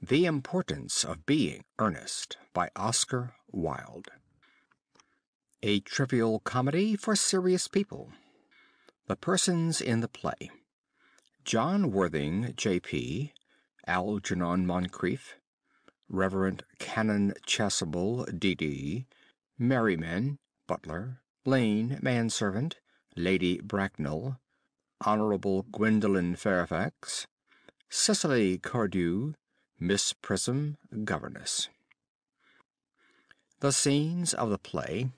The Importance of Being Earnest by Oscar Wilde. A trivial comedy for serious people. The persons in the play: John Worthing, J.P., Algernon Moncrief, Reverend Canon Chasuble, D.D., Merryman, butler, Lane, manservant, Lady Bracknell, Honorable Gwendolen Fairfax, Cecily Cardew, Miss Prism, governess. The scenes of the play.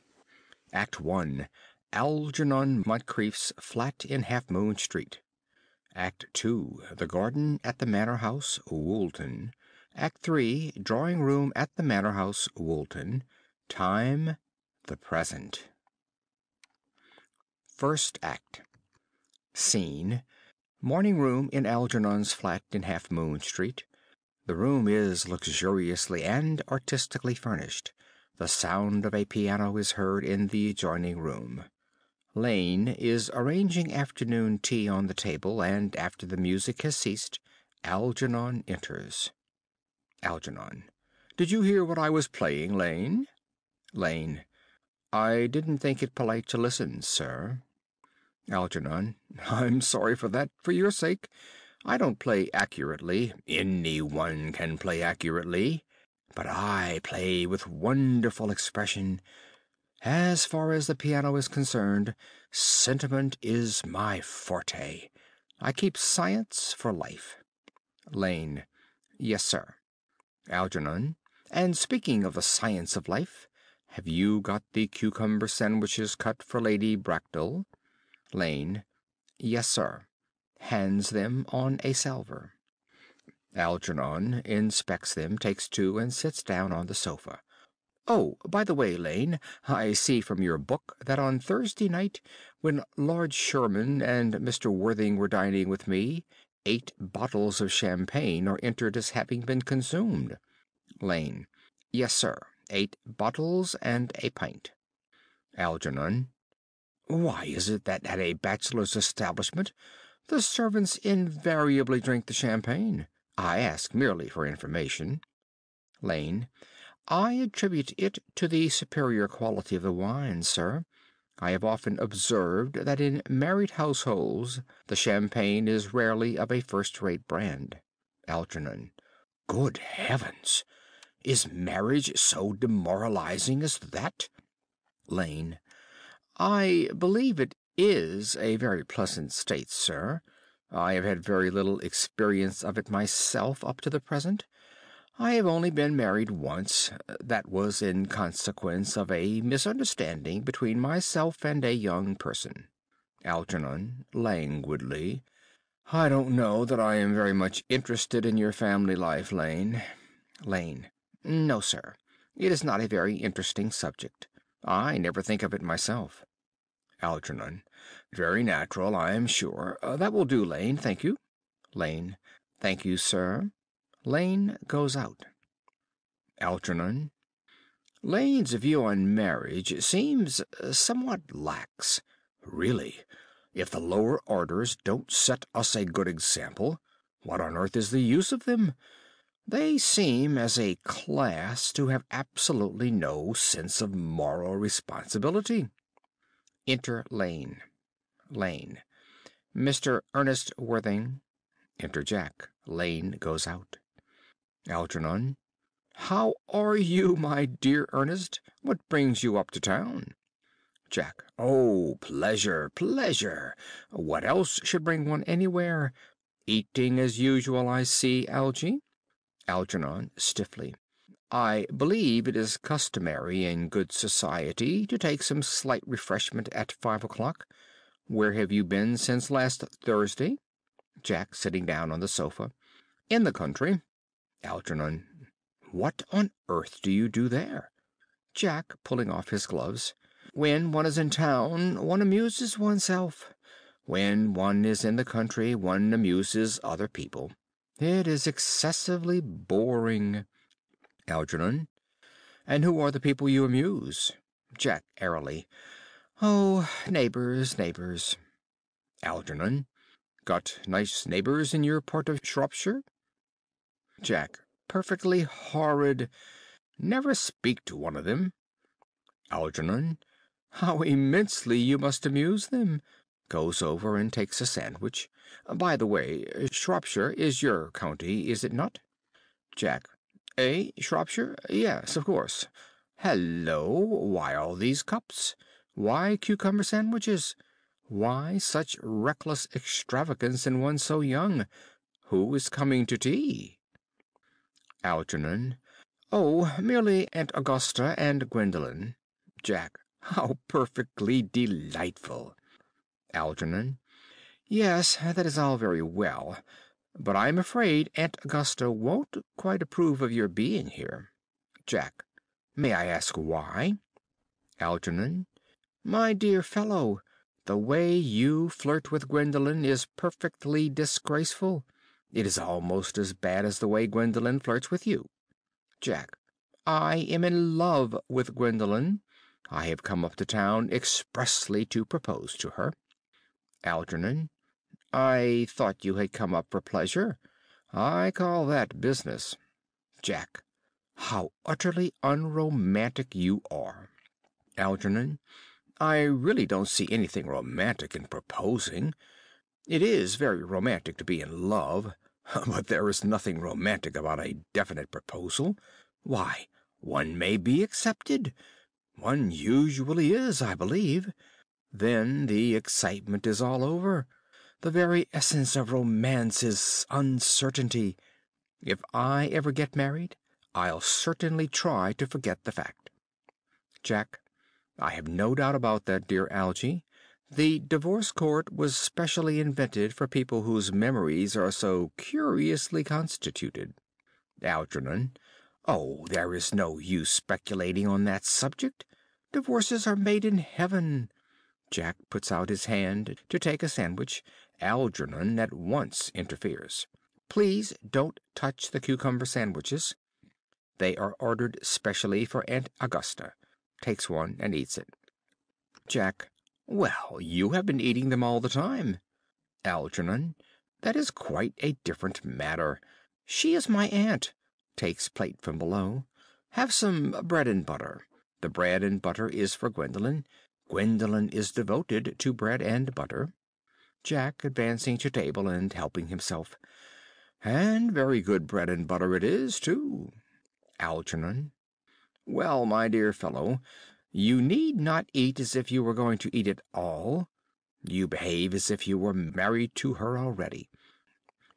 Act 1. Algernon Moncrief's flat in Half Moon Street. Act 2. The garden at the Manor House, Woolton. Act 3. Drawing room at the Manor House, Woolton. Time, the present. First act. Scene: morning room in Algernon's flat in Half Moon Street. The room is luxuriously and artistically furnished. The sound of a piano is heard in the adjoining room. Lane is arranging afternoon tea on the table, and after the music has ceased, Algernon enters. Algernon: Did you hear what I was playing, Lane? Lane: I didn't think it polite to listen, sir. Algernon: I'm sorry for that, for your sake. I don't play accurately. Anyone can play accurately. But I play with wonderful expression. As far as the piano is concerned, sentiment is my forte. I keep science for life. Lane: Yes, sir. Algernon: And speaking of the science of life, have you got the cucumber sandwiches cut for Lady Bracknell? Lane: Yes, sir. Hands them on a salver. Algernon inspects them, takes two, and sits down on the sofa. Oh, by the way, Lane, I see from your book that on Thursday night, when Lord Sherman and Mr. Worthing were dining with me, 8 bottles of champagne are entered as having been consumed. Lane: Yes, sir. 8 bottles and a pint. Algernon: Why is it that at a bachelor's establishment the servants invariably drink the champagne? I ask merely for information. Lane: I attribute it to the superior quality of the wine, sir. I have often observed that in married households the champagne is rarely of a first-rate brand. Algernon: Good heavens! Is marriage so demoralizing as that? Lane: I believe it is a very pleasant state, sir. I have had very little experience of it myself up to the present. I have only been married once. That was in consequence of a misunderstanding between myself and a young person. Algernon, languidly: I don't know that I am very much interested in your family life, Lane. Lane: No, sir. It is not a very interesting subject. I never think of it myself. Algernon: Very natural, I am sure. That will do, Lane. Thank you. Lane: Thank you, sir. Lane goes out. Algernon: Lane's view on marriage seems somewhat lax. Really, if the lower orders don't set us a good example, what on earth is the use of them? They seem, as a class, to have absolutely no sense of moral responsibility. Enter Lane. Lane: Mr. Ernest Worthing. Enter Jack. Lane goes out. Algernon: How are you, my dear Ernest? What brings you up to town? Jack: Oh, pleasure, pleasure. What else should bring one anywhere? Eating as usual, I see, Algy. Algernon, stiffly: I believe it is customary in good society to take some slight refreshment at 5 o'clock. Where have you been since last Thursday? Jack, sitting down on the sofa: In the country. Algernon: What on earth do you do there? Jack, pulling off his gloves: When one is in town, one amuses oneself. When one is in the country, one amuses other people. It is excessively boring. Algernon: And who are the people you amuse? Jack, airily: Oh, neighbors, neighbors. Algernon: Got nice neighbors in your part of Shropshire? Jack, perfectly horrid. Never speak to one of them. Algernon. How immensely you must amuse them. Goes over and takes a sandwich. By the way, Shropshire is your county, is it not? Jack. Shropshire? Yes, of course. Hello, why all these cups? Why cucumber sandwiches? Why such reckless extravagance in one so young? Who is coming to tea? Algernon. Oh, merely Aunt Augusta and Gwendolen. Jack. How perfectly delightful. Algernon. Yes, that is all very well, but I am afraid Aunt Augusta won't quite approve of your being here. Jack. May I ask why? Algernon. My dear fellow, the way you flirt with Gwendolen is perfectly disgraceful. It is almost as bad as the way Gwendolen flirts with you. Jack. I am in love with Gwendolen. I have come up to town expressly to propose to her. Algernon. I thought you had come up for pleasure. I call that business. Jack. How utterly unromantic you are. Algernon. I really don't see anything romantic in proposing. It is very romantic to be in love, but there is nothing romantic about a definite proposal. Why, one may be accepted. One usually is, I believe. Then the excitement is all over. The very essence of romance is uncertainty. If I ever get married, I'll certainly try to forget the fact. Jack. I have no doubt about that, dear Algy. The divorce court was specially invented for people whose memories are so curiously constituted. Algernon. Oh, there is no use speculating on that subject. Divorces are made in heaven. Jack puts out his hand to take a sandwich. Algernon at once interferes. Please don't touch the cucumber sandwiches. They are ordered specially for Aunt Augusta. Takes one and eats it. Jack. Well, you have been eating them all the time. Algernon. That is quite a different matter. She is my aunt. Takes plate from below. Have some bread and butter. The bread and butter is for Gwendolen. Gwendolen is devoted to bread and butter. Jack advancing to table and helping himself. And very good bread and butter it is, too. Algernon. Well, my dear fellow, you need not eat as if you were going to eat it all. You behave as if you were married to her already.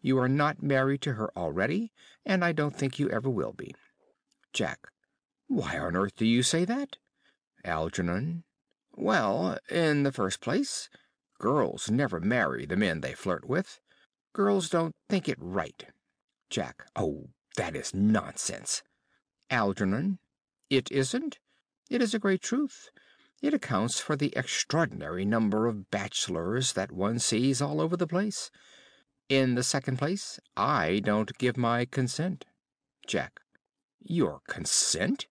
You are not married to her already, and I don't think you ever will be. Jack. Why on earth do you say that? Algernon. Well, in the first place, girls never marry the men they flirt with. Girls don't think it right. Jack. Oh, that is nonsense. Algernon. It isn't. It is a great truth. It accounts for the extraordinary number of bachelors that one sees all over the place. In the second place, I don't give my consent. Jack. Your consent?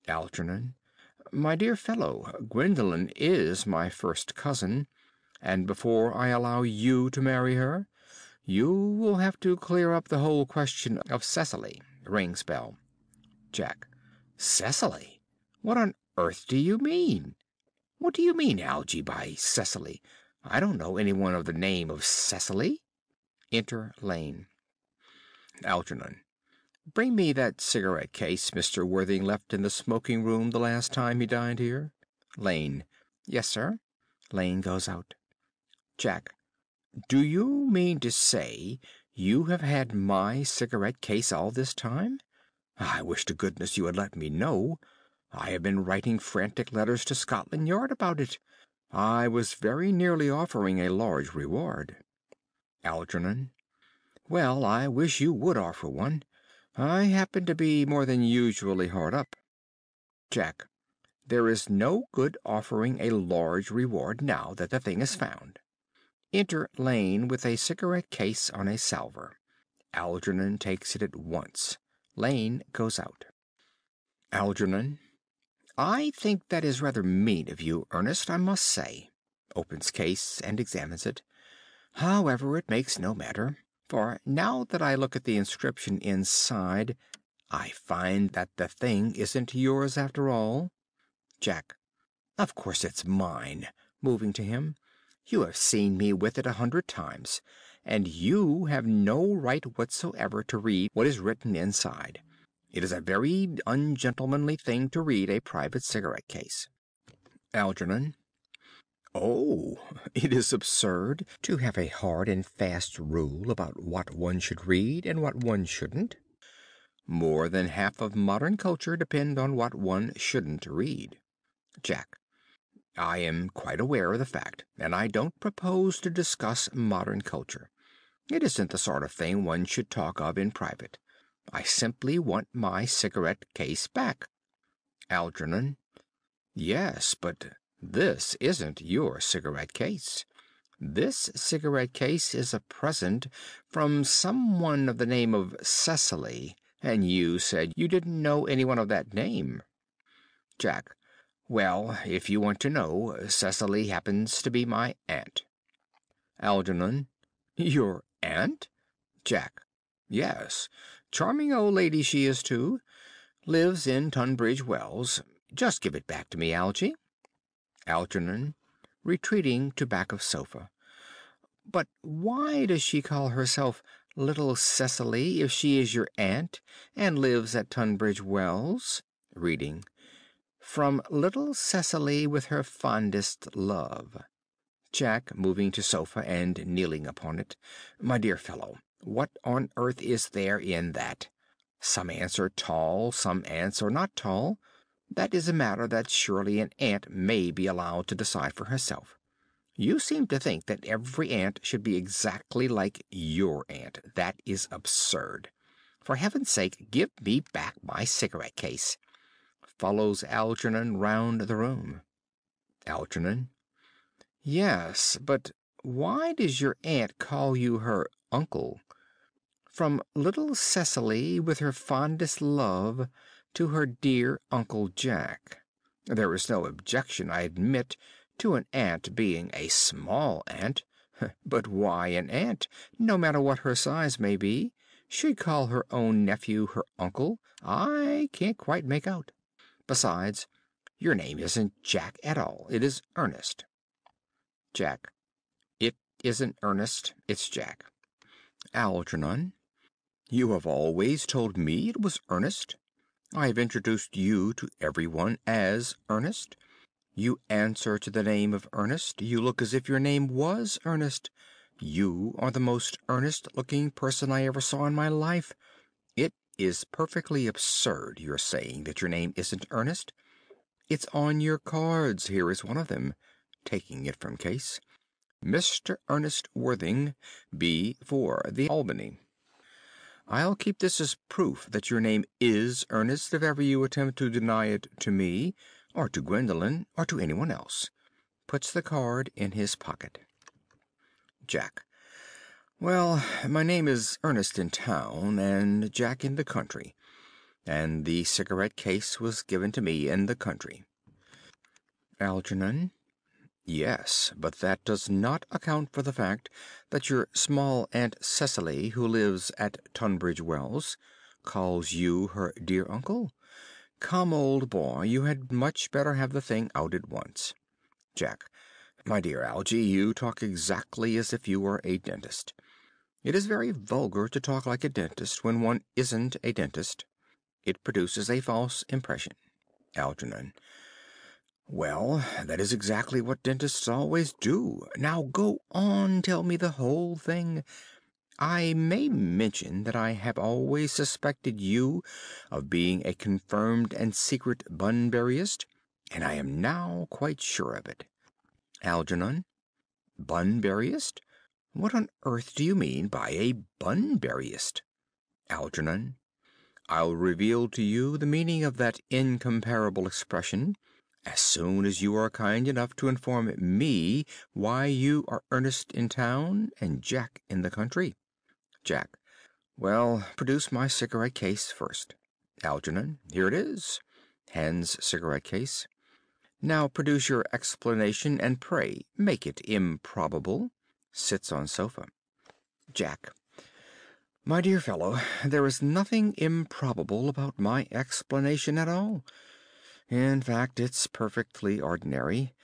Algernon. My dear fellow, Gwendolen is my first cousin, and before I allow you to marry her, you will have to clear up the whole question of Cecily. Rings bell. Jack. Cecily? What on earth do you mean? What do you mean, Algy, by Cecily? I don't know anyone of the name of Cecily. Enter Lane. Algernon. Bring me that cigarette case Mr. Worthing left in the smoking room the last time he dined here. Lane. Yes, sir. Lane goes out. Jack. Do you mean to say you have had my cigarette case all this time? I wish to goodness you had let me know. I have been writing frantic letters to Scotland Yard about it. I was very nearly offering a large reward. Algernon. Well, I wish you would offer one. I happen to be more than usually hard up. Jack. There is no good offering a large reward now that the thing is found. Enter Lane with a cigarette case on a salver. Algernon takes it at once. Lane goes out. Algernon. I think that is rather mean of you, Ernest, I must say. Opens case and examines it. However, it makes no matter, for now that I look at the inscription inside, I find that the thing isn't yours after all. Jack. Of course it's mine. Moving to him. You have seen me with it 100 times, and you have no right whatsoever to read what is written inside. It is a very ungentlemanly thing to read a private cigarette case. Algernon. Oh, it is absurd to have a hard and fast rule about what one should read and what one shouldn't. More than half of modern culture depend on what one shouldn't read. Jack. I am quite aware of the fact, and I don't propose to discuss modern culture. It isn't the sort of thing one should talk of in private. I simply want my cigarette case back. Algernon. Yes, but this isn't your cigarette case. This cigarette case is a present from someone of the name of Cecily, and you said you didn't know anyone of that name. Jack. Well, if you want to know, Cecily happens to be my aunt. Algernon. Your aunt? Jack. Yes. Charming old lady she is, too. Lives in Tunbridge Wells. Just give it back to me, Algy. Algernon, retreating to back of sofa. But why does she call herself Little Cecily if she is your aunt and lives at Tunbridge Wells? Reading. From Little Cecily with her fondest love. Jack, moving to sofa and kneeling upon it. My dear fellow, what on earth is there in that? Some ants are tall, some ants are not tall. That is a matter that surely an ant may be allowed to decide for herself. You seem to think that every ant should be exactly like your aunt. That is absurd. For heaven's sake, give me back my cigarette case. Follows Algernon round the room. Algernon. Yes, but why does your aunt call you her uncle? From Little Cecily with her fondest love to her dear Uncle Jack. There is no objection, I admit, to an ant being a small ant, but why an ant, no matter what her size may be, should call her own nephew her uncle, I can't quite make out. Besides, your name isn't Jack at all. It is Ernest. Jack. It isn't Ernest. It's Jack. Algernon. You have always told me it was Ernest. I have introduced you to everyone as Ernest. You answer to the name of Ernest. You look as if your name was Ernest. You are the most earnest-looking person I ever saw in my life. It is perfectly absurd your saying that your name isn't Ernest. It's on your cards. Here is one of them. Taking it from case. Mr. Ernest Worthing, B. 4, the Albany. I'll keep this as proof that your name is Ernest if ever you attempt to deny it to me, or to Gwendolen, or to anyone else. Puts the card in his pocket. Jack. Well, my name is Ernest in town, and Jack in the country, and the cigarette case was given to me in the country. Algernon. Yes, but that does not account for the fact that your small Aunt Cecily, who lives at Tunbridge Wells, calls you her dear uncle. Come, old boy, you had much better have the thing out at once. Jack. My dear Algy, you talk exactly as if you were a dentist. It is very vulgar to talk like a dentist when one isn't a dentist. It produces a false impression. Algernon. Well, that is exactly what dentists always do. Now go on, tell me the whole thing. I may mention that I have always suspected you of being a confirmed and secret Bunburyist, and I am now quite sure of it. Algernon. Bunburyist? What on earth do you mean by a Bunburyist? Algernon. I'll reveal to you the meaning of that incomparable expression as soon as you are kind enough to inform me why you are Ernest in town and Jack in the country. Jack. Well, produce my cigarette case first. Algernon. Here it is. Hands cigarette case. Now produce your explanation, and pray make it improbable. Sits on sofa. Jack. My dear fellow, there is nothing improbable about my explanation at all. In fact, it's perfectly ordinary.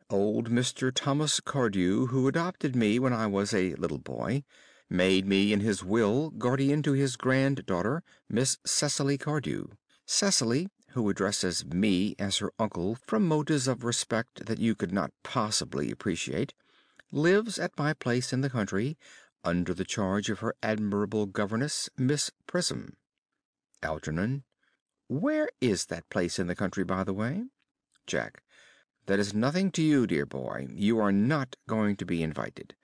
Old Mr. Thomas Cardew, who adopted me when I was a little boy, made me in his will guardian to his granddaughter, Miss Cecily Cardew. Cecily, who addresses me as her uncle from motives of respect that you could not possibly appreciate, lives at my place in the country, under the charge of her admirable governess, Miss Prism. Algernon. Where is that place in the country, by the way? Jack. That is nothing to you, dear boy. You are not going to be invited.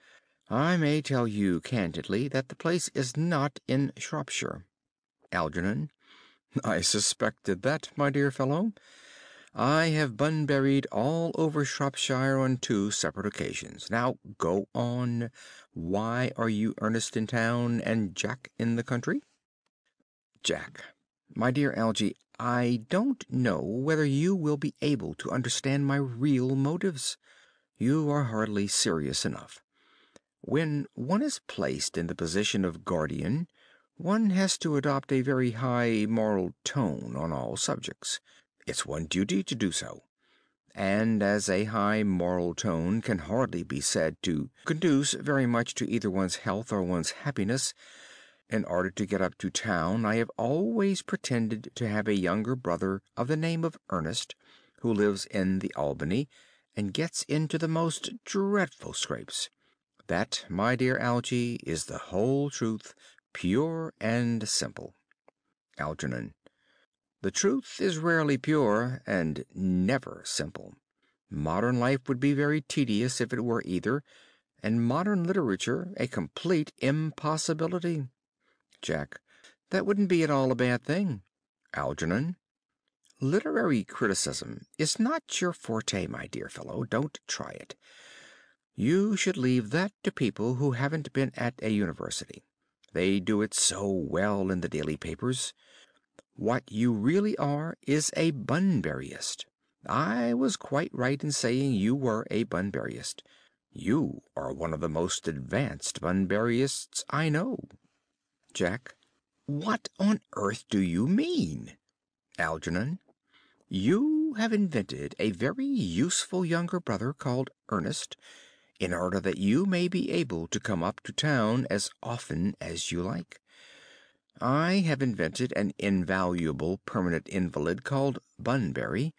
I may tell you candidly that the place is not in Shropshire. Algernon. I suspected that, my dear fellow. I have bunberried all over Shropshire on 2 separate occasions. Now go on. Why are you Ernest in town and Jack in the country? Jack. My dear Algy, I don't know whether you will be able to understand my real motives. You are hardly serious enough. When one is placed in the position of guardian, one has to adopt a very high moral tone on all subjects. It's one's duty to do so. And as a high moral tone can hardly be said to conduce very much to either one's health or one's happiness, in order to get up to town, I have always pretended to have a younger brother of the name of Earnest, who lives in the Albany, and gets into the most dreadful scrapes. That, my dear Algy, is the whole truth, pure and simple. Algernon. The truth is rarely pure, and never simple. Modern life would be very tedious if it were either, and modern literature a complete impossibility. Jack. That wouldn't be at all a bad thing. Algernon. Literary criticism is not your forte, my dear fellow. Don't try it. You should leave that to people who haven't been at a university. They do it so well in the daily papers. What you really are is a Bunburyist. I was quite right in saying you were a Bunburyist. You are one of the most advanced Bunburyists I know. Jack. What on earth do you mean? Algernon. You have invented a very useful younger brother called Ernest, in order that you may be able to come up to town as often as you like. I have invented an invaluable permanent invalid called Bunbury,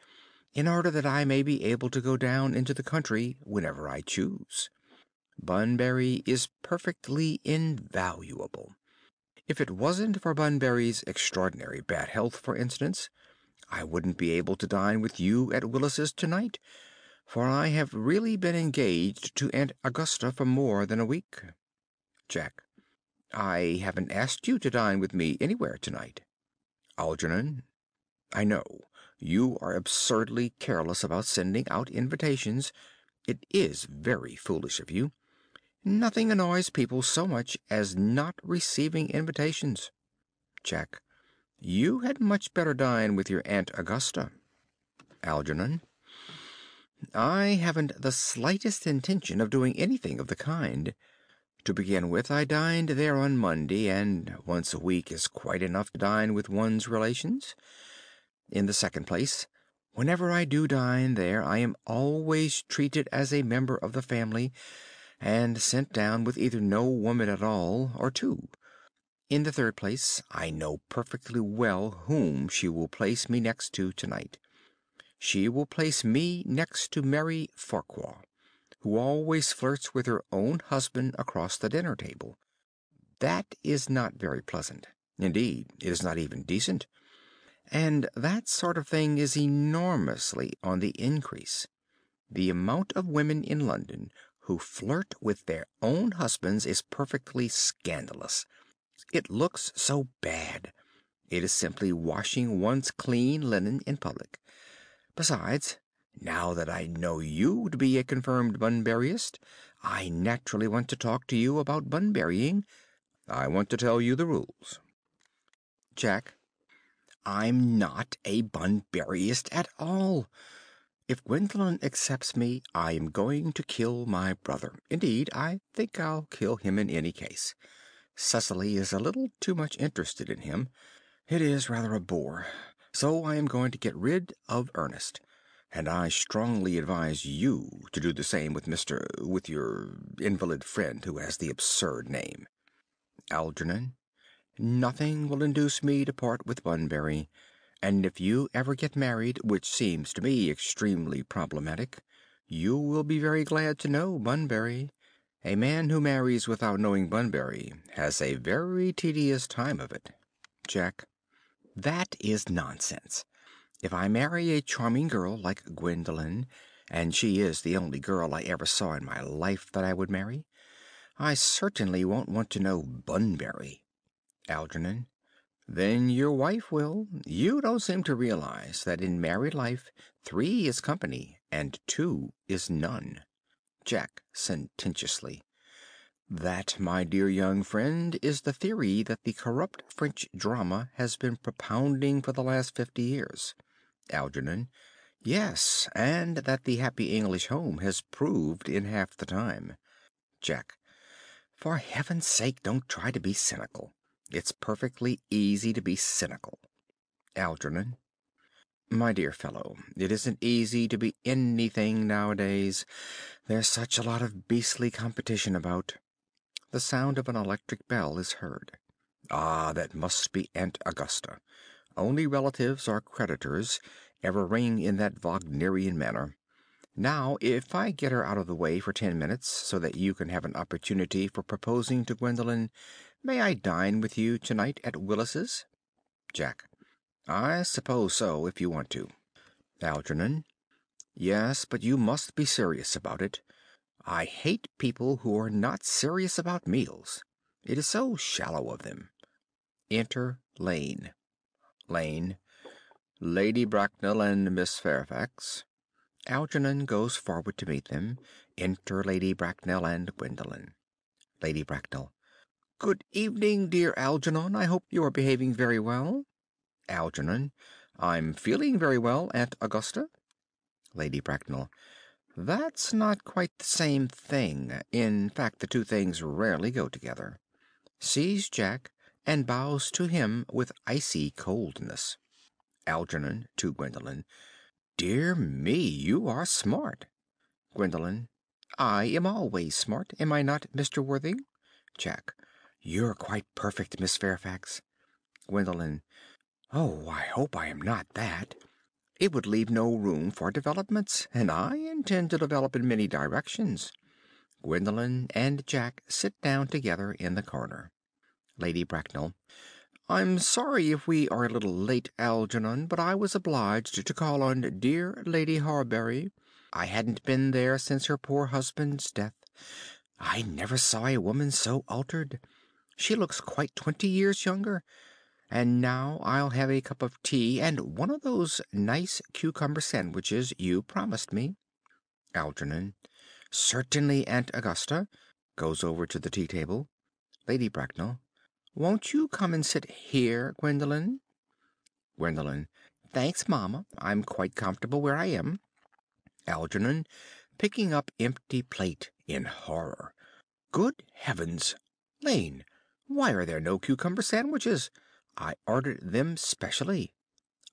in order that I may be able to go down into the country whenever I choose. Bunbury is perfectly invaluable. If it wasn't for Bunbury's extraordinary bad health, for instance, I wouldn't be able to dine with you at Willis's tonight, for I have really been engaged to Aunt Augusta for more than a week. Jack. I haven't asked you to dine with me anywhere tonight. Algernon. I know. You are absurdly careless about sending out invitations. It is very foolish of you. Nothing annoys people so much as not receiving invitations. Jack. You had much better dine with your Aunt Augusta. Algernon. I haven't the slightest intention of doing anything of the kind. To begin with, I dined there on Monday, and once a week is quite enough to dine with one's relations. In the second place, whenever I do dine there, I am always treated as a member of the family, and sent down with either no woman at all, or 2. In the third place, I know perfectly well whom she will place me next to tonight. She will place me next to Mary Farquhar, who always flirts with her own husband across the dinner table. That is not very pleasant. Indeed, it is not even decent. And that sort of thing is enormously on the increase. The amount of women in London who flirt with their own husbands is perfectly scandalous. It looks so bad. It is simply washing one's clean linen in public. Besides, now that I know you to be a confirmed Bunburyist, I naturally want to talk to you about Bunburying. I want to tell you the rules. Jack. I'm not a Bunburyist at all. If Gwendolen accepts me, I am going to kill my brother. Indeed, I think I'll kill him in any case. Cecily is a little too much interested in him. It is rather a bore. So I am going to get rid of Ernest. And I strongly advise you to do the same with your invalid friend who has the absurd name. Algernon, nothing will induce me to part with Bunbury, and if you ever get married, which seems to me extremely problematic, you will be very glad to know Bunbury. A man who marries without knowing Bunbury has a very tedious time of it. Jack, that is nonsense. If I marry a charming girl like Gwendolen, and she is the only girl I ever saw in my life that I would marry, I certainly won't want to know Bunbury. Algernon, then your wife will. You don't seem to realize that in married life 3 is company and 2 is none. Jack, sententiously, that, my dear young friend, is the theory that the corrupt French drama has been propounding for the last 50 years. Algernon, yes, and that the happy English home has proved in half the time. Jack, for heaven's sake, don't try to be cynical. It's perfectly easy to be cynical. Algernon, my dear fellow, it isn't easy to be anything nowadays. There's such a lot of beastly competition about. The sound of an electric bell is heard. Ah, that must be Aunt Augusta. Only relatives or creditors ever ring in that Wagnerian manner. Now, if I get her out of the way for 10 minutes, so that you can have an opportunity for proposing to Gwendolen, may I dine with you tonight at Willis's? Jack, I suppose so, if you want to. Algernon, yes, but you must be serious about it. I hate people who are not serious about meals. It is so shallow of them. Enter Lane. Lane, Lady Bracknell and Miss Fairfax. Algernon goes forward to meet them. Enter Lady Bracknell and Gwendolen. Lady Bracknell. Good evening, dear Algernon. I hope you are behaving very well. Algernon. I'm feeling very well, Aunt Augusta. Lady Bracknell. That's not quite the same thing. In fact, the two things rarely go together. Sees Jack and bows to him with icy coldness. Algernon to Gwendolen. Dear me, you are smart. Gwendolen. I am always smart, am I not, Mr. Worthing? Jack. You're quite perfect, Miss Fairfax. Gwendolen. Oh, I hope I am not that. It would leave no room for developments, and I intend to develop in many directions. Gwendolen and Jack sit down together in the corner. Lady Bracknell. I'm sorry if we are a little late, Algernon, but I was obliged to call on dear Lady Horbury. I hadn't been there since her poor husband's death. I never saw a woman so altered. She looks quite 20 years younger. And now I'll have a cup of tea and one of those nice cucumber sandwiches you promised me. Algernon. Certainly, Aunt Augusta. Goes over to the tea table. Lady Bracknell. Won't you come and sit here, Gwendolen? Gwendolen. Thanks, Mamma. I'm quite comfortable where I am. Algernon, picking up empty plate in horror. Good heavens! Lane, why are there no cucumber sandwiches? I ordered them specially.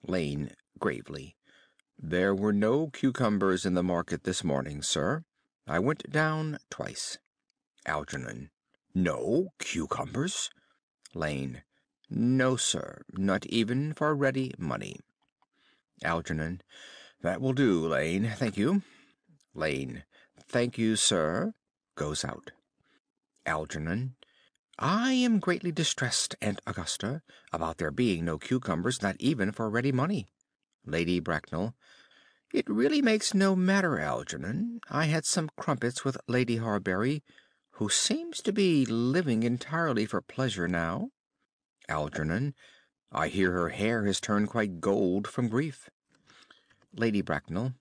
Lane, gravely. There were no cucumbers in the market this morning, sir. I went down twice. Algernon. No cucumbers? Lane. No, sir, not even for ready money. Algernon. That will do, Lane. Thank you. Lane. Thank you, sir. Goes out. Algernon. I am greatly distressed, Aunt Augusta, about there being no cucumbers, not even for ready money. Lady Bracknell. It really makes no matter, Algernon. I had some crumpets with Lady Horbury, who seems to be living entirely for pleasure now. Algernon. I hear her hair has turned quite gold from grief. Lady Bracknell.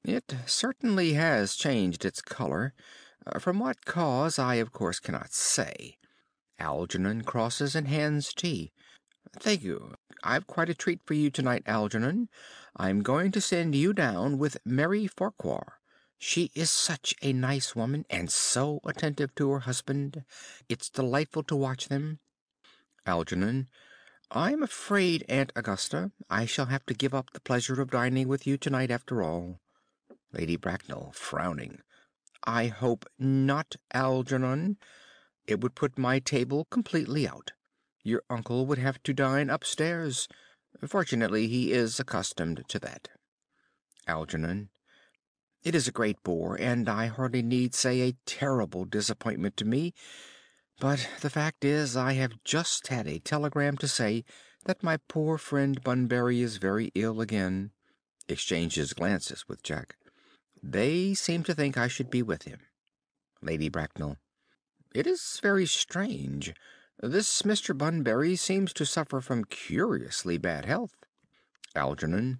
It certainly has changed its color. From what cause, I of course cannot say. Algernon crosses and hands tea. Thank you. I've quite a treat for you tonight, Algernon. I'm going to send you down with Mary Farquhar. She is such a nice woman, and so attentive to her husband. It's delightful to watch them. Algernon. I'm afraid, Aunt Augusta, I shall have to give up the pleasure of dining with you tonight after all. Lady Bracknell, frowning. I hope not, Algernon. It would put my table completely out. Your uncle would have to dine upstairs. Fortunately, he is accustomed to that. Algernon. It is a great bore, and I hardly need say a terrible disappointment to me, but the fact is I have just had a telegram to say that my poor friend Bunbury is very ill again. Exchanges glances with Jack. They seem to think I should be with him. Lady Bracknell. It is very strange. This Mr. Bunbury seems to suffer from curiously bad health. Algernon.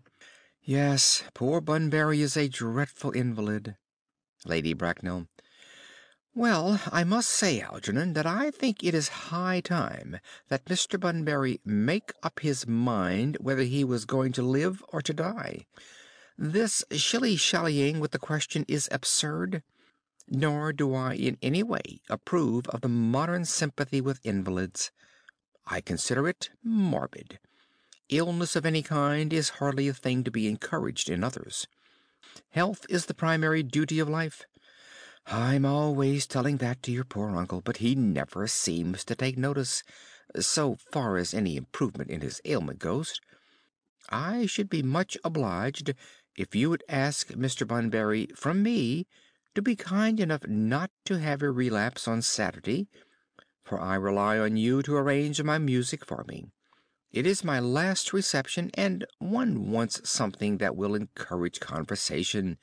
Yes, poor Bunbury is a dreadful invalid. Lady Bracknell. Well, I must say, Algernon, that I think it is high time that Mr. Bunbury make up his mind whether he was going to live or to die. This shilly-shallying with the question is absurd, nor do I in any way approve of the modern sympathy with invalids. I consider it morbid. Illness of any kind is hardly a thing to be encouraged in others. Health is the primary duty of life. I'm always telling that to your poor uncle, but he never seems to take notice, so far as any improvement in his ailment goes. I should be much obliged if you would ask Mr. Bunbury from me to be kind enough not to have a relapse on Saturday, for I rely on you to arrange my music for me. It is my last reception, and one wants something that will encourage conversation,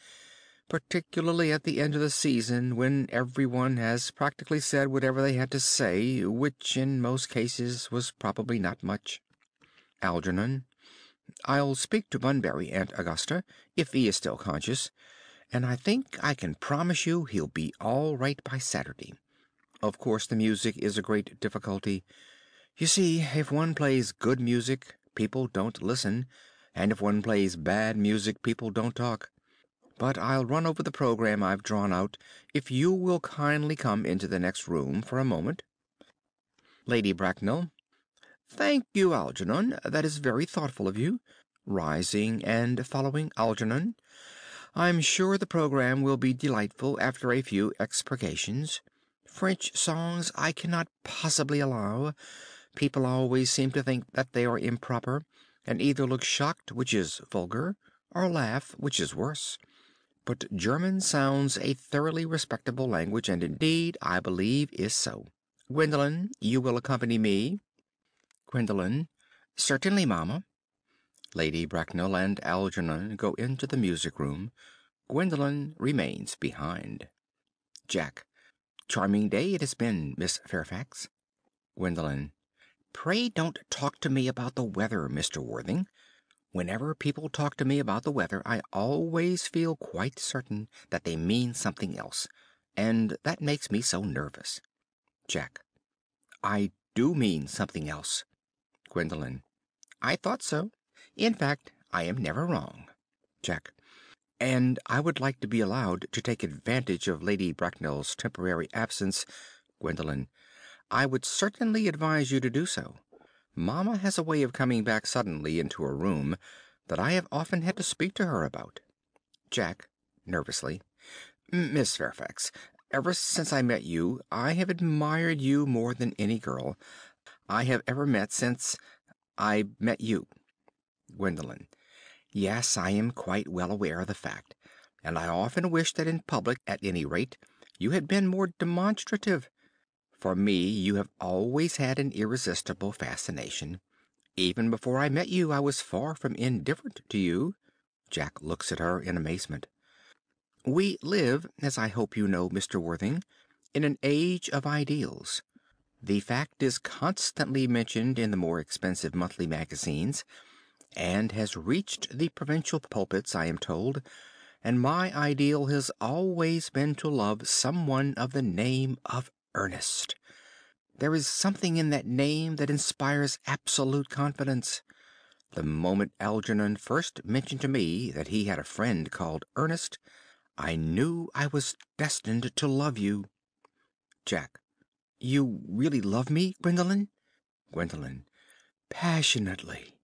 particularly at the end of the season, when everyone has practically said whatever they had to say, which in most cases was probably not much. Algernon. I'll speak to Bunbury, Aunt Augusta, if he is still conscious, and I think I can promise you he'll be all right by Saturday. Of course the music is a great difficulty. You see, if one plays good music, people don't listen, and if one plays bad music, people don't talk. But I'll run over the program I've drawn out if you will kindly come into the next room for a moment. Lady Bracknell. Thank you, Algernon. That is very thoughtful of you. Rising and following Algernon. I'm sure the program will be delightful after a few expurgations. French songs I cannot possibly allow. People always seem to think that they are improper, and either look shocked, which is vulgar, or laugh, which is worse. But German sounds a thoroughly respectable language, and indeed, I believe, is so. Gwendolen, you will accompany me? Gwendolen. Certainly, mamma. Lady Bracknell and Algernon go into the music room. Gwendolen remains behind. Jack. Charming day it has been, Miss Fairfax. Gwendolen. Pray don't talk to me about the weather, Mr. Worthing. Whenever people talk to me about the weather, I always feel quite certain that they mean something else, and that makes me so nervous. Jack. I do mean something else. Gwendolen. I thought so. In fact, I am never wrong. Jack. And I would like to be allowed to take advantage of Lady Bracknell's temporary absence. Gwendolen. I would certainly advise you to do so. Mamma has a way of coming back suddenly into a room that I have often had to speak to her about. Jack, nervously. Miss Fairfax, ever since I met you, I have admired you more than any girl I have ever met since I met you. Gwendolen. Yes, I am quite well aware of the fact, and I often wish that in public, at any rate, you had been more demonstrative. For me, you have always had an irresistible fascination. Even before I met you, I was far from indifferent to you. Jack looks at her in amazement. We live, as I hope you know, Mr. Worthing, in an age of ideals. The fact is constantly mentioned in the more expensive monthly magazines, and has reached the provincial pulpits, I am told, and my ideal has always been to love someone of the name of Ernest. There is something in that name that inspires absolute confidence. The moment Algernon first mentioned to me that he had a friend called Ernest, I knew I was destined to love you. Jack. You really love me, Gwendolen? Gwendolen. Passionately.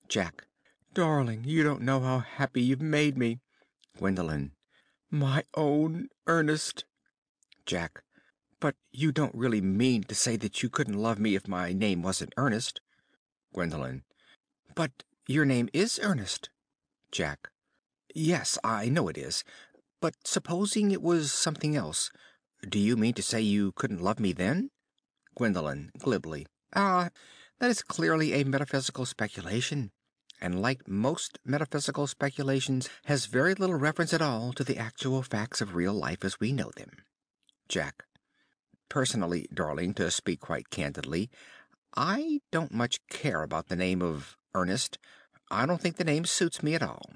Jack. Darling, you don't know how happy you've made me. Gwendolen. My own Ernest. Jack. But you don't really mean to say that you couldn't love me if my name wasn't Ernest. Gwendolen. But your name is Ernest. Jack. Yes, I know it is. But supposing it was something else, do you mean to say you couldn't love me then? Gwendolen, glibly. Ah, that is clearly a metaphysical speculation, and like most metaphysical speculations, has very little reference at all to the actual facts of real life as we know them. Jack. Personally, darling, to speak quite candidly, I don't much care about the name of Ernest. I don't think the name suits me at all.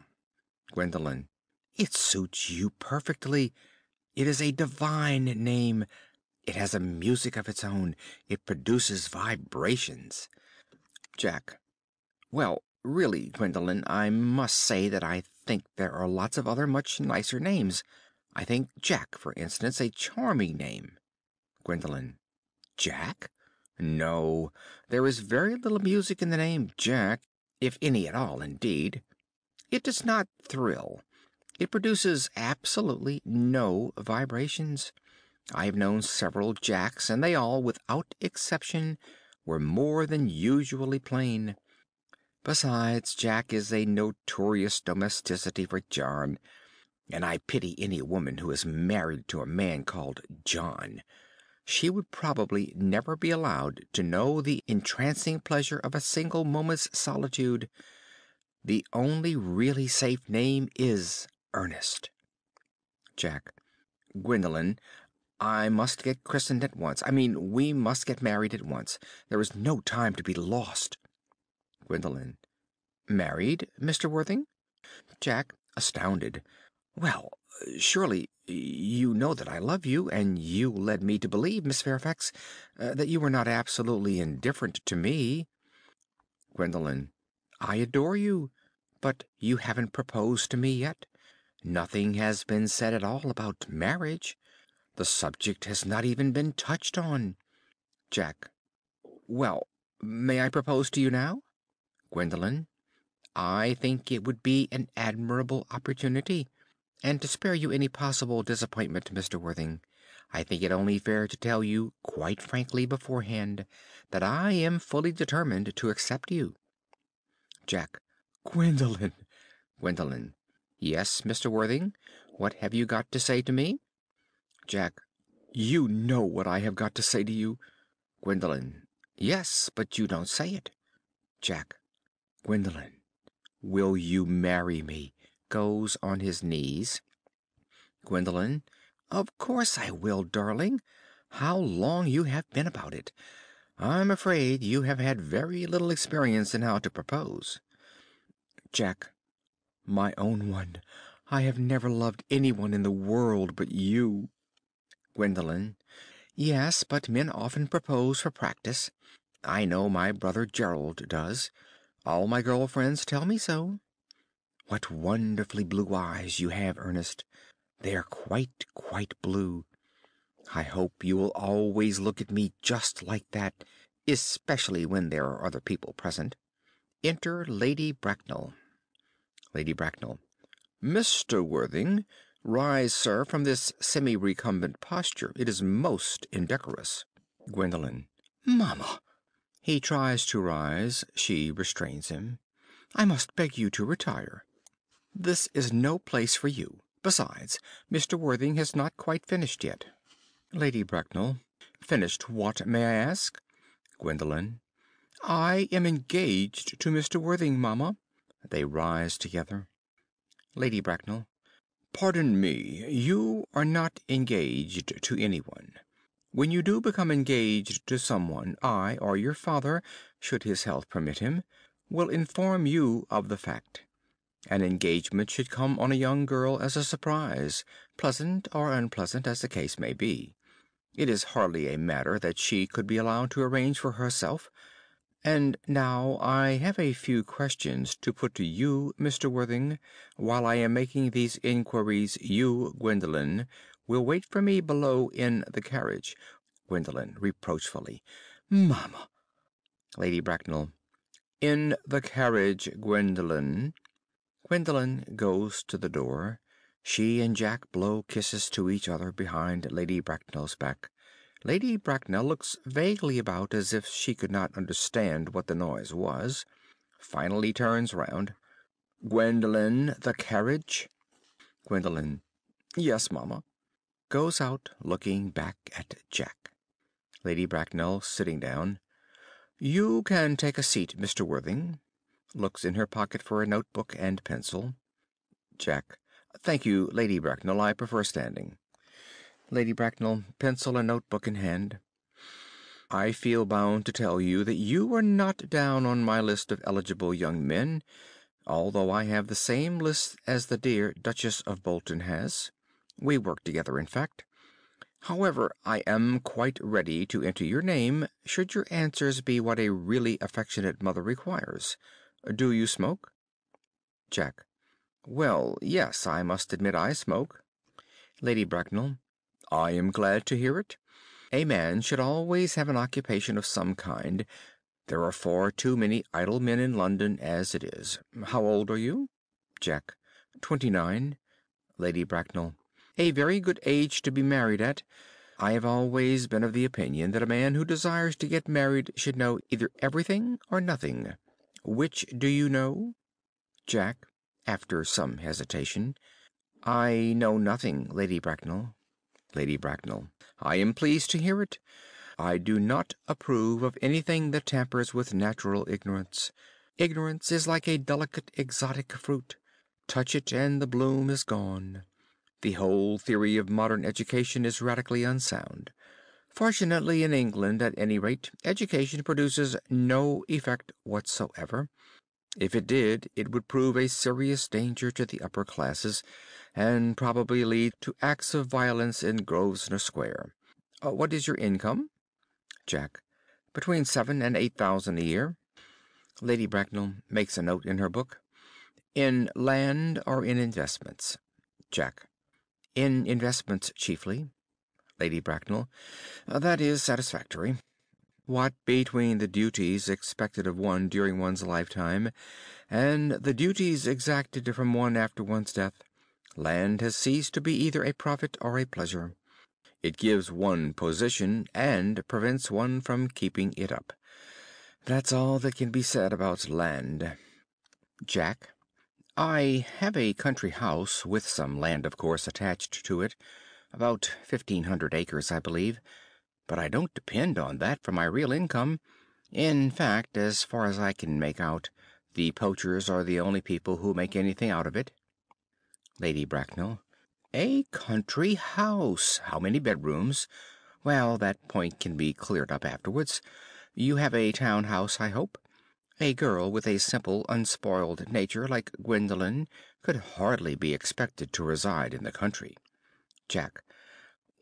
Gwendolen. It suits you perfectly. It is a divine name. It has a music of its own. It produces vibrations. Jack. Well, really, Gwendolen, I must say that I think there are lots of other much nicer names. I think Jack, for instance, a charming name. Gwendolen. Jack? No, there is very little music in the name Jack, if any at all, indeed. It does not thrill. It produces absolutely no vibrations. I have known several Jacks, and they all, without exception, were more than usually plain. Besides, Jack is a notorious domesticity for John, and I pity any woman who is married to a man called John. She would probably never be allowed to know the entrancing pleasure of a single moment's solitude. The only really safe name is Ernest. Jack. Gwendolen, I must get christened at once. I mean, we must get married at once. There is no time to be lost. Gwendolen. Married, Mr. Worthing? Jack, astounded. Well, surely you know that I love you, and you led me to believe, Miss Fairfax, that you were not absolutely indifferent to me. Gwendolen. I adore you, but you haven't proposed to me yet. Nothing has been said at all about marriage. The subject has not even been touched on. Jack. Well, may I propose to you now? Gwendolen. I think it would be an admirable opportunity. And to spare you any possible disappointment, Mr. Worthing, I think it only fair to tell you quite frankly beforehand that I am fully determined to accept you. Jack. Gwendolen. Gwendolen. Yes, Mr. Worthing. What have you got to say to me? Jack. You know what I have got to say to you. Gwendolen. Yes, but you don't say it. Jack. Gwendolen. Will you marry me? Goes on his knees. Gwendolen. Of course I will, darling. How long you have been about it! I'm afraid you have had very little experience in how to propose. Jack. My own one, I have never loved anyone in the world but you. Gwendolen. Yes, but men often propose for practice. I know my brother Gerald does. All my girl friends tell me so. What wonderfully blue eyes you have, Ernest. They are quite, quite blue. I hope you will always look at me just like that, especially when there are other people present. Enter Lady Bracknell. Lady Bracknell. Mr. Worthing, rise, sir, from this semi-recumbent posture. It is most indecorous. Gwendolen. Mamma! He tries to rise. She restrains him. I must beg you to retire. This is no place for you. Besides, Mr. Worthing has not quite finished yet. Lady Bracknell. Finished what, may I ask? Gwendolen. I am engaged to Mr. Worthing, mamma. They rise together. Lady Bracknell. Pardon me, you are not engaged to anyone. When you do become engaged to someone, I, or your father, should his health permit him, will inform you of the fact. An engagement should come on a young girl as a surprise, pleasant or unpleasant as the case may be. It is hardly a matter that she could be allowed to arrange for herself. And now I have a few questions to put to you, Mr. Worthing. While I am making these inquiries, you, Gwendolen, will wait for me below in the carriage. Gwendolen, reproachfully. Mamma! Lady Bracknell. In the carriage, Gwendolen. Gwendolen goes to the door. She and Jack blow kisses to each other behind Lady Bracknell's back. Lady Bracknell looks vaguely about as if she could not understand what the noise was. Finally turns round. Gwendolen, the carriage? Gwendolen. Yes, mamma. Goes out, looking back at Jack. Lady Bracknell, sitting down. You can take a seat, Mr. Worthing. Looks in her pocket for a notebook and pencil. Jack. Thank you, Lady Bracknell. I prefer standing. Lady Bracknell, pencil and notebook in hand. I feel bound to tell you that you are not down on my list of eligible young men, although I have the same list as the dear Duchess of Bolton has. We work together, in fact. However, I am quite ready to enter your name, should your answers be what a really affectionate mother requires. Do you smoke? Jack. Well, yes, I must admit I smoke. Lady Bracknell. I am glad to hear it. A man should always have an occupation of some kind. There are far too many idle men in London as it is. How old are you? Jack. 29. Lady Bracknell. A very good age to be married at. I have always been of the opinion that a man who desires to get married should know either everything or nothing. Which do you know? Jack, after some hesitation. I know nothing, Lady Bracknell. Lady Bracknell. I am pleased to hear it. I do not approve of anything that tampers with natural ignorance. Ignorance is like a delicate exotic fruit. Touch it and the bloom is gone. The whole theory of modern education is radically unsound. Fortunately, in England, at any rate, education produces no effect whatsoever. If it did, it would prove a serious danger to the upper classes, and probably lead to acts of violence in Grosvenor Square. What is your income? Jack. Between 7,000 and 8,000 a year. Lady Bracknell makes a note in her book. In land or in investments? Jack. In investments chiefly. Lady Bracknell. That is satisfactory. What between the duties expected of one during one's lifetime and the duties exacted from one after one's death, land has ceased to be either a profit or a pleasure. It gives one position and prevents one from keeping it up. That's all that can be said about land. Jack. I have a country house, with some land, of course, attached to it. About 1,500 acres, I believe. But I don't depend on that for my real income. In fact, as far as I can make out, the poachers are the only people who make anything out of it. Lady Bracknell. A country house! How many bedrooms? Well, that point can be cleared up afterwards. You have a town house, I hope? A girl with a simple, unspoiled nature like Gwendolen could hardly be expected to reside in the country. Jack.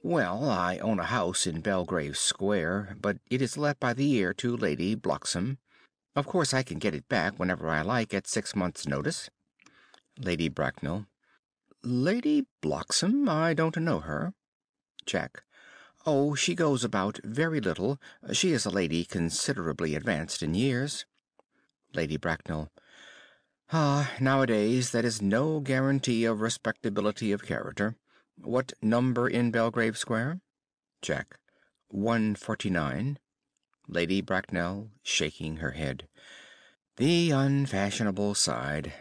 Well, I own a house in Belgrave Square, but it is let by the year to Lady Bloxham. Of course I can get it back whenever I like at 6 months' notice. Lady Bracknell. Lady Bloxham? I don't know her. Jack. Oh, she goes about very little. She is a lady considerably advanced in years. Lady Bracknell. Ah, nowadays that is no guarantee of respectability of character. What number in Belgrave Square? Jack. 149. Lady Bracknell, shaking her head. The unfashionable side.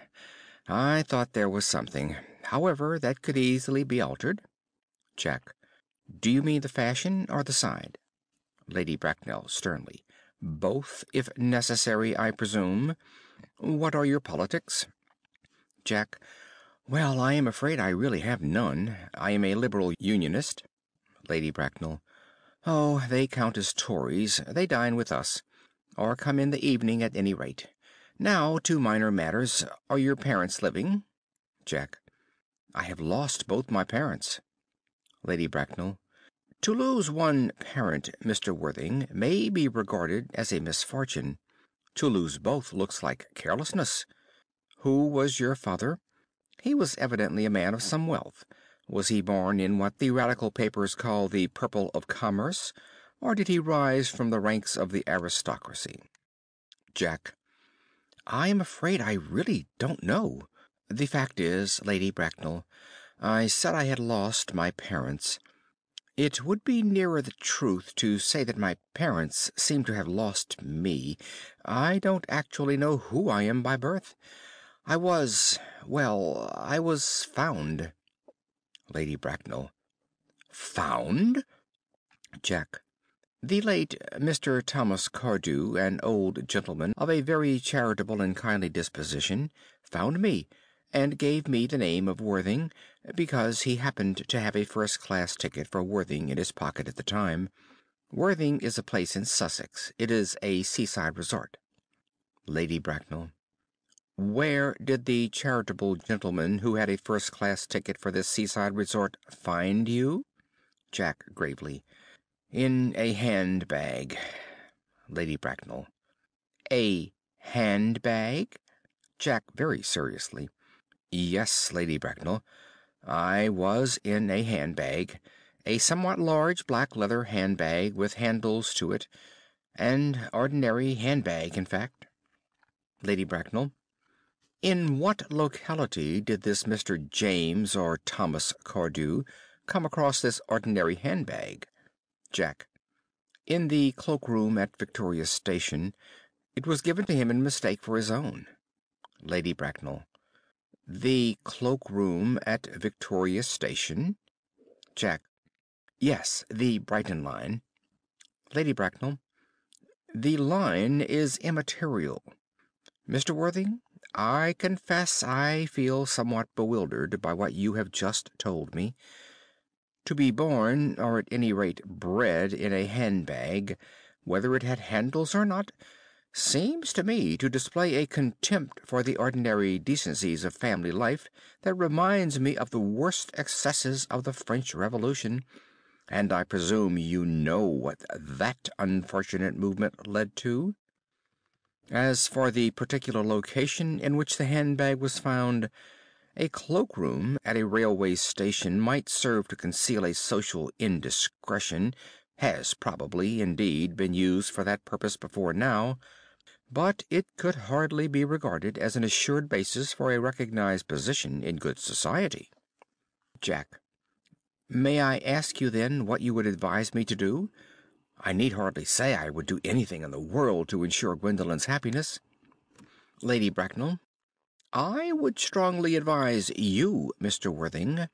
I thought there was something. However, that could easily be altered. Jack. Do you mean the fashion or the side? Lady Bracknell, sternly. Both, if necessary, I presume. What are your politics? Jack. Well, I am afraid I really have none. I am a Liberal Unionist. Lady Bracknell. Oh, they count as Tories. They dine with us, or come in the evening at any rate. Now, to minor matters. Are your parents living? Jack. I have lost both my parents. Lady Bracknell. To lose one parent, Mr. Worthing, may be regarded as a misfortune. To lose both looks like carelessness. Who was your father? He was evidently a man of some wealth. Was he born in what the radical papers call the purple of commerce, or did he rise from the ranks of the aristocracy? Jack. I am afraid I really don't know. The fact is, Lady Bracknell, I said I had lost my parents. It would be nearer the truth to say that my parents seem to have lost me. I don't actually know who I am by birth. I was, well, I was found. Lady Bracknell. Found? Jack. The late Mr. Thomas Cardew, an old gentleman of a very charitable and kindly disposition, found me, and gave me the name of Worthing, because he happened to have a first-class ticket for Worthing in his pocket at the time. Worthing is a place in Sussex. It is a seaside resort. Lady Bracknell. Where did the charitable gentleman who had a first-class ticket for this seaside resort find you? Jack gravely. In a handbag. Lady Bracknell. A handbag? Jack very seriously. Yes, Lady Bracknell. I was in a handbag, a somewhat large black leather handbag with handles to it, an ordinary handbag, in fact. Lady Bracknell. In what locality did this Mr. James or Thomas Cardew come across this ordinary handbag? Jack. In the cloakroom at Victoria Station. It was given to him in mistake for his own. Lady Bracknell. The cloakroom at Victoria Station? Jack. Yes, the Brighton line. Lady Bracknell. The line is immaterial. Mr. Worthing, I confess I feel somewhat bewildered by what you have just told me. To be born, or at any rate bred, in a handbag, whether it had handles or not, seems to me to display a contempt for the ordinary decencies of family life that reminds me of the worst excesses of the French Revolution, and I presume you know what that unfortunate movement led to? As for the particular location in which the handbag was found, a cloakroom at a railway station might serve to conceal a social indiscretion, has probably, indeed, been used for that purpose before now, but it could hardly be regarded as an assured basis for a recognized position in good society. Jack. May I ask you, then, what you would advise me to do? I need hardly say I would do anything in the world to ensure Gwendolen's happiness. Lady Bracknell. I would strongly advise you, Mr. Worthing,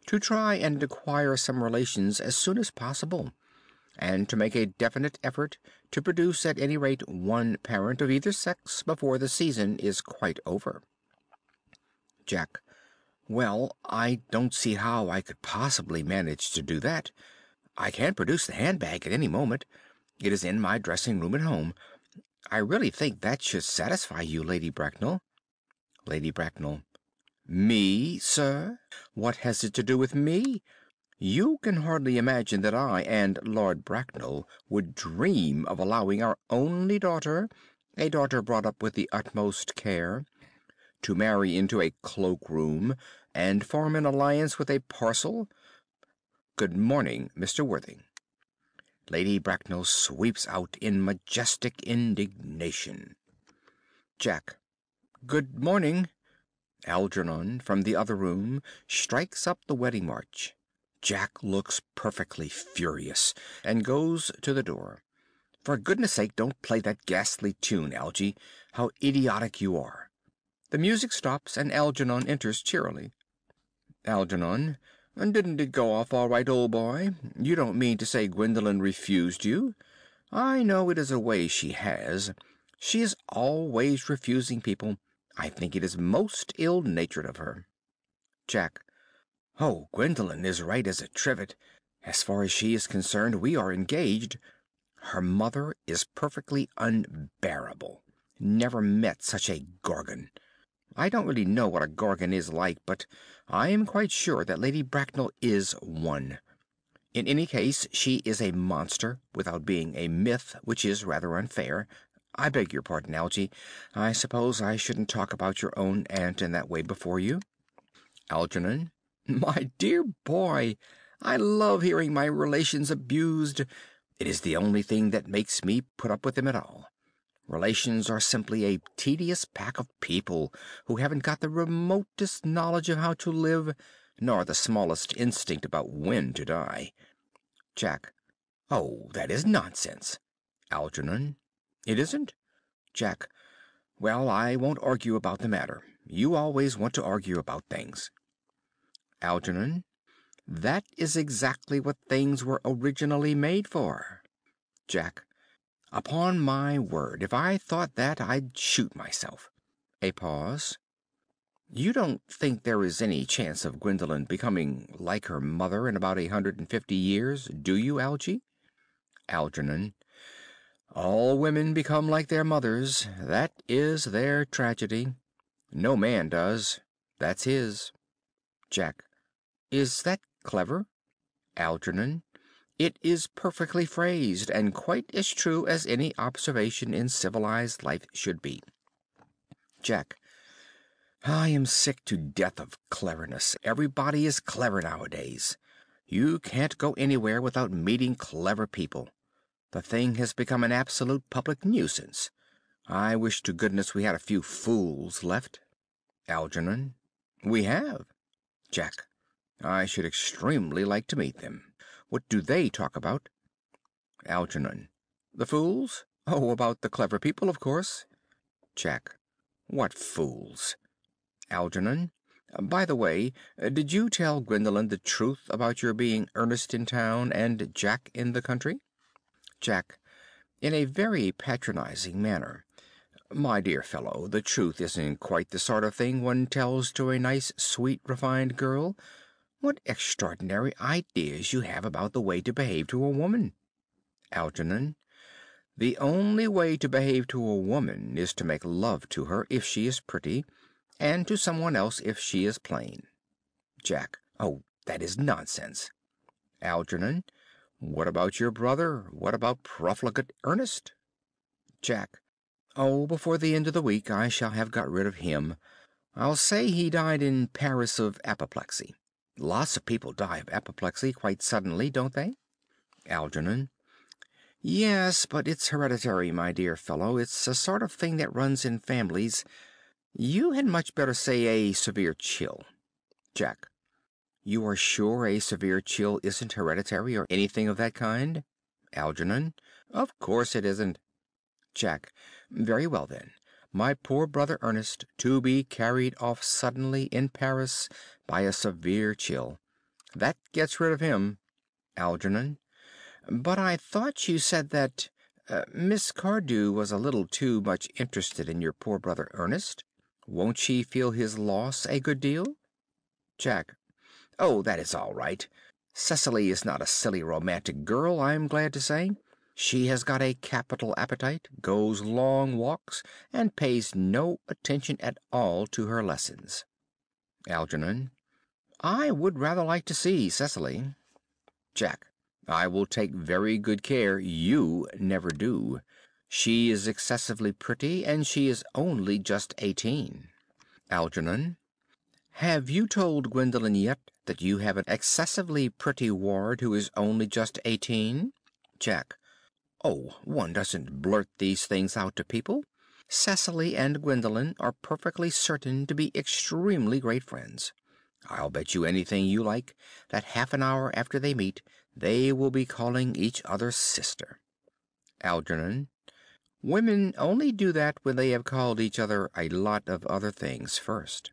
to try and acquire some relations as soon as possible, and to make a definite effort to produce at any rate one parent of either sex before the season is quite over. Jack. Well, I don't see how I could possibly manage to do that. I can produce the handbag at any moment. It is in my dressing room at home. I really think that should satisfy you, Lady Bracknell. Lady Bracknell. Me, sir? What has it to do with me? You can hardly imagine that I and Lord Bracknell would dream of allowing our only daughter, a daughter brought up with the utmost care, to marry into a cloakroom and form an alliance with a parcel. Good morning, Mr. Worthing. Lady Bracknell sweeps out in majestic indignation. Jack. Good morning. Algernon, from the other room, strikes up the wedding march. Jack looks perfectly furious, and goes to the door. For goodness' sake, don't play that ghastly tune, Algy. How idiotic you are. The music stops, and Algernon enters cheerily. Algernon. Didn't it go off all right, old boy? You don't mean to say Gwendolen refused you? I know it is a way she has. She is always refusing people. I think it is most ill-natured of her. Jack. Oh, Gwendolen is right as a trivet. As far as she is concerned, we are engaged. Her mother is perfectly unbearable. Never met such a gorgon. I don't really know what a gorgon is like, but I am quite sure that Lady Bracknell is one. In any case, she is a monster, without being a myth, which is rather unfair. I beg your pardon, Algy. I suppose I shouldn't talk about your own aunt in that way before you. Algernon. My dear boy, I love hearing my relations abused. It is the only thing that makes me put up with them at all. Relations are simply a tedious pack of people who haven't got the remotest knowledge of how to live, nor the smallest instinct about when to die. Jack. Oh, that is nonsense. Algernon. It isn't? Jack. Well, I won't argue about the matter. You always want to argue about things. Algernon. That is exactly what things were originally made for. Jack. Upon my word, if I thought that, I'd shoot myself. A pause. You don't think there is any chance of Gwendolen becoming like her mother in about 150 years, do you, Algy? Algernon. All women become like their mothers. That is their tragedy. No man does. That's his. Jack. Is that clever? Algernon. It is perfectly phrased, and quite as true as any observation in civilized life should be. Jack. I am sick to death of cleverness. Everybody is clever nowadays. You can't go anywhere without meeting clever people. The thing has become an absolute public nuisance. I wish to goodness we had a few fools left. Algernon. We have. Jack. I should extremely like to meet them. What do they talk about? Algernon. The fools? Oh, about the clever people, of course. Jack. What fools? Algernon. By the way, did you tell Gwendolen the truth about your being Ernest in town and Jack in the country? Jack. In a very patronizing manner. My dear fellow, the truth isn't quite the sort of thing one tells to a nice, sweet, refined girl. What extraordinary ideas you have about the way to behave to a woman. Algernon. The only way to behave to a woman is to make love to her if she is pretty, and to someone else if she is plain. Jack. Oh, that is nonsense. Algernon. What about your brother? What about profligate Ernest? Jack. Oh, before the end of the week I shall have got rid of him. I'll say he died in Paris of apoplexy. Lots of people die of apoplexy quite suddenly, don't they? Algernon. Yes, but it's hereditary, my dear fellow. It's a sort of thing that runs in families. You had much better say a severe chill. Jack. You are sure a severe chill isn't hereditary or anything of that kind? Algernon. Of course it isn't. Jack. Very well then. My poor brother Ernest to be carried off suddenly in Paris by a severe chill. That gets rid of him. Algernon. But I thought you said that Miss Cardew was a little too much interested in your poor brother Ernest. Won't she feel his loss a good deal? Jack. Oh, that is all right. Cecily is not a silly romantic girl, I'm glad to say. She has got a capital appetite, goes long walks, and pays no attention at all to her lessons. Algernon. I would rather like to see Cecily. Jack. I will take very good care you never do. She is excessively pretty, and she is only just 18. Algernon. Have you told Gwendolen yet that you have an excessively pretty ward who is only just 18? Jack. Oh, one doesn't blurt these things out to people. Cecily and Gwendolen are perfectly certain to be extremely great friends. I'll bet you anything you like that half an hour after they meet they will be calling each other sister. Algernon. Women only do that when they have called each other a lot of other things first.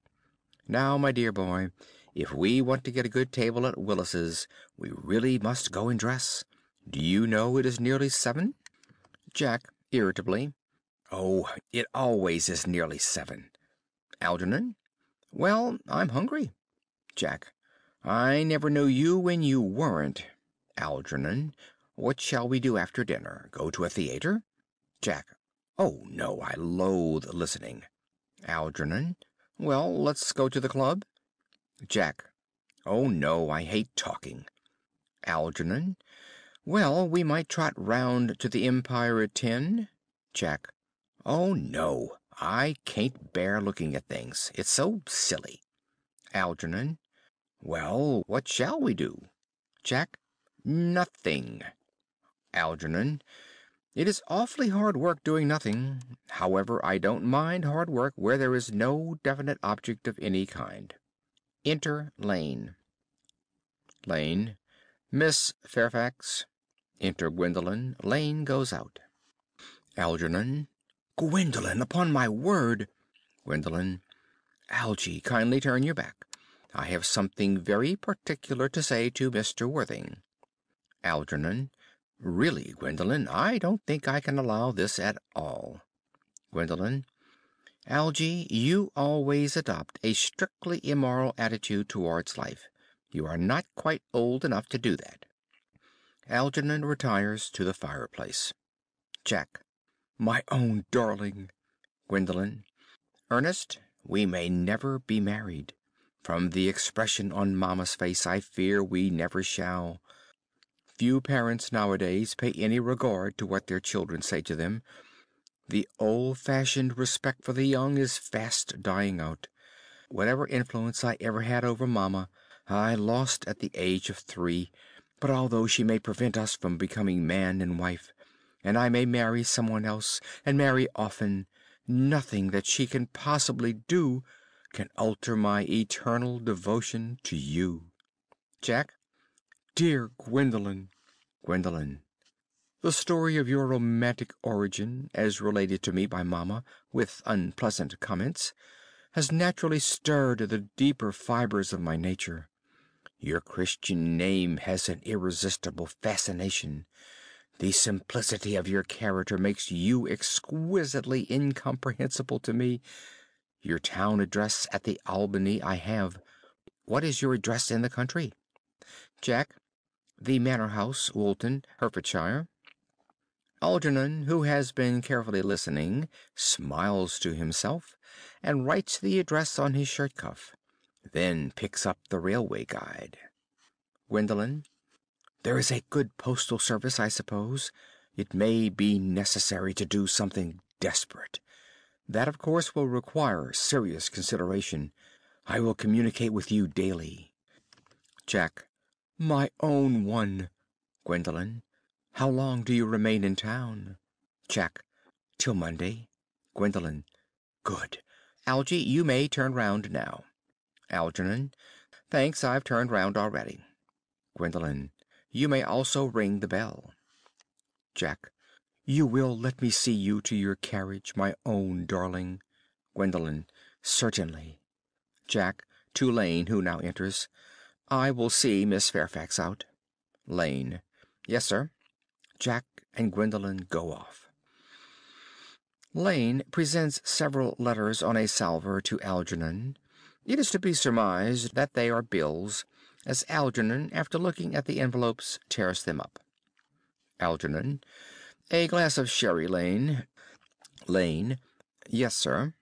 Now, my dear boy, if we want to get a good table at Willis's, we really must go and dress. Do you know it is nearly 7? Jack, irritably. Oh, it always is nearly 7. Algernon. Well, I'm hungry. Jack. I never knew you when you weren't. Algernon. What shall we do after dinner? Go to a theater? Jack. Oh, no, I loathe listening. Algernon. Well, let's go to the club. Jack. Oh, no, I hate talking. Algernon. Well, we might trot round to the Empire at 10. Jack. Oh, no, I can't bear looking at things. It's so silly. Algernon. Well, what shall we do? Jack. Nothing. Algernon. It is awfully hard work doing nothing. However, I don't mind hard work where there is no definite object of any kind. Enter Lane. Lane. Miss Fairfax. Enter Gwendolen. Lane goes out. Algernon. Gwendolen, upon my word! Gwendolen. Algy, kindly turn your back. I have something very particular to say to Mr. Worthing. Algernon. Really, Gwendolen, I don't think I can allow this at all. Gwendolen. Algy, you always adopt a strictly immoral attitude towards life. You are not quite old enough to do that. Algernon retires to the fireplace. Jack. My own darling. Gwendolen. Ernest, we may never be married. From the expression on Mamma's face, I fear we never shall. Few parents nowadays pay any regard to what their children say to them. The old-fashioned respect for the young is fast dying out. Whatever influence I ever had over Mamma, I lost at the age of 3. But although she may prevent us from becoming man and wife, and I may marry someone else, and marry often, nothing that she can possibly do can alter my eternal devotion to you. Jack. Dear Gwendolen. Gwendolen. The story of your romantic origin, as related to me by Mamma, with unpleasant comments, has naturally stirred the deeper fibers of my nature. Your Christian name has an irresistible fascination. The simplicity of your character makes you exquisitely incomprehensible to me. Your town address at the Albany I have. What is your address in the country? Jack. The Manor House, Woolton, Hertfordshire. Algernon, who has been carefully listening, smiles to himself, and writes the address on his shirt cuff, then picks up the railway guide. Gwendolen. There is a good postal service, I suppose. It may be necessary to do something desperate. That, of course, will require serious consideration. I will communicate with you daily. Jack. My own one. Gwendolen. How long do you remain in town? Jack. Till Monday. Gwendolen. Good. Algy, you may turn round now. Algernon. Thanks, I've turned round already. Gwendolen. You may also ring the bell. Jack. You will let me see you to your carriage, my own darling? Gwendolen. Certainly. Jack, to Lane, who now enters. I will see Miss Fairfax out. Lane. Yes, sir. Jack and Gwendolen go off. Lane presents several letters on a salver to Algernon. It is to be surmised that they are bills, as Algernon, after looking at the envelopes, tears them up. Algernon. A glass of sherry, Lane. Lane. Yes, sir.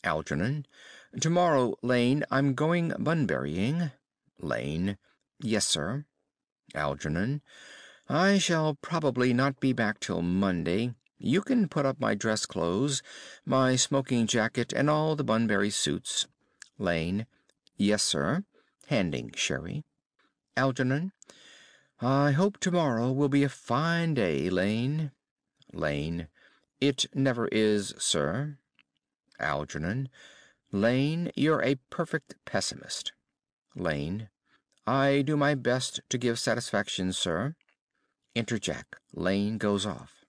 Algernon. Tomorrow, Lane, I'm going bunburying. Lane. Yes, sir. Algernon. I shall probably not be back till Monday. You can put up my dress clothes, my smoking jacket, and all the Bunbury suits. Lane. Yes, sir. Handing sherry. Algernon. I hope tomorrow will be a fine day, Lane. Lane. It never is, sir. Algernon. Lane, you're a perfect pessimist. Lane. I do my best to give satisfaction, sir. Enter Jack. Lane goes off.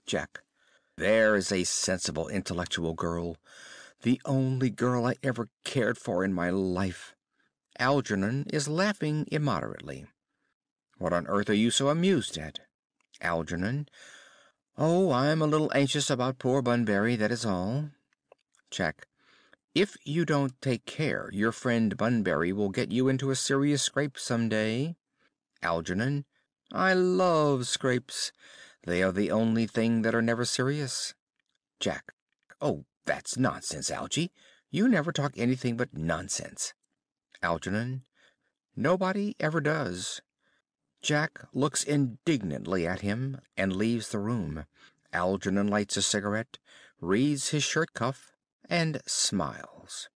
Jack. There's a sensible, intellectual girl. The only girl I ever cared for in my life. Algernon is laughing immoderately. What on earth are you so amused at? Algernon. Oh, I'm a little anxious about poor Bunbury, that is all. Jack. If you don't take care, your friend Bunbury will get you into a serious scrape some day. Algernon. I love scrapes. They are the only thing that are never serious. Jack. Oh, that's nonsense, Algy. You never talk anything but nonsense. Algernon. Nobody ever does. Jack looks indignantly at him and leaves the room. Algernon lights a cigarette, reads his shirt cuff, and smiles.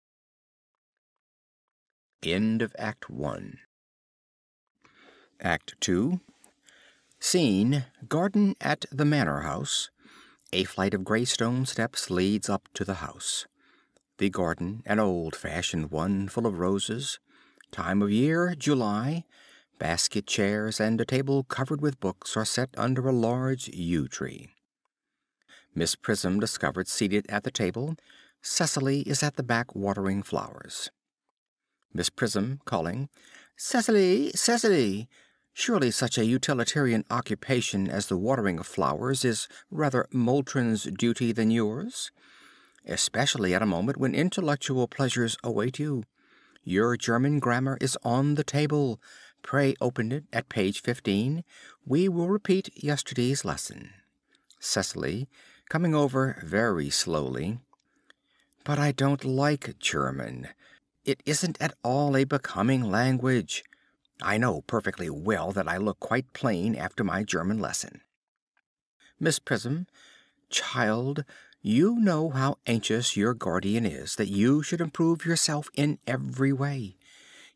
End of Act 1. Act 2. Scene: garden at the manor house. A flight of gray stone steps leads up to the house. The garden, an old-fashioned one, full of roses. Time of year, July. Basket chairs and a table covered with books are set under a large yew tree. Miss Prism discovered seated at the table. Cecily is at the back watering flowers. Miss Prism calling, "Cecily, Cecily! Surely such a utilitarian occupation as the watering of flowers is rather Moultron's duty than yours? Especially at a moment when intellectual pleasures await you. Your German grammar is on the table. Pray open it at page 15. We will repeat yesterday's lesson." Cecily, coming over very slowly. "But I don't like German. It isn't at all a becoming language. I know perfectly well that I look quite plain after my German lesson." Miss Prism, "Child, you know how anxious your guardian is that you should improve yourself in every way.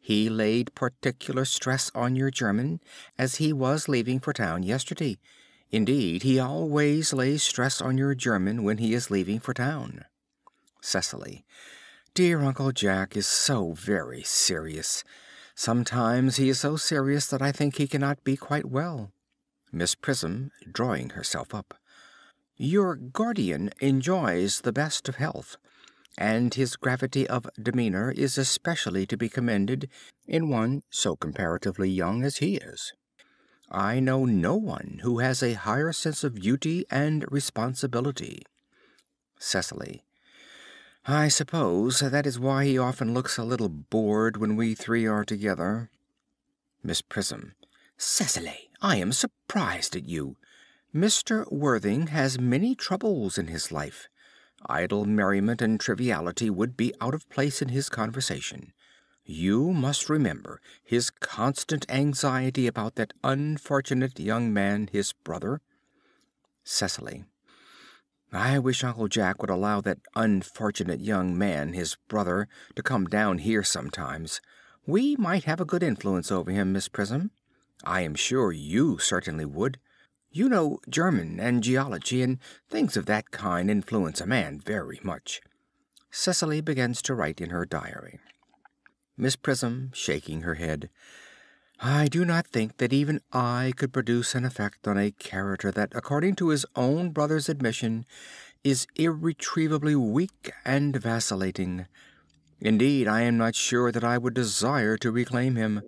He laid particular stress on your German as he was leaving for town yesterday. Indeed, he always lays stress on your German when he is leaving for town." Cecily, "Dear Uncle Jack is so very serious. Sometimes he is so serious that I think he cannot be quite well." Miss Prism, drawing herself up, "Your guardian enjoys the best of health, and his gravity of demeanor is especially to be commended in one so comparatively young as he is. I know no one who has a higher sense of duty and responsibility." Cecily, "I suppose that is why he often looks a little bored when we three are together." Miss Prism, "Cecily, I am surprised at you. Mr. Worthing has many troubles in his life. Idle merriment and triviality would be out of place in his conversation. You must remember his constant anxiety about that unfortunate young man, his brother." Cecily, "I wish Uncle Jack would allow that unfortunate young man, his brother, to come down here sometimes. We might have a good influence over him, Miss Prism. I am sure you certainly would. You know German and geology and things of that kind influence a man very much." Cecily begins to write in her diary. Miss Prism, shaking her head, "I do not think that even I could produce an effect on a character that, according to his own brother's admission, is irretrievably weak and vacillating. Indeed, I am not sure that I would desire to reclaim him.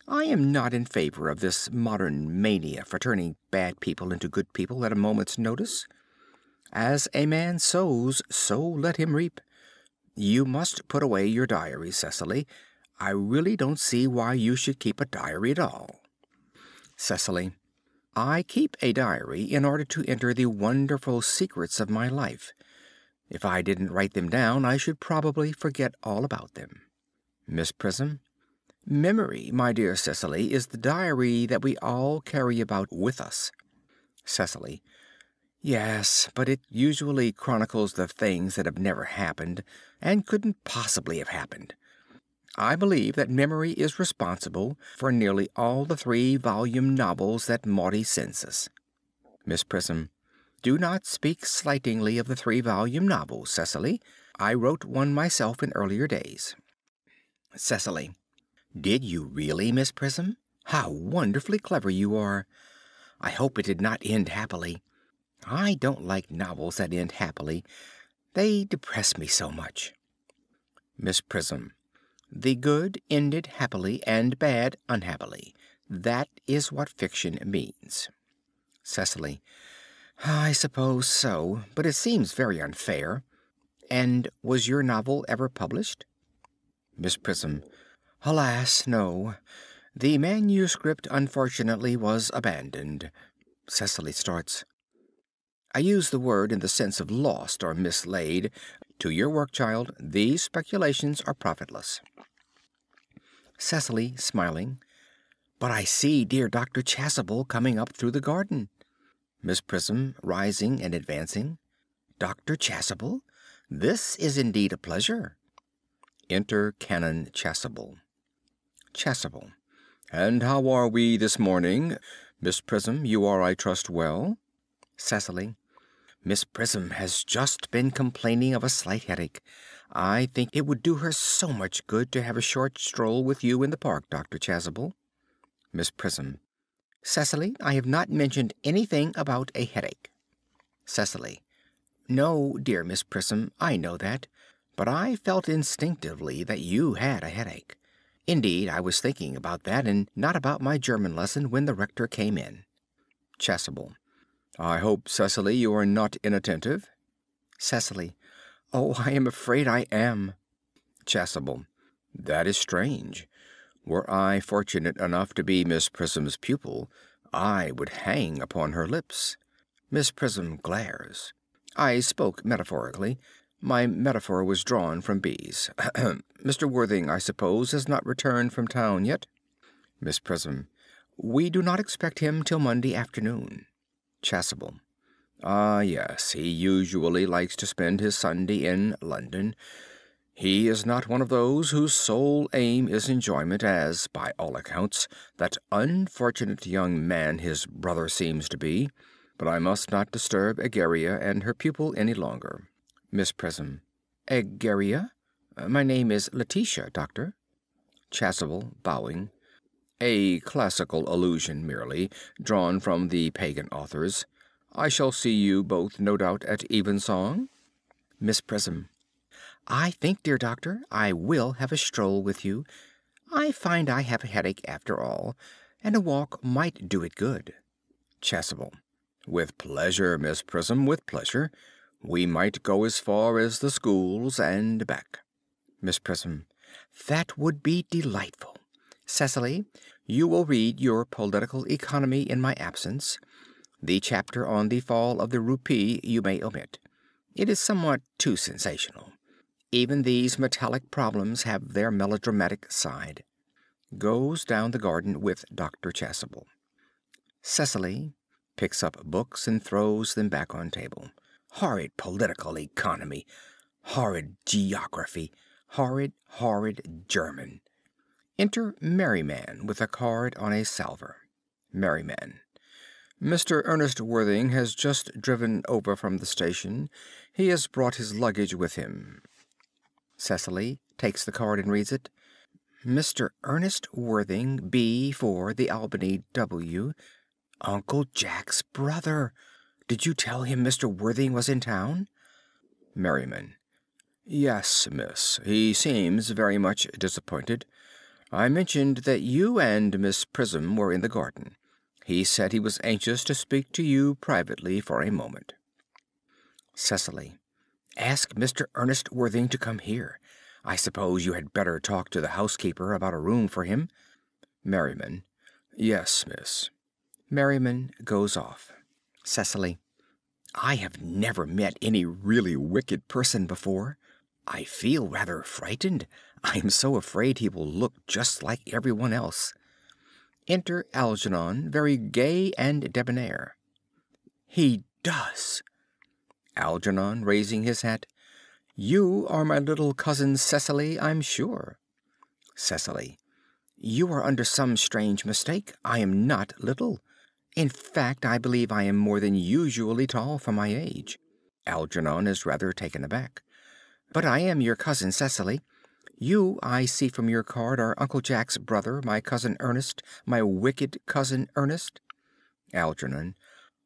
I am not in favor of this modern mania for turning bad people into good people at a moment's notice. As a man sows, so let him reap. You must put away your diary, Cecily. I really don't see why you should keep a diary at all." Cecily, "I keep a diary in order to enter the wonderful secrets of my life. If I didn't write them down, I should probably forget all about them." Miss Prism, "Memory, my dear Cecily, is the diary that we all carry about with us." Cecily, "Yes, but it usually chronicles the things that have never happened and couldn't possibly have happened. I believe that memory is responsible for nearly all the 3-volume novels that Maudie sends us." Miss Prism, "Do not speak slightingly of the 3-volume novels, Cecily. I wrote one myself in earlier days." Cecily, "Did you really, Miss Prism? How wonderfully clever you are! I hope it did not end happily. I don't like novels that end happily. They depress me so much." Miss Prism, "The good ended happily and bad unhappily. That is what fiction means." Cecily, "I suppose so, but it seems very unfair. And was your novel ever published?" Miss Prism, "Alas, no. The manuscript unfortunately was abandoned." Cecily starts. "I use the word in the sense of lost or mislaid. To your work, child. These speculations are profitless." Cecily, smiling, "But I see dear Dr. Chasuble coming up through the garden." Miss Prism, rising and advancing. Dr. Chasuble, this is indeed a pleasure. Enter Canon Chasuble. Chasuble. And how are we this morning? Miss Prism, you are, I trust, well? Cecily. Miss Prism has just been complaining of a slight headache. I think it would do her so much good to have a short stroll with you in the park, Dr. Chasuble. Miss Prism. Cecily, I have not mentioned anything about a headache. Cecily. No, dear Miss Prism, I know that, but I felt instinctively that you had a headache. Indeed, I was thinking about that and not about my German lesson when the rector came in. Chasuble. I hope, Cecily, you are not inattentive. Cecily. Oh, I am afraid I am. Chasuble. That is strange. Were I fortunate enough to be Miss Prism's pupil, I would hang upon her lips. Miss Prism glares. I spoke metaphorically. My metaphor was drawn from bees. Mr. Worthing, I suppose, has not returned from town yet? Miss Prism. We do not expect him till Monday afternoon. Chasuble. Ah, yes, he usually likes to spend his Sunday in London. He is not one of those whose sole aim is enjoyment, as, by all accounts, that unfortunate young man his brother seems to be. But I must not disturb Egeria and her pupil any longer. Miss Prism. Egeria? My name is Letitia, Doctor. Chasuble, bowing. A classical allusion merely, drawn from the pagan authors. I shall see you both, no doubt, at evensong. Miss Prism. I think, dear Doctor, I will have a stroll with you. I find I have a headache after all, and a walk might do it good. Chasuble. With pleasure, Miss Prism, with pleasure. We might go as far as the schools and back. Miss Prism. That would be delightful. Cecily, you will read your political economy in my absence. The chapter on the fall of the rupee you may omit. It is somewhat too sensational. Even these metallic problems have their melodramatic side. Goes down the garden with Dr. Chasuble. Cecily picks up books and throws them back on table. Horrid political economy. Horrid geography. Horrid German. Enter Merryman with a card on a salver. Merryman. Mr. Ernest Worthing has just driven over from the station. He has brought his luggage with him. Cecily takes the card and reads it. Mr. Ernest Worthing, B. for the Albany W. Uncle Jack's brother. Did you tell him Mr. Worthing was in town? Merryman. Yes, miss. He seems very much disappointed. I mentioned that you and Miss Prism were in the garden. He said he was anxious to speak to you privately for a moment. Cecily. Ask Mr. Ernest Worthing to come here. I suppose you had better talk to the housekeeper about a room for him. Merryman. Yes, miss. Merryman goes off. Cecily. I have never met any really wicked person before. I feel rather frightened. I am so afraid he will look just like everyone else. Enter Algernon, very gay and debonair. He does. Algernon, raising his hat. You are my little cousin Cecily, I'm sure. Cecily. You are under some strange mistake. I am not little. In fact, I believe I am more than usually tall for my age. Algernon is rather taken aback. But I am your cousin Cecily. You, I see from your card, are Uncle Jack's brother, my cousin Ernest, my wicked cousin Ernest. Algernon.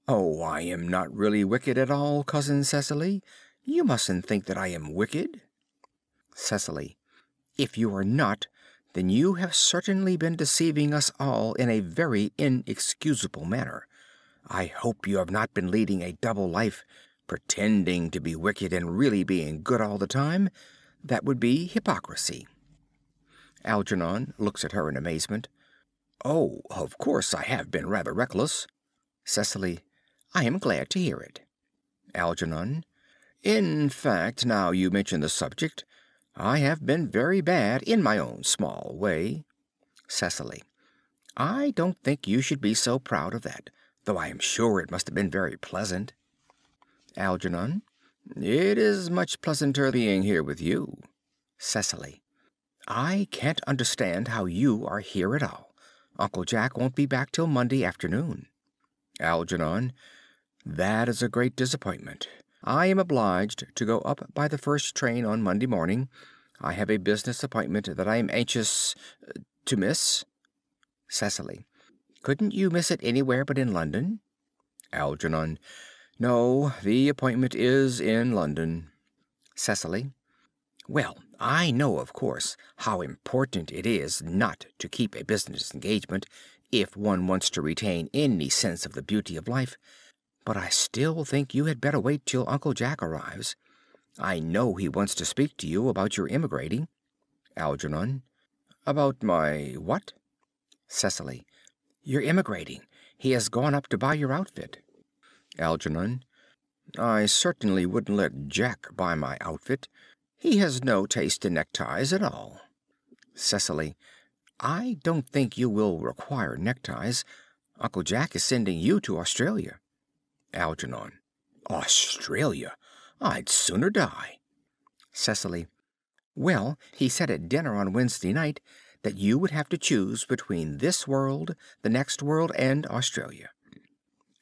Oh, I am not really wicked at all, cousin Cecily. You mustn't think that I am wicked. Cecily. If you are not, then you have certainly been deceiving us all in a very inexcusable manner. I hope you have not been leading a double life, pretending to be wicked and really being good all the time. That would be hypocrisy. Algernon looks at her in amazement. Oh, of course I have been rather reckless. Cecily. I am glad to hear it. Algernon. In fact, now you mention the subject, I have been very bad in my own small way. Cecily. I don't think you should be so proud of that. though I am sure it must have been very pleasant. Algernon. It is much pleasanter being here with you. Cecily. I can't understand how you are here at all. Uncle Jack won't be back till Monday afternoon. Algernon. That is a great disappointment. I am obliged to go up by the first train on Monday morning. I have a business appointment that I am anxious to miss. Cecily. Couldn't you miss it anywhere but in London? Algernon. No, the appointment is in London. Cecily. Well, I know, of course, how important it is not to keep a business engagement if one wants to retain any sense of the beauty of life, but I still think you had better wait till Uncle Jack arrives. I know he wants to speak to you about your emigrating. Algernon. About my what? Cecily. Your emigrating. He has gone up to buy your outfit. Algernon. I certainly wouldn't let Jack buy my outfit. He has no taste in neckties at all. Cecily. I don't think you will require neckties. Uncle Jack is sending you to Australia. Algernon. Australia? I'd sooner die. Cecily. Well, he said at dinner on Wednesday night that you would have to choose between this world, the next world, and Australia.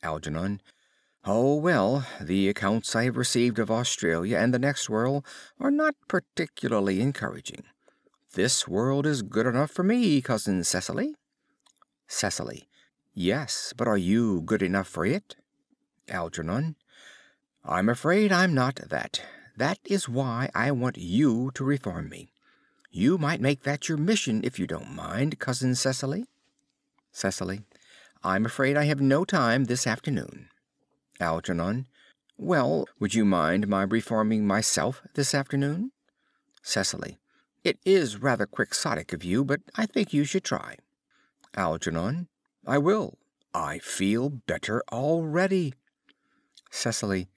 Algernon. Oh, well, the accounts I have received of Australia and the next world are not particularly encouraging. This world is good enough for me, Cousin Cecily. Cecily. Yes, but are you good enough for it? Algernon. I'm afraid I'm not that. That is why I want you to reform me. You might make that your mission if you don't mind, Cousin Cecily. Cecily. I'm afraid I have no time this afternoon. Algernon. Well, would you mind my reforming myself this afternoon? Cecily. It is rather quixotic of you, but I think you should try. Algernon. I will. I feel better already. Cecily.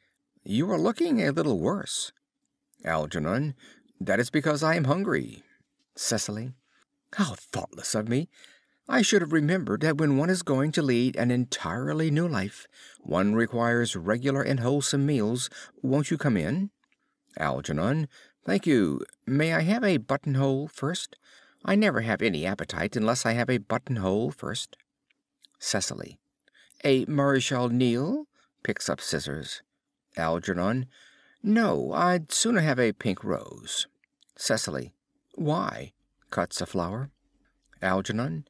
You are looking a little worse. Algernon. That is because I am hungry. Cecily. How thoughtless of me. I should have remembered that when one is going to lead an entirely new life, one requires regular and wholesome meals. Won't you come in? Algernon. Thank you. May I have a buttonhole first? I never have any appetite unless I have a buttonhole first. Cecily. A Maréchal Niel? Picks up scissors. Algernon. No, I'd sooner have a pink rose. Cecily. Why? Cuts a flower. Algernon.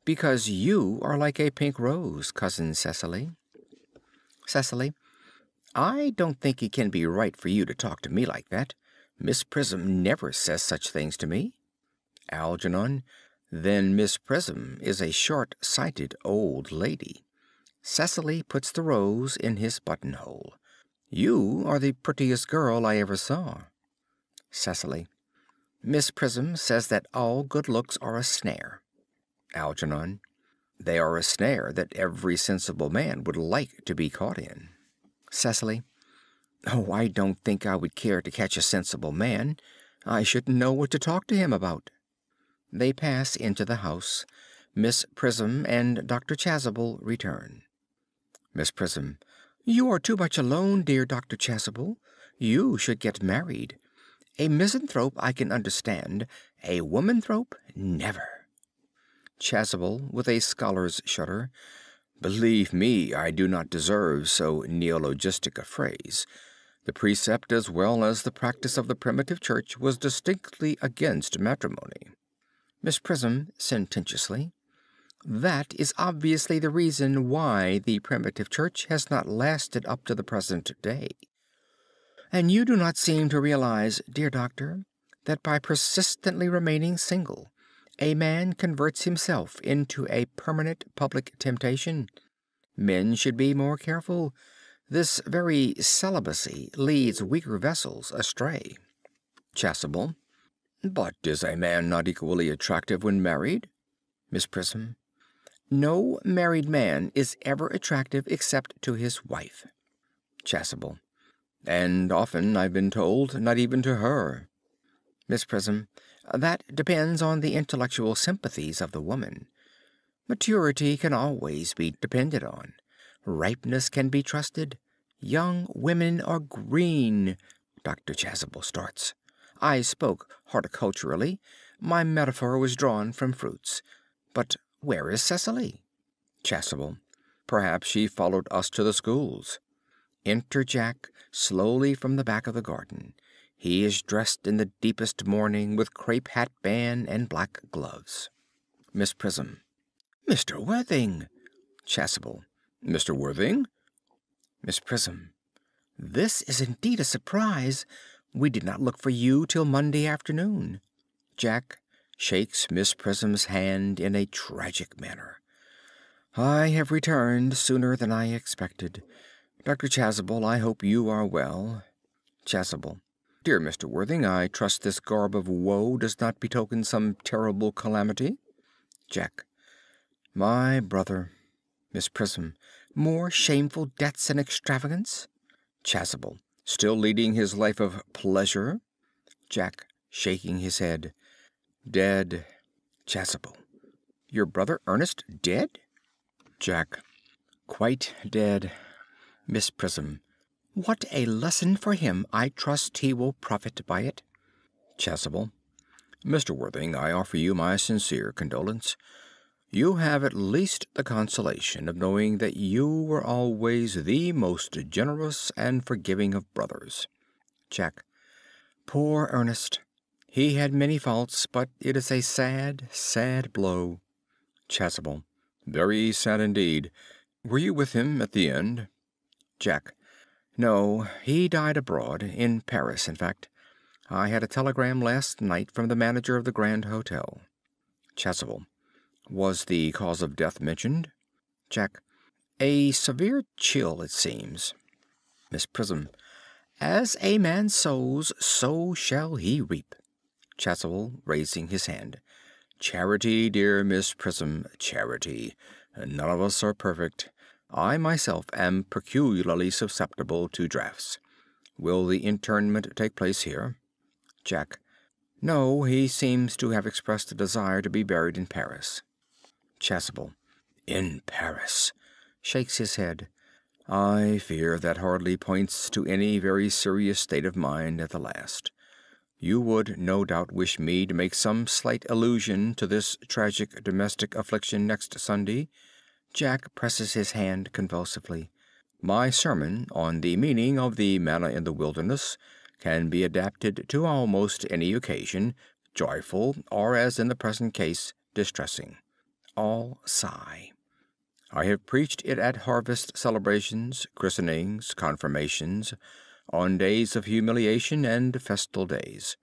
Because you are like a pink rose, Cousin Cecily. Cecily. I don't think it can be right for you to talk to me like that. Miss Prism never says such things to me. Algernon. Then Miss Prism is a short-sighted old lady. Cecily puts the rose in his buttonhole. You are the prettiest girl I ever saw. Cecily. Miss Prism says that all good looks are a snare. Algernon. They are a snare that every sensible man would like to be caught in. Cecily. Oh, I don't think I would care to catch a sensible man. I shouldn't know what to talk to him about. They pass into the house. Miss Prism and Dr. Chasuble return. Miss Prism. You are too much alone, dear Dr. Chasuble. You should get married. A misanthrope I can understand. A womanthrope, never. Chasuble, with a scholar's shudder. Believe me, I do not deserve so neologistic a phrase. The precept as well as the practice of the primitive church was distinctly against matrimony. Miss Prism, sententiously. That is obviously the reason why the primitive church has not lasted up to the present day. And you do not seem to realize, dear doctor, that by persistently remaining single, a man converts himself into a permanent public temptation. Men should be more careful. This very celibacy leads weaker vessels astray. Chasuble. But is a man not equally attractive when married? Miss Prism. No married man is ever attractive except to his wife. Chasuble. And often, I've been told, not even to her. Miss Prism. That depends on the intellectual sympathies of the woman. Maturity can always be depended on. Ripeness can be trusted. Young women are green. Dr. Chasuble starts. I spoke horticulturally. My metaphor was drawn from fruits. But where is Cecily? Chasuble. Perhaps she followed us to the schools. Enter Jack slowly from the back of the garden. He is dressed in the deepest mourning, with crape hat band and black gloves. Miss Prism. Mr. Worthing! Chasuble. Mr. Worthing? Miss Prism. This is indeed a surprise. We did not look for you till Monday afternoon. Jack shakes Miss Prism's hand in a tragic manner. I have returned sooner than I expected. Dr. Chasuble, I hope you are well. Chasuble. Dear Mr. Worthing, I trust this garb of woe does not betoken some terrible calamity? Jack. My brother. Miss Prism. More shameful debts and extravagance? Chasuble. Still leading his life of pleasure? Jack, shaking his head. Dead. Chasuble. Your brother Ernest dead? Jack. Quite dead. Miss Prism. What a lesson for him! I trust he will profit by it. Chasuble. Mr. Worthing, I offer you my sincere condolence. You have at least the consolation of knowing that you were always the most generous and forgiving of brothers. Jack. Poor Ernest! He had many faults, but it is a sad, sad blow. Chasuble. Very sad indeed. Were you with him at the end? Jack. No, he died abroad, in Paris, in fact. I had a telegram last night from the manager of the Grand Hotel. Chasuble. Was the cause of death mentioned? Jack. A severe chill, it seems. Miss Prism. As a man sows, so shall he reap. Chasuble, raising his hand. Charity, dear Miss Prism, charity. None of us are perfect. I myself am peculiarly susceptible to draughts. Will the interment take place here? Jack. No, he seems to have expressed a desire to be buried in Paris. Chasuble. In Paris. Shakes his head. I fear that hardly points to any very serious state of mind at the last. You would no doubt wish me to make some slight allusion to this tragic domestic affliction next Sunday. Jack presses his hand convulsively. My sermon on the meaning of the manna in the wilderness can be adapted to almost any occasion, joyful, or, as in the present case, distressing. All sigh. I have preached it at harvest celebrations, christenings, confirmations, on days of humiliation and festal days.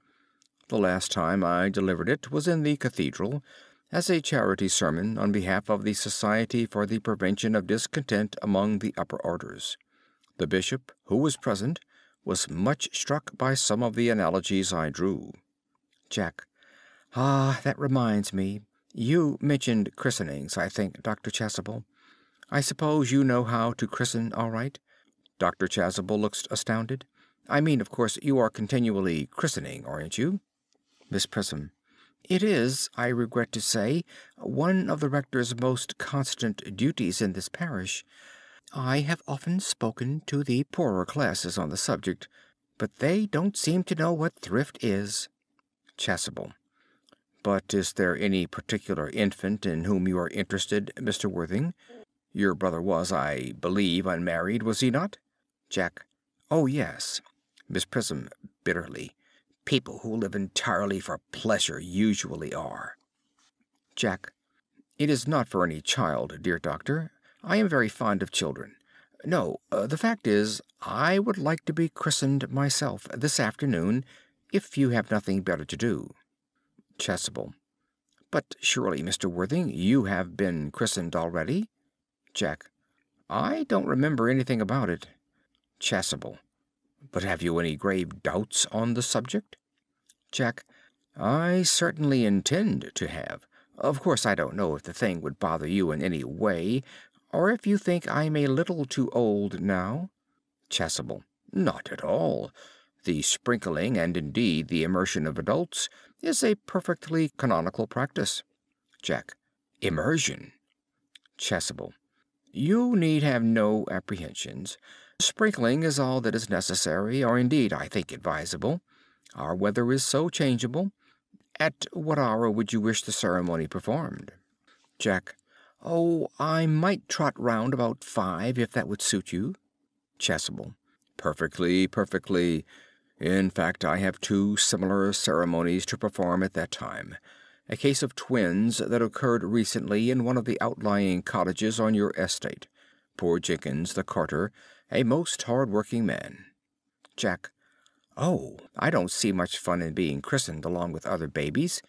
The last time I delivered it was in the cathedral, as a charity sermon on behalf of the Society for the Prevention of Discontent among the Upper Orders. The bishop, who was present, was much struck by some of the analogies I drew. Jack. Ah, that reminds me. You mentioned christenings, I think, Dr. Chasuble. I suppose you know how to christen all right? Dr. Chasuble looks astounded. I mean, of course, you are continually christening, aren't you? Miss Prism. It is, I regret to say, one of the rector's most constant duties in this parish. I have often spoken to the poorer classes on the subject, but they don't seem to know what thrift is. Chasuble. But is there any particular infant in whom you are interested, Mr. Worthing? Your brother was, I believe, unmarried, was he not? Jack. Oh, yes. Miss Prism, bitterly. People who live entirely for pleasure usually are. Jack. It is not for any child, dear doctor. I am very fond of children. No, the fact is, I would like to be christened myself this afternoon, if you have nothing better to do. Chasuble. But surely, Mr. Worthing, you have been christened already? Jack. I don't remember anything about it. Chasuble. But have you any grave doubts on the subject? Jack. I certainly intend to have. Of course, I don't know if the thing would bother you in any way, or if you think I'm a little too old now. Chasuble. Not at all. The sprinkling, and indeed the immersion of adults, is a perfectly canonical practice. Jack. Immersion. Chasuble. You need have no apprehensions. Sprinkling is all that is necessary, or indeed I think advisable. Our weather is so changeable. At what hour would you wish the ceremony performed? Jack. Oh, I might trot round about 5, if that would suit you. Chasuble. Perfectly, perfectly. In fact, I have 2 similar ceremonies to perform at that time. A case of twins that occurred recently in one of the outlying cottages on your estate. Poor Jenkins, the carter, a most hard-working man. Jack. Oh, I don't see much fun in being christened along with other babies.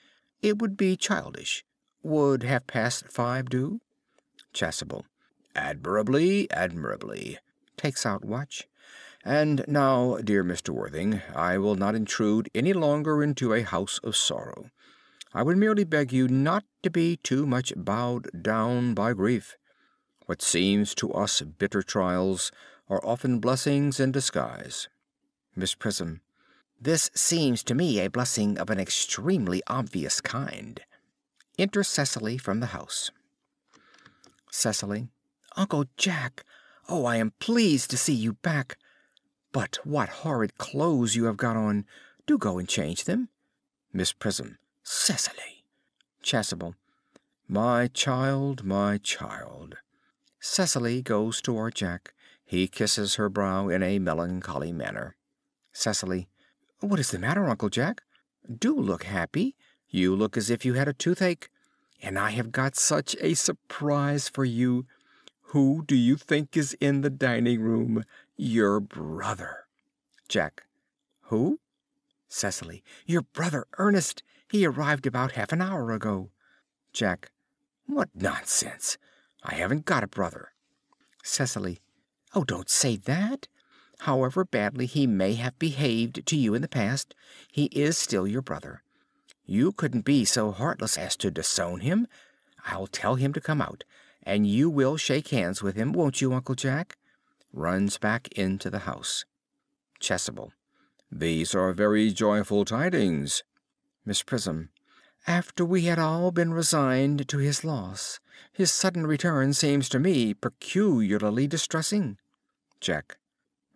It would be childish. Would 5:30 do? Chasuble. Admirably, admirably. Takes out watch. And now, dear Mr. Worthing, I will not intrude any longer into a house of sorrow. I would merely beg you not to be too much bowed down by grief. What seems to us bitter trials are often blessings in disguise. Miss Prism. This seems to me a blessing of an extremely obvious kind. Enter Cecily from the house. Cecily. Uncle Jack! Oh, I am pleased to see you back. But what horrid clothes you have got on! Do go and change them. Miss Prism. Cecily! Chasuble. My child, my child. Cecily goes toward Jack. He kisses her brow in a melancholy manner. Cecily. What is the matter, Uncle Jack? Do look happy. You look as if you had a toothache. And I have got such a surprise for you. Who do you think is in the dining room? Your brother. Jack. Who? Cecily. Your brother, Ernest. He arrived about half an hour ago. Jack. What nonsense! I haven't got a brother. Cecily. Oh, don't say that. However badly he may have behaved to you in the past, he is still your brother. You couldn't be so heartless as to disown him. I'll tell him to come out, and you will shake hands with him, won't you, Uncle Jack? Runs back into the house. Chasuble. These are very joyful tidings. Miss Prism. After we had all been resigned to his loss, his sudden return seems to me peculiarly distressing. Jack.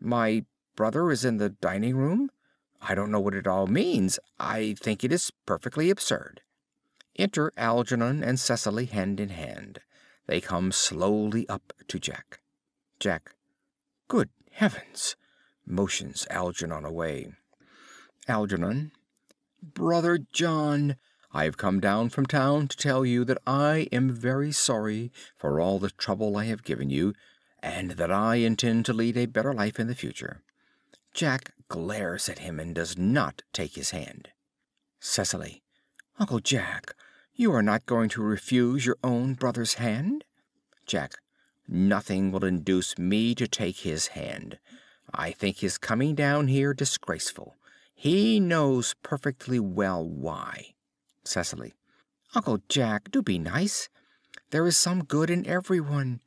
My brother is in the dining room? I don't know what it all means. I think it is perfectly absurd. Enter Algernon and Cecily hand in hand. They come slowly up to Jack. Jack. Good heavens! Motions Algernon away. Algernon. Brother John, I have come down from town to tell you that I am very sorry for all the trouble I have given you, and that I intend to lead a better life in the future. Jack glares at him and does not take his hand. Cecily. Uncle Jack, you are not going to refuse your own brother's hand? Jack. Nothing will induce me to take his hand. I think his coming down here disgraceful. He knows perfectly well why. Cecily. Uncle Jack, do be nice. There is some good in everyone.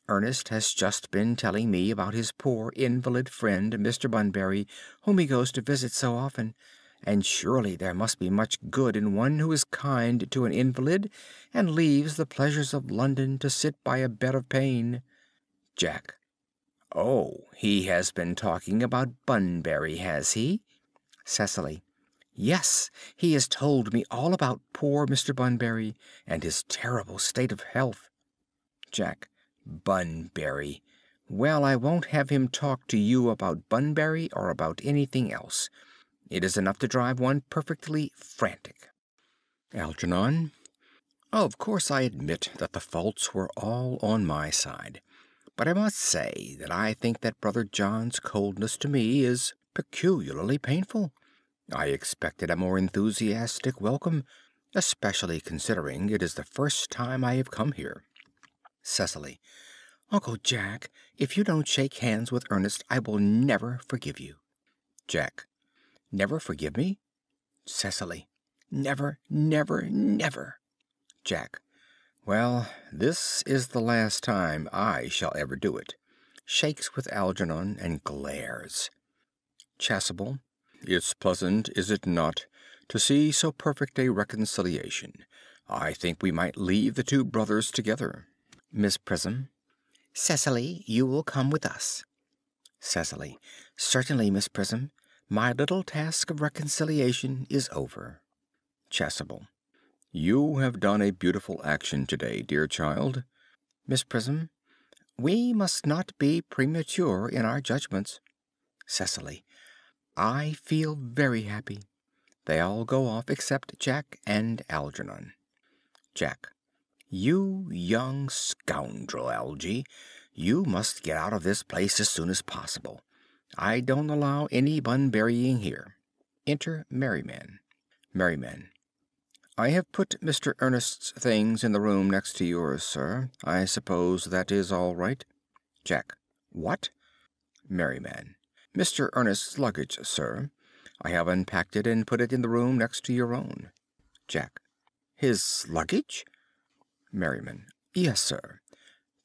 Ernest has just been telling me about his poor invalid friend, Mr. Bunbury, whom he goes to visit so often, and surely there must be much good in one who is kind to an invalid and leaves the pleasures of London to sit by a bed of pain. Jack. Oh, he has been talking about Bunbury, has he? Cecily. Yes, he has told me all about poor Mr. Bunbury and his terrible state of health. Jack. Bunbury. Well, I won't have him talk to you about Bunbury or about anything else. It is enough to drive one perfectly frantic. Algernon. Of course I admit that the faults were all on my side, but I must say that I think that Brother John's coldness to me is peculiarly painful. I expected a more enthusiastic welcome, especially considering it is the first time I have come here. Cecily. Uncle Jack, if you don't shake hands with Ernest, I will never forgive you. Jack. Never forgive me? Cecily. Never, never, never. Jack. Well, this is the last time I shall ever do it. Shakes with Algernon and glares. Chasuble. It's pleasant, is it not, to see so perfect a reconciliation. I think we might leave the two brothers together. Miss Prism. Cecily, you will come with us. Cecily. Certainly, Miss Prism. My little task of reconciliation is over. Chasuble. You have done a beautiful action today, dear child. Miss Prism. We must not be premature in our judgments. Cecily. I feel very happy. They all go off except Jack and Algernon. Jack. You young scoundrel, Algy. You must get out of this place as soon as possible. I don't allow any bunburying here. Enter Merryman. Merryman. I have put Mr. Earnest's things in the room next to yours, sir. I suppose that is all right. Jack. What? Merryman. Mr. Earnest's luggage, sir. I have unpacked it and put it in the room next to your own. Jack. His luggage? Merryman. Yes, sir.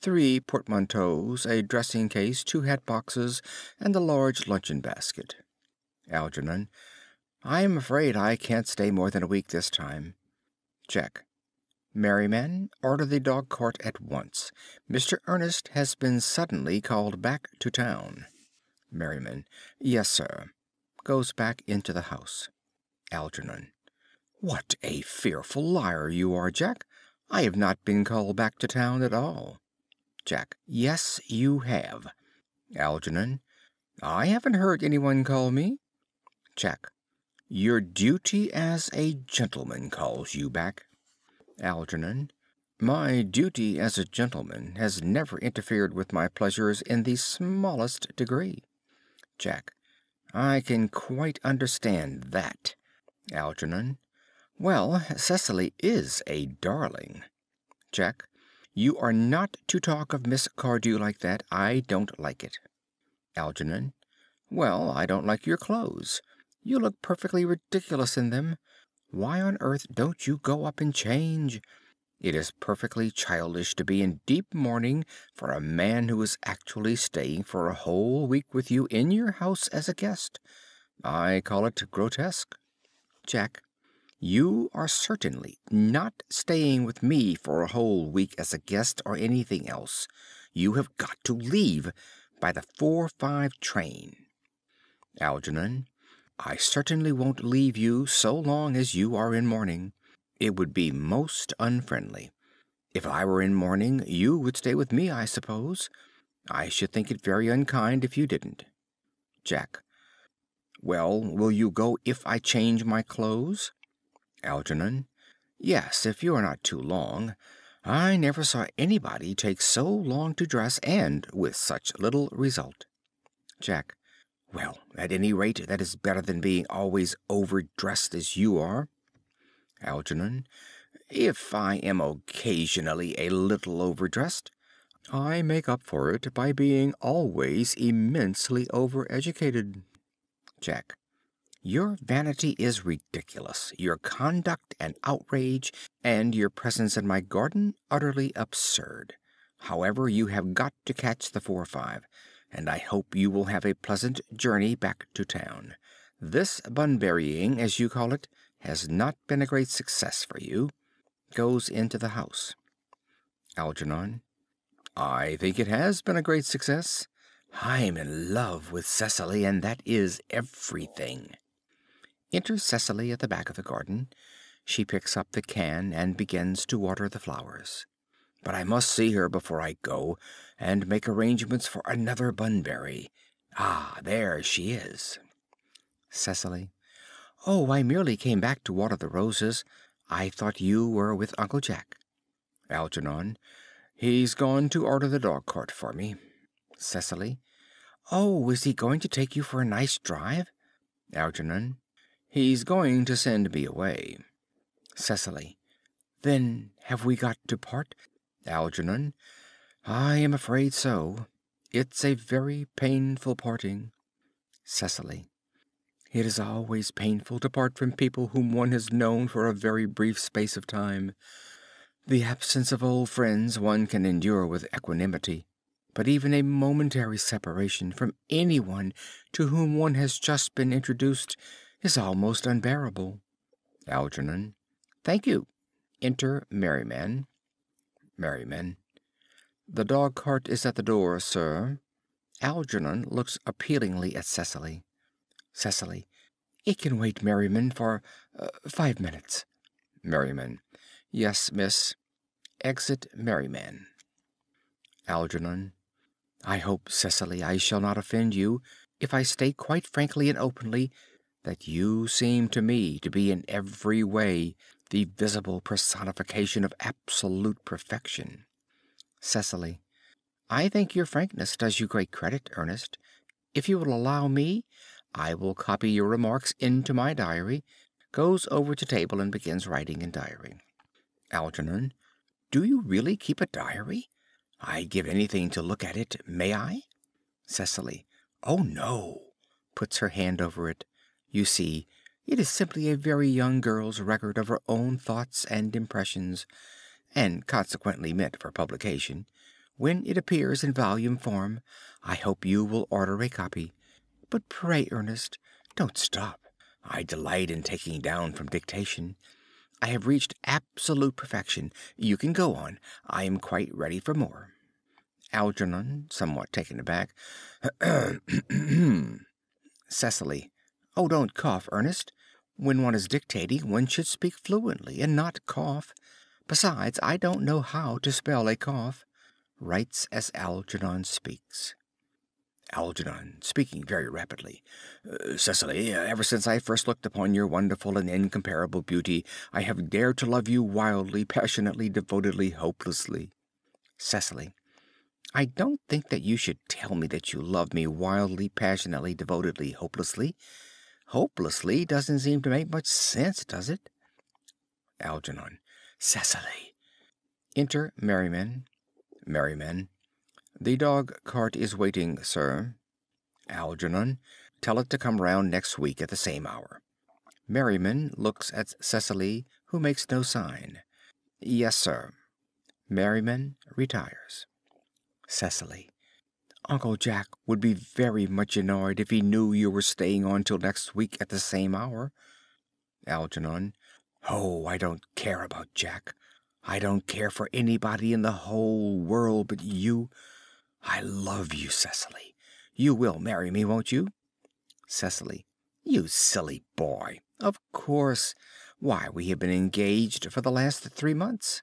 3 portmanteaus, a dressing case, 2 hat boxes, and a large luncheon basket. Algernon. I am afraid I can't stay more than a week this time. Jack. Merryman, order the dog cart at once. Mr. Earnest has been suddenly called back to town. Merryman. Yes, sir. Goes back into the house. Algernon. What a fearful liar you are, Jack. I have not been called back to town at all. Jack. Yes, you have. Algernon. I haven't heard anyone call me. Jack. Your duty as a gentleman calls you back. Algernon. My duty as a gentleman has never interfered with my pleasures in the smallest degree. Jack. I can quite understand that. Algernon. Well, Cecily is a darling. Jack. You are not to talk of Miss Cardew like that. I don't like it. Algernon. Well, I don't like your clothes. You look perfectly ridiculous in them. Why on earth don't you go up and change? It is perfectly childish to be in deep mourning for a man who is actually staying for a whole week with you in your house as a guest. I call it grotesque. Jack. You are certainly not staying with me for a whole week as a guest or anything else. You have got to leave by the 4:05 train. Algernon. I certainly won't leave you so long as you are in mourning. It would be most unfriendly. If I were in mourning, you would stay with me, I suppose. I should think it very unkind if you didn't. Jack. Well, will you go if I change my clothes? Algernon. Yes, if you are not too long. I never saw anybody take so long to dress and with such little result. Jack. Well, at any rate, that is better than being always overdressed as you are. Algernon. If I am occasionally a little overdressed, I make up for it by being always immensely overeducated. Jack. Your vanity is ridiculous, your conduct an outrage, and your presence in my garden utterly absurd. However, you have got to catch the 4:05, and I hope you will have a pleasant journey back to town. This bunburying, as you call it, has not been a great success for you. Goes into the house. Algernon. I think it has been a great success. I'm in love with Cecily, and that is everything. Enter Cecily at the back of the garden. She picks up the can and begins to water the flowers. But I must see her before I go, and make arrangements for another bunbury. Ah, there she is. Cecily. Oh, I merely came back to water the roses. I thought you were with Uncle Jack. Algernon. He's gone to order the dog cart for me. Cecily. Oh, is he going to take you for a nice drive? Algernon. He's going to send me away. Cecily. Then have we got to part? Algernon. I am afraid so. It's a very painful parting. Cecily. It is always painful to part from people whom one has known for a very brief space of time. The absence of old friends one can endure with equanimity, but even a momentary separation from anyone to whom one has just been introduced is almost unbearable. Algernon. Thank you. Enter Merryman. Merryman. The dog cart is at the door, sir. Algernon looks appealingly at Cecily. Cecily. It can wait, Merriman, for 5 minutes. Merriman. Yes, miss. Exit Merriman. Algernon. I hope, Cecily, I shall not offend you if I state quite frankly and openly that you seem to me to be in every way the visible personification of absolute perfection. Cecily. I think your frankness does you great credit, Ernest. If you will allow me, I will copy your remarks into my diary. Goes over to table and begins writing in diary. Algernon. Do you really keep a diary? I'd give anything to look at it. May I? Cecily. Oh, no. Puts her hand over it. You see, it is simply a very young girl's record of her own thoughts and impressions, and consequently meant for publication. When it appears in volume form, I hope you will order a copy. But pray, Ernest, don't stop. I delight in taking down from dictation. I have reached absolute perfection. You can go on. I am quite ready for more. Algernon, somewhat taken aback. Cecily. Oh, don't cough, Ernest. When one is dictating, one should speak fluently and not cough. Besides, I don't know how to spell a cough. Writes as Algernon speaks. Algernon, speaking very rapidly. Cecily, ever since I first looked upon your wonderful and incomparable beauty, I have dared to love you wildly, passionately, devotedly, hopelessly. Cecily. I don't think that you should tell me that you love me wildly, passionately, devotedly, hopelessly. Hopelessly doesn't seem to make much sense, does it? Algernon. Cecily. Enter Merriman. Merriman. The dog cart is waiting, sir. Algernon. Tell it to come round next week at the same hour. Merriman looks at Cecily, who makes no sign. Yes, sir. Merriman retires. Cecily. Uncle Jack would be very much annoyed if he knew you were staying on till next week at the same hour. Algernon. Oh, I don't care about Jack. I don't care for anybody in the whole world but you. I love you, Cecily. You will marry me, won't you? Cecily. You silly boy. Of course. Why, we have been engaged for the last 3 months.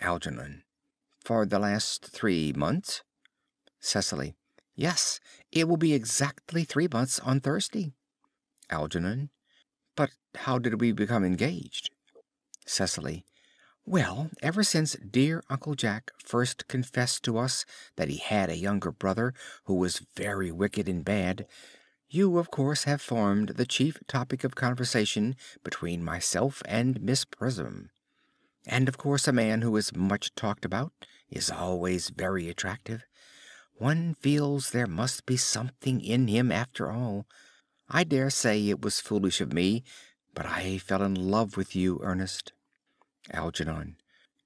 Algernon. For the last 3 months? Cecily. Yes, it will be exactly 3 months on Thursday. Algernon. But how did we become engaged? Cecily. Well, ever since dear Uncle Jack first confessed to us that he had a younger brother who was very wicked and bad, you of course have formed the chief topic of conversation between myself and Miss Prism. And of course a man who is much talked about is always very attractive. One feels there must be something in him after all. I dare say it was foolish of me, but I fell in love with you, Ernest. Algernon.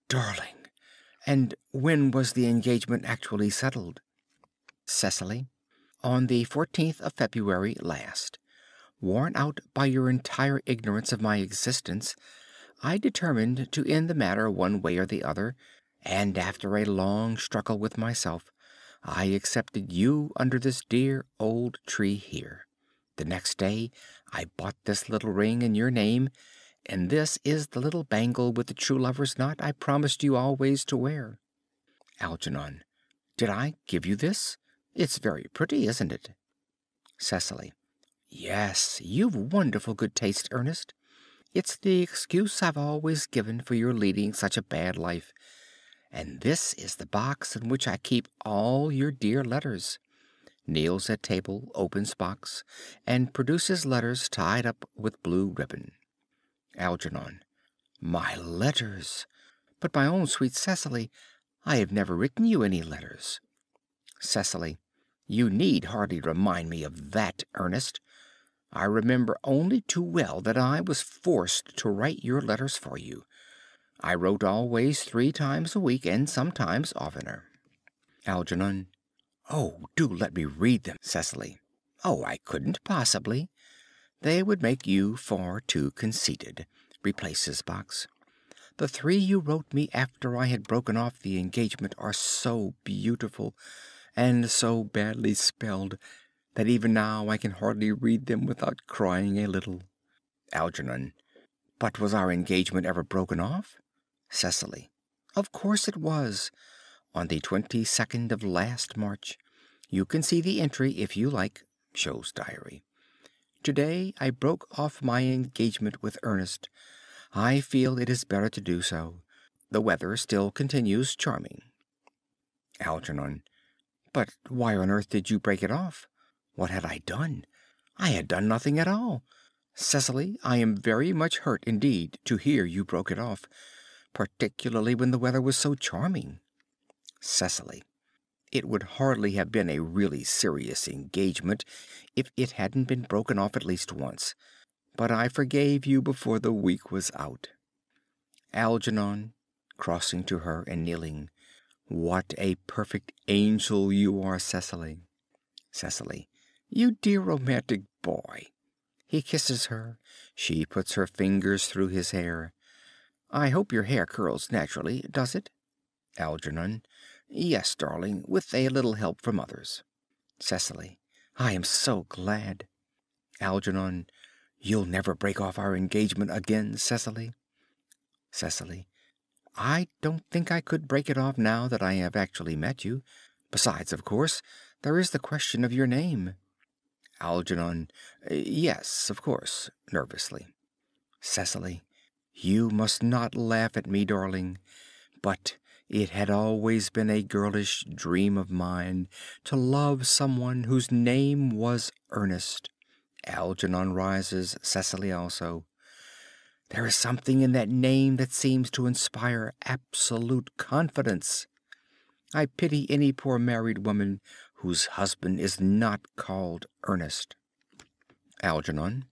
Darling! And when was the engagement actually settled? Cecily. On the 14th of February last. Worn out by your entire ignorance of my existence, I determined to end the matter one way or the other, and after a long struggle with myself, I accepted you under this dear old tree here. The next day I bought this little ring in your name, and this is the little bangle with the true lover's knot I promised you always to wear. Algernon. Did I give you this? It's very pretty, isn't it? Cecily. Yes, you've wonderful good taste, Ernest. It's the excuse I've always given for your leading such a bad life. And this is the box in which I keep all your dear letters. Kneels at table, opens box, and produces letters tied up with blue ribbon. Algernon. My letters! But my own sweet Cecily, I have never written you any letters. Cecily. You need hardly remind me of that, Ernest. I remember only too well that I was forced to write your letters for you. I wrote always 3 times a week, and sometimes oftener. Algernon. Oh, do let me read them, Cecily. Oh, I couldn't possibly. They would make you far too conceited. Replaces box. The three you wrote me after I had broken off the engagement are so beautiful and so badly spelled that even now I can hardly read them without crying a little. Algernon. But was our engagement ever broken off? Cecily. Of course it was. On the 22nd of last March. You can see the entry if you like. Shows diary. Today I broke off my engagement with Ernest. I feel it is better to do so. The weather still continues charming. Algernon. But why on earth did you break it off? What had I done? I had done nothing at all. Cecily, I am very much hurt indeed to hear you broke it off, particularly when the weather was so charming. Cecily. It would hardly have been a really serious engagement if it hadn't been broken off at least once. But I forgave you before the week was out. Algernon, crossing to her and kneeling. What a perfect angel you are, Cecily. Cecily. You dear romantic boy. He kisses her. She puts her fingers through his hair. I hope your hair curls naturally, does it? Algernon. Yes, darling, with a little help from others. Cecily. I am so glad. Algernon. You'll never break off our engagement again, Cecily? Cecily. I don't think I could break it off now that I have actually met you. Besides, of course, there is the question of your name. Algernon. Yes, of course, nervously. Cecily. You must not laugh at me, darling, but it had always been a girlish dream of mine to love someone whose name was Ernest. Algernon rises, Cecily also. There is something in that name that seems to inspire absolute confidence. I pity any poor married woman whose husband is not called Ernest. Algernon.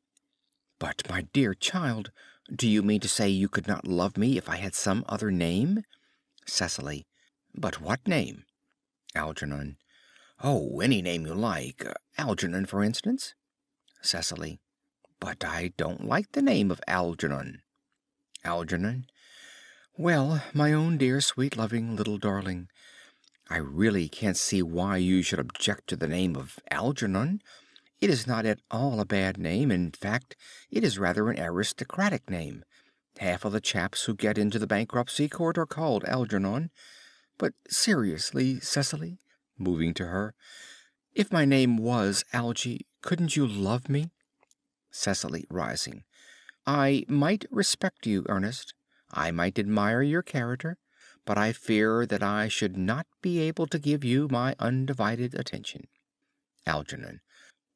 But, my dear child, do you mean to say you could not love me if I had some other name? Cecily. But what name? Algernon. Oh, any name you like. Algernon, for instance. Cecily. But I don't like the name of Algernon. Algernon. Well, my own dear, sweet, loving little darling, I really can't see why you should object to the name of Algernon. It is not at all a bad name. In fact, it is rather an aristocratic name. Half of the chaps who get into the bankruptcy court are called Algernon. But seriously, Cecily, moving to her, if my name was Algy, couldn't you love me? Cecily, rising. I might respect you, Ernest. I might admire your character, but I fear that I should not be able to give you my undivided attention. Algernon.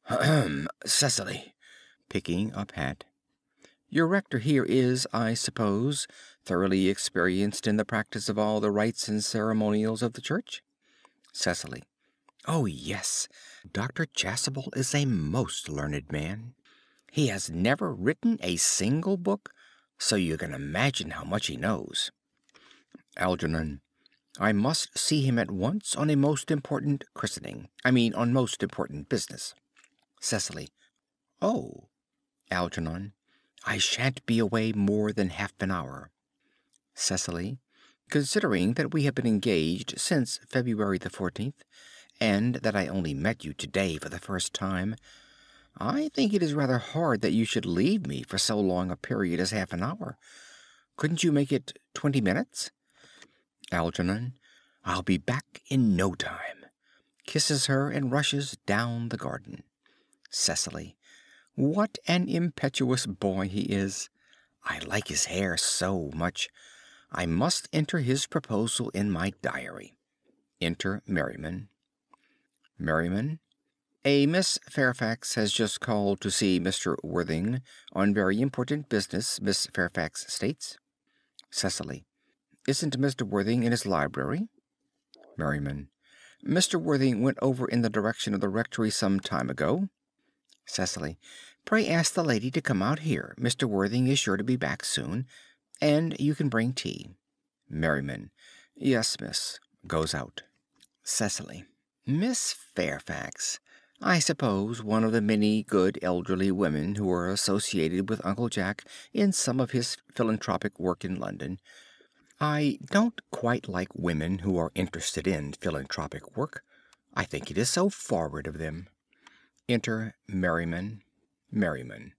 Ahem, Cecily, picking up hat. Your rector here is, I suppose, thoroughly experienced in the practice of all the rites and ceremonials of the church? Cecily. Oh, yes. Dr. Chasuble is a most learned man. He has never written a single book, so you can imagine how much he knows. Algernon. I must see him at once on a most important christening. On most important business. Cecily. Oh. Algernon. I shan't be away more than half an hour. Cecily. Considering that we have been engaged since February the 14th, and that I only met you today for the first time, I think it is rather hard that you should leave me for so long a period as half an hour. Couldn't you make it 20 minutes? Algernon. I'll be back in no time. Kisses her and rushes down the garden. Cecily. What an impetuous boy he is. I like his hair so much. I must enter his proposal in my diary. Enter Merriman. Merriman. A Miss Fairfax has just called to see Mr. Worthing on very important business, Miss Fairfax states. Cecily. Isn't Mr. Worthing in his library? Merriman. Mr. Worthing went over in the direction of the rectory some time ago. Cecily. Pray ask the lady to come out here. Mr. Worthing is sure to be back soon, and you can bring tea. Merriman. Yes, miss. Goes out. Cecily. Miss Fairfax, I suppose one of the many good elderly women who are associated with Uncle Jack in some of his philanthropic work in London. I don't quite like women who are interested in philanthropic work. I think it is so forward of them. Enter Merriman. Merriman.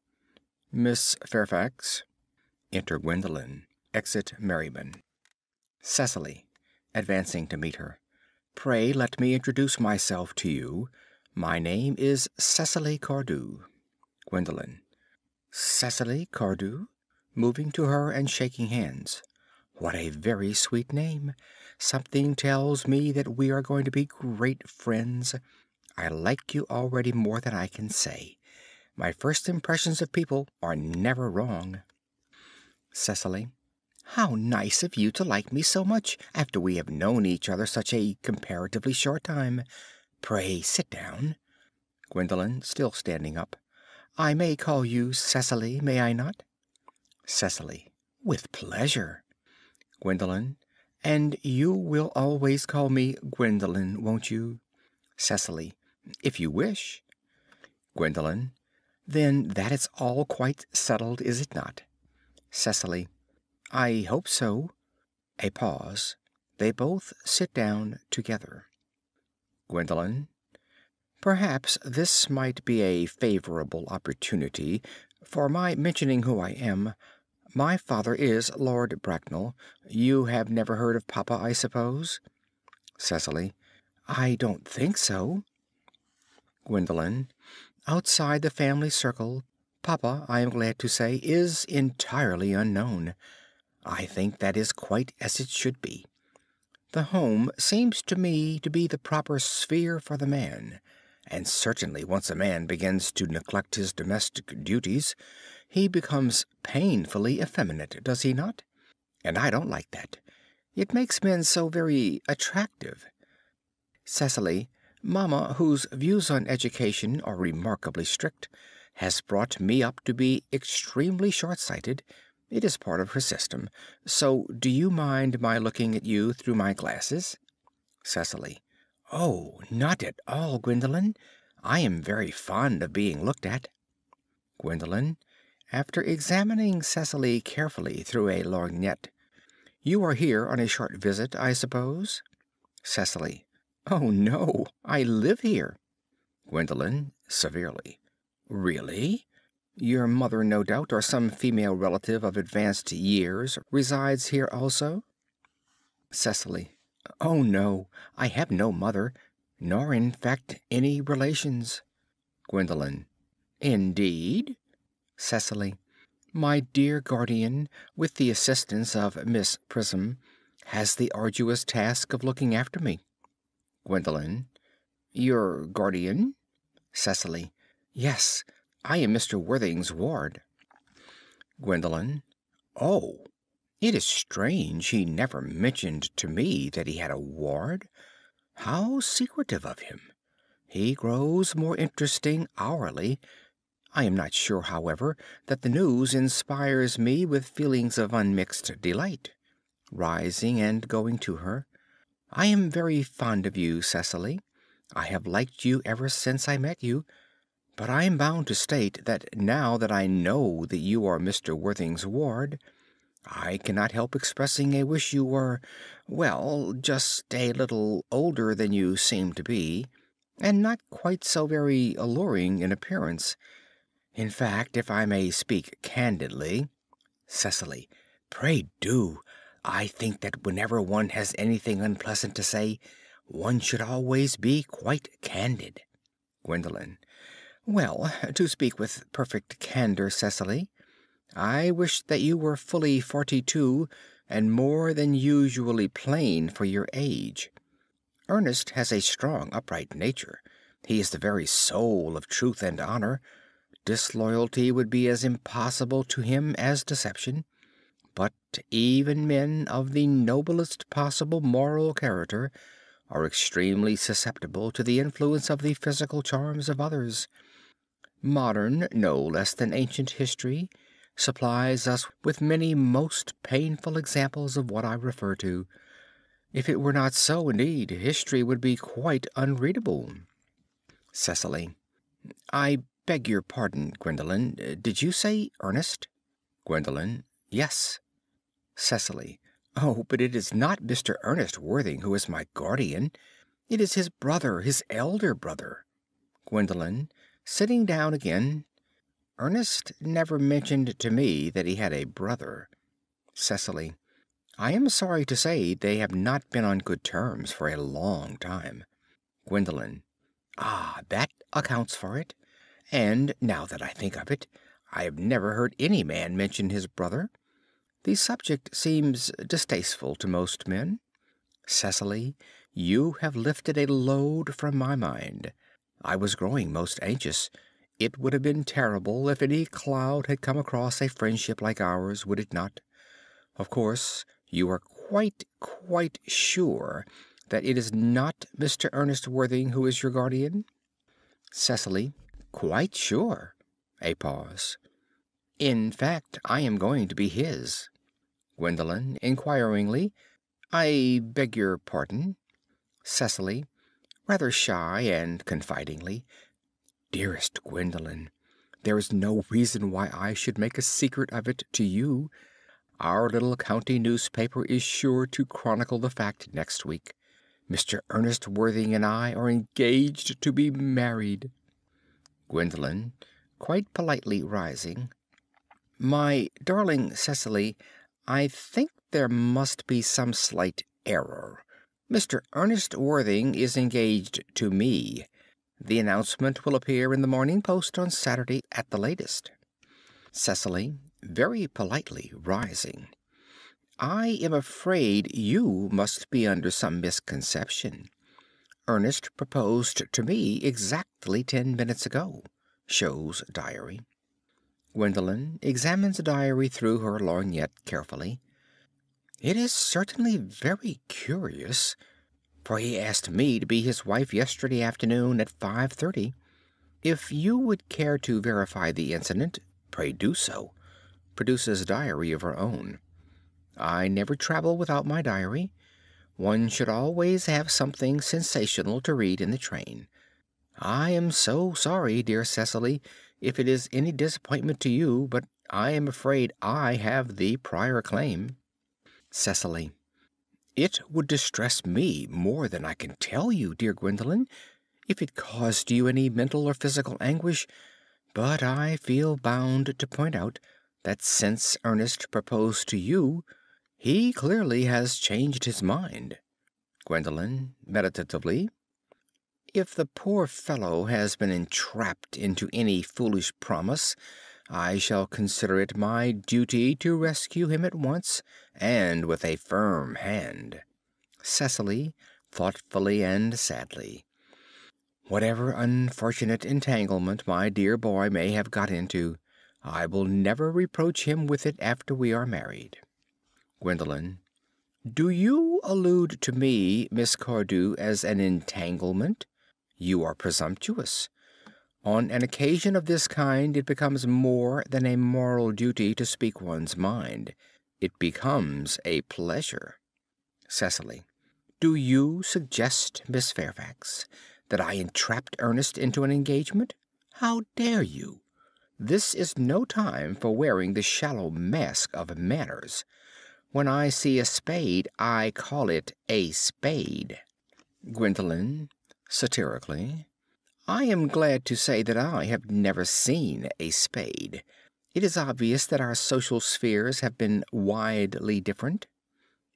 Miss Fairfax. Enter Gwendolen. Exit Merriman. Cecily, advancing to meet her. Pray let me introduce myself to you. My name is Cecily Cardew. Gwendolen. Cecily Cardew? Moving to her and shaking hands. What a very sweet name. Something tells me that we are going to be great friends. I like you already more than I can say. My first impressions of people are never wrong. Cecily. How nice of you to like me so much after we have known each other such a comparatively short time. Pray sit down. Gwendolen, still standing up. I may call you Cecily, may I not? Cecily. With pleasure. Gwendolen. And you will always call me Gwendolen, won't you? Cecily. If you wish. Gwendolen. Then that is all quite settled, is it not? Cecily. I hope so. A pause. They both sit down together. Gwendolen. Perhaps this might be a favorable opportunity for my mentioning who I am. My father is Lord Bracknell. You have never heard of Papa, I suppose? Cecily. I don't think so. Gwendolen. Outside the family circle, Papa, I am glad to say, is entirely unknown. I think that is quite as it should be. The home seems to me to be the proper sphere for the man, and certainly once a man begins to neglect his domestic duties, he becomes painfully effeminate, does he not? And I don't like that. It makes men so very attractive. Cecily, Mamma, whose views on education are remarkably strict, has brought me up to be extremely short-sighted. It is part of her system. So do you mind my looking at you through my glasses? Cecily. Oh, not at all, Gwendolen. I am very fond of being looked at. Gwendolen, after examining Cecily carefully through a lorgnette. You are here on a short visit, I suppose? Cecily. Oh, no, I live here. Gwendolen, severely. Really? Your mother, no doubt, or some female relative of advanced years, resides here also? Cecily. Oh, no, I have no mother, nor, in fact, any relations. Gwendolen. Indeed? Cecily. My dear guardian, with the assistance of Miss Prism, has the arduous task of looking after me. Gwendolen. Your guardian? Cecily. Yes, I am Mr. Worthing's ward. Gwendolen. Oh, it is strange he never mentioned to me that he had a ward. How secretive of him. He grows more interesting hourly. I am not sure, however, that the news inspires me with feelings of unmixed delight. Rising and going to her. I am very fond of you, Cecily. I have liked you ever since I met you. But I am bound to state that now that I know that you are Mr. Worthing's ward, I cannot help expressing a wish you were, well, just a little older than you seem to be, and not quite so very alluring in appearance. In fact, if I may speak candidly. Cecily. Pray do. I think that whenever one has anything unpleasant to say, one should always be quite candid. Gwendolen. Well, to speak with perfect candor, Cecily, I wish that you were fully 42 and more than usually plain for your age. Ernest has a strong, upright nature. He is the very soul of truth and honor. Disloyalty would be as impossible to him as deception. But even men of the noblest possible moral character are extremely susceptible to the influence of the physical charms of others. Modern, no less than ancient history, supplies us with many most painful examples of what I refer to. If it were not so, indeed, history would be quite unreadable. Cecily. I beg your pardon, Gwendolen. Did you say Ernest? Gwendolen. Yes. Cecily. Oh, but it is not Mr. Ernest Worthing who is my guardian. It is his brother, his elder brother. Gwendolen, sitting down again. Ernest never mentioned to me that he had a brother. Cecily. I am sorry to say they have not been on good terms for a long time. Gwendolen. Ah, that accounts for it. And now that I think of it, I have never heard any man mention his brother. The subject seems distasteful to most men. Cecily, you have lifted a load from my mind. I was growing most anxious. It would have been terrible if any cloud had come across a friendship like ours, would it not? Of course, you are quite sure that it is not Mr. Ernest Worthing who is your guardian? Cecily. Quite sure. A pause. In fact, I am going to be his. Gwendolen, inquiringly. I beg your pardon? Cecily, rather shy and confidingly. Dearest Gwendolen, there is no reason why I should make a secret of it to you. Our little county newspaper is sure to chronicle the fact next week. Mr. Ernest Worthing and I are engaged to be married. Gwendolen, quite politely rising. My darling Cecily, I think there must be some slight error. Mr. Ernest Worthing is engaged to me. The announcement will appear in the Morning Post on Saturday at the latest. Cecily, very politely rising. I am afraid you must be under some misconception. Ernest proposed to me exactly 10 minutes ago. Shows diary. Gwendolen examines the diary through her lorgnette carefully. It is certainly very curious, for he asked me to be his wife yesterday afternoon at 5:30. If you would care to verify the incident, pray do so. Produces a diary of her own. I never travel without my diary. One should always have something sensational to read in the train. I am so sorry, dear Cecily, if it is any disappointment to you, but I am afraid I have the prior claim. Cecily. It would distress me more than I can tell you, dear Gwendolen, if it caused you any mental or physical anguish, but I feel bound to point out that since Ernest proposed to you, he clearly has changed his mind. Gwendolen, meditatively. If the poor fellow has been entrapped into any foolish promise, I shall consider it my duty to rescue him at once, and with a firm hand. Cecily, thoughtfully and sadly. Whatever unfortunate entanglement my dear boy may have got into, I will never reproach him with it after we are married. Gwendolen. Do you allude to me, Miss Cardew, as an entanglement? You are presumptuous. On an occasion of this kind it becomes more than a moral duty to speak one's mind. It becomes a pleasure. Cecily. Do you suggest, Miss Fairfax, that I entrapped Ernest into an engagement? How dare you? This is no time for wearing the shallow mask of manners. When I see a spade, I call it a spade. Gwendolen, satirically. I am glad to say that I have never seen a spade. It is obvious that our social spheres have been widely different.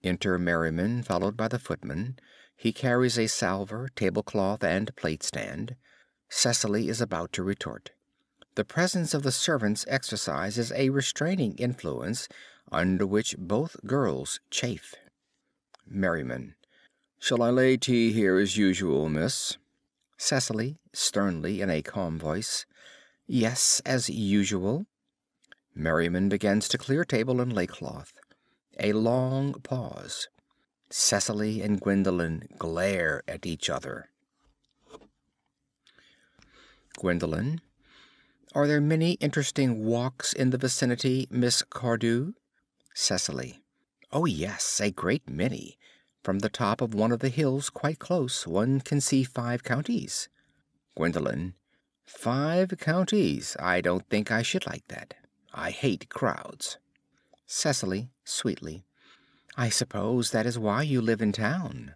Enter Merriman, followed by the footman. He carries a salver, tablecloth, and plate stand. Cecily is about to retort. The presence of the servants exercises a restraining influence under which both girls chafe. Merriman. Shall I lay tea here as usual, miss? Cecily, sternly, in a calm voice. Yes, as usual. Merriman begins to clear table and lay cloth. A long pause. Cecily and Gwendolen glare at each other. Gwendolen. Are there many interesting walks in the vicinity, Miss Cardew? Cecily. Oh, yes, a great many. From the top of one of the hills quite close one can see 5 counties. Gwendolen. 5 counties. I don't think I should like that. I hate crowds. Cecily, sweetly. I suppose that is why you live in town.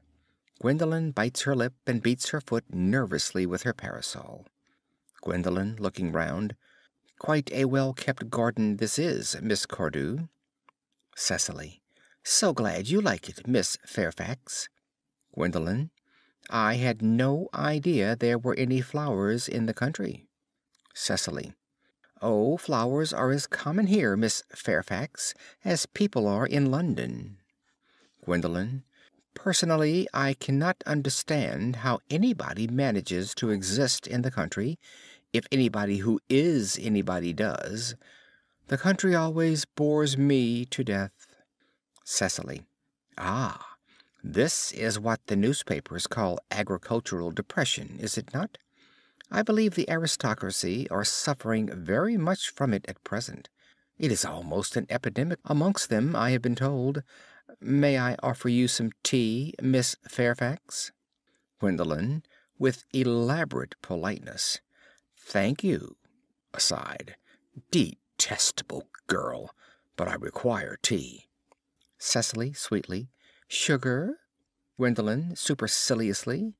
Gwendolen bites her lip and beats her foot nervously with her parasol. Gwendolen, looking round. Quite a well-kept garden this is, Miss Cardew. Cecily. So glad you like it, Miss Fairfax. Gwendolen. I had no idea there were any flowers in the country. Cecily. Oh, flowers are as common here, Miss Fairfax, as people are in London. Gwendolen. Personally, I cannot understand how anybody manages to exist in the country, if anybody who is anybody does. The country always bores me to death. Cecily. Ah, this is what the newspapers call agricultural depression, is it not? I believe the aristocracy are suffering very much from it at present. It is almost an epidemic amongst them, I have been told. May I offer you some tea, Miss Fairfax? Gwendolen, with elaborate politeness. Thank you. Aside. Detestable girl, but I require tea. Cecily, sweetly. Sugar? Gwendolen, superciliously.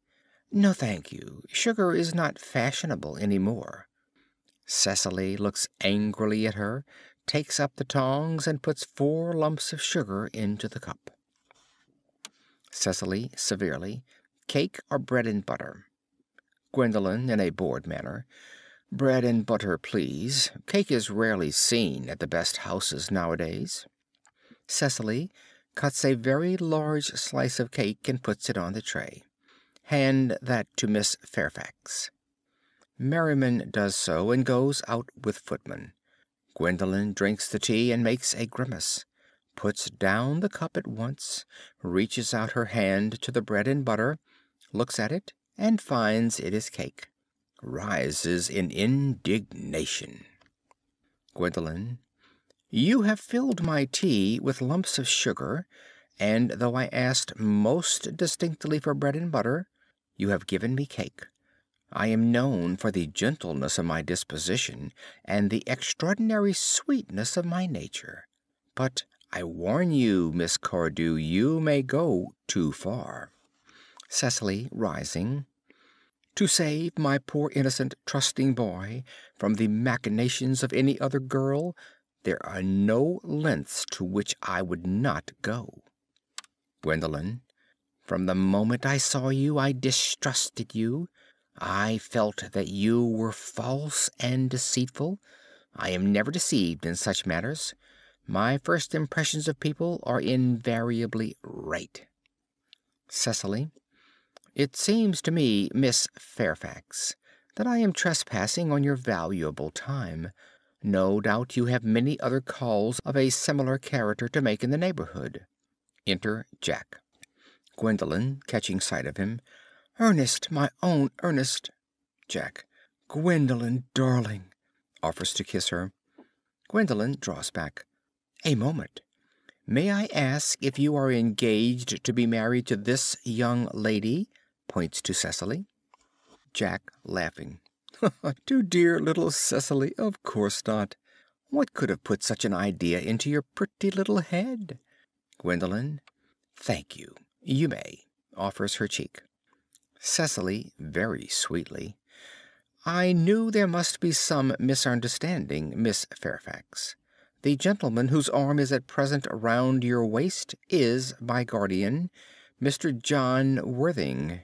No, thank you. Sugar is not fashionable any more. Cecily looks angrily at her, takes up the tongs, and puts 4 lumps of sugar into the cup. Cecily, severely. Cake or bread and butter? Gwendolen, in a bored manner. Bread and butter, please. Cake is rarely seen at the best houses nowadays. Cecily cuts a very large slice of cake and puts it on the tray. Hand that to Miss Fairfax. Merriman does so and goes out with footman. Gwendolen drinks the tea and makes a grimace, puts down the cup at once, reaches out her hand to the bread and butter, looks at it, and finds it is cake. Rises in indignation. Gwendolen. You have filled my tea with lumps of sugar, and though I asked most distinctly for bread and butter, you have given me cake. I am known for the gentleness of my disposition and the extraordinary sweetness of my nature. But I warn you, Miss Cardew, you may go too far. Cecily, rising. To save my poor innocent trusting boy from the machinations of any other girl, there are no lengths to which I would not go. Gwendolen. From the moment I saw you, I distrusted you. I felt that you were false and deceitful. I am never deceived in such matters. My first impressions of people are invariably right. Cecily. It seems to me, Miss Fairfax, that I am trespassing on your valuable time. No doubt you have many other calls of a similar character to make in the neighborhood. Enter Jack. Gwendolen, catching sight of him. Ernest, my own Ernest. Jack. Gwendolen, darling. Offers to kiss her. Gwendolen draws back. A moment. May I ask if you are engaged to be married to this young lady? Points to Cecily. Jack, laughing. To dear little Cecily, of course not. What could have put such an idea into your pretty little head? Gwendolen. Thank you. You may. Offers her cheek. Cecily, very sweetly. I knew there must be some misunderstanding, Miss Fairfax. The gentleman whose arm is at present round your waist is my guardian, Mr. John Worthing.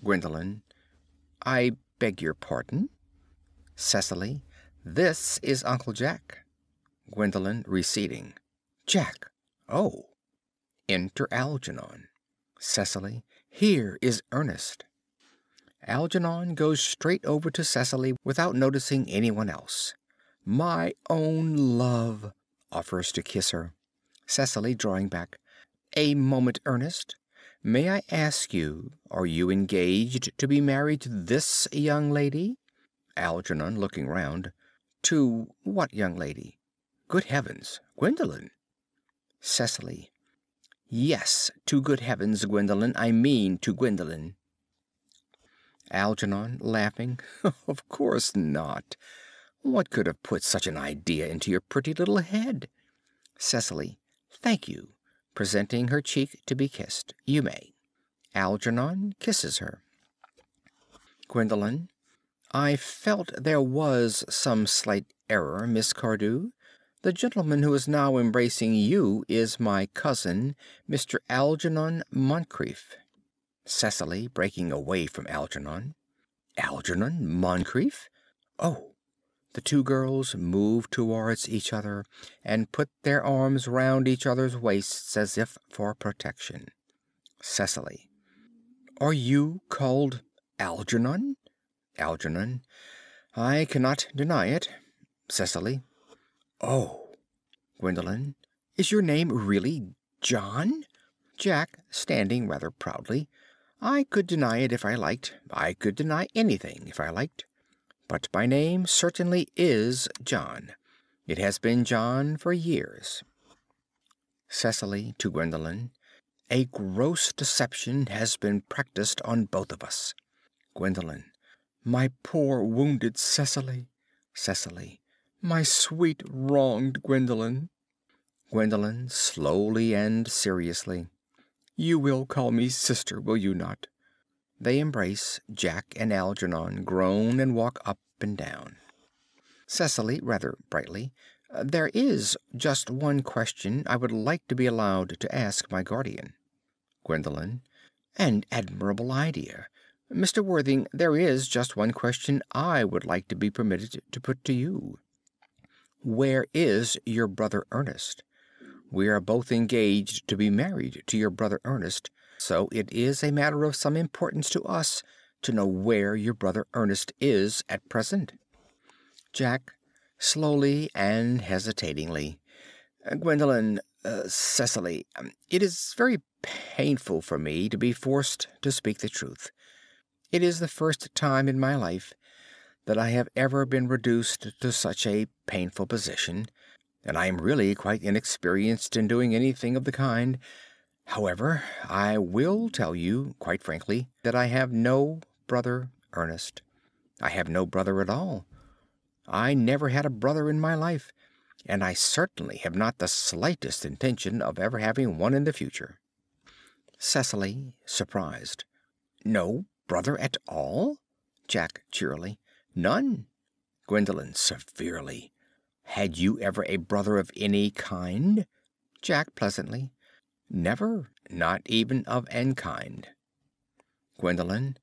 Gwendolen. I beg your pardon? Cecily. This is Uncle Jack. Gwendolen, receding. Jack. Oh. Enter Algernon. Cecily. Here is Ernest. Algernon goes straight over to Cecily without noticing anyone else. My own love. Offers to kiss her. Cecily, drawing back. A moment, Ernest. May I ask you, are you engaged to be married to this young lady? Algernon, looking round. To what young lady? Good heavens, Gwendolen. Cecily. Yes, to good heavens, Gwendolen. I mean to Gwendolen. Algernon, laughing. Of course not. What could have put such an idea into your pretty little head? Cecily. Thank you. Presenting her cheek to be kissed. You may. Algernon kisses her. Gwendolen. I felt there was some slight error, Miss Cardew. The gentleman who is now embracing you is my cousin, Mr. Algernon Moncrief. Cecily, breaking away from Algernon. Algernon Moncrief? Oh! The two girls moved towards each other and put their arms round each other's waists as if for protection. Cecily. Are you called Algernon? Algernon. I cannot deny it. Cecily. Oh! Gwendolen. Is your name really John? Jack, standing rather proudly. I could deny it if I liked. I could deny anything if I liked. But my name certainly is John. It has been John for years. Cecily to Gwendolen. A gross deception has been practiced on both of us. Gwendolen. My poor wounded Cecily. Cecily. My sweet wronged Gwendolen. Gwendolen, slowly and seriously. You will call me sister, will you not? They embrace. Jack and Algernon groan and walk up and down. Cecily, rather brightly. There is just one question I would like to be allowed to ask my guardian. Gwendolen. An admirable idea. Mr. Worthing, there is just one question I would like to be permitted to put to you. Where is your brother Ernest? We are both engaged to be married to your brother Ernest, so it is a matter of some importance to us to know where your brother Ernest is at present. Jack, slowly and hesitatingly. Gwendolen, Cecily, it is very painful for me to be forced to speak the truth. It is the first time in my life that I have ever been reduced to such a painful position, and I am really quite inexperienced in doing anything of the kind. However, I will tell you, quite frankly, that I have no brother Ernest. I have no brother at all. I never had a brother in my life, and I certainly have not the slightest intention of ever having one in the future. Cecily, surprised. No brother at all? Jack, cheerily. None. Gwendolen, severely. Had you ever a brother of any kind? Jack, pleasantly. Never, not even of an kind. Gwendolen.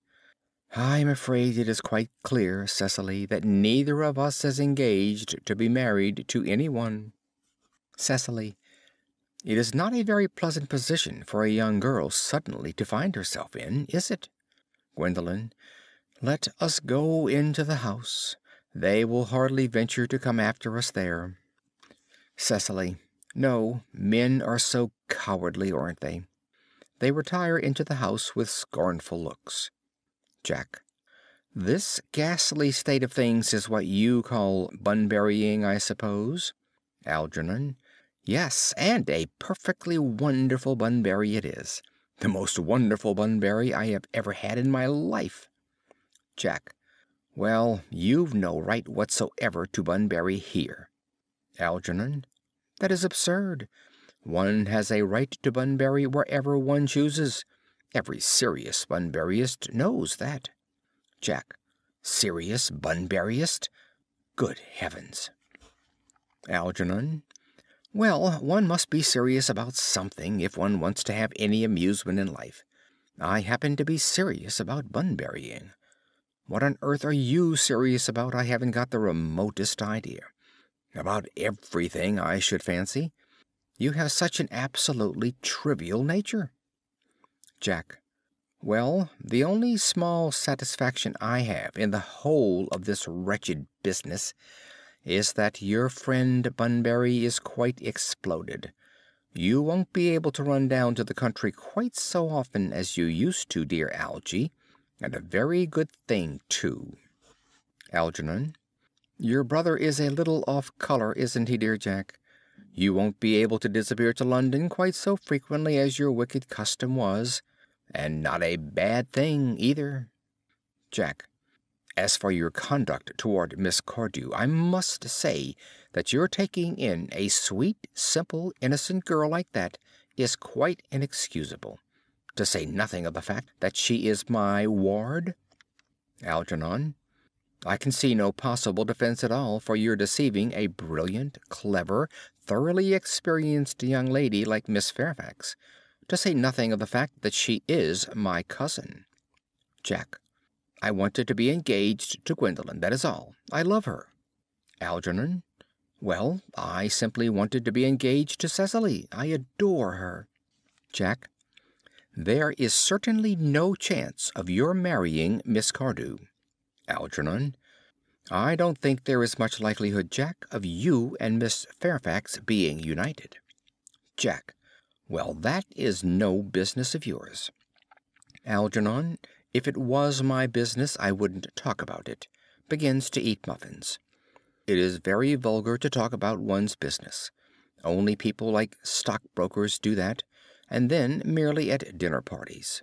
I am afraid it is quite clear, Cecily, that neither of us is engaged to be married to anyone. Cecily. It is not a very pleasant position for a young girl suddenly to find herself in, is it? Gwendolen. Let us go into the house. They will hardly venture to come after us there. Cecily. No, men are so cowardly, aren't they? They retire into the house with scornful looks. Jack. This ghastly state of things is what you call bunburying, I suppose? Algernon. Yes, and a perfectly wonderful bunbury it is. The most wonderful bunbury I have ever had in my life. Jack. Well, you've no right whatsoever to bunbury here. Algernon. That is absurd. One has a right to bunbury wherever one chooses. Every serious bunburyist knows that. Jack. Serious bunburyist? Good heavens. Algernon. Well, one must be serious about something if one wants to have any amusement in life. I happen to be serious about bunburying. What on earth are you serious about? I haven't got the remotest idea. About everything, I should fancy. You have such an absolutely trivial nature. Jack. Well, the only small satisfaction I have in the whole of this wretched business is that your friend Bunbury is quite exploded. You won't be able to run down to the country quite so often as you used to, dear Algy, and a very good thing, too. Algernon. Your brother is a little off color, isn't he, dear Jack? You won't be able to disappear to London quite so frequently as your wicked custom was, and not a bad thing, either. Jack. As for your conduct toward Miss Cardew, I must say that your taking in a sweet, simple, innocent girl like that is quite inexcusable, to say nothing of the fact that she is my ward. Algernon. I can see no possible defense at all for your deceiving a brilliant, clever, thoroughly experienced young lady like Miss Fairfax, to say nothing of the fact that she is my cousin. Jack. I wanted to be engaged to Gwendolen, that is all. I love her. Algernon. Well, I simply wanted to be engaged to Cecily. I adore her. Jack. There is certainly no chance of your marrying Miss Cardew. Algernon. I don't think there is much likelihood, Jack, of you and Miss Fairfax being united. Jack. Well, that is no business of yours. Algernon. If it was my business, I wouldn't talk about it. Begins to eat muffins. It is very vulgar to talk about one's business. Only people like stockbrokers do that, and then merely at dinner parties.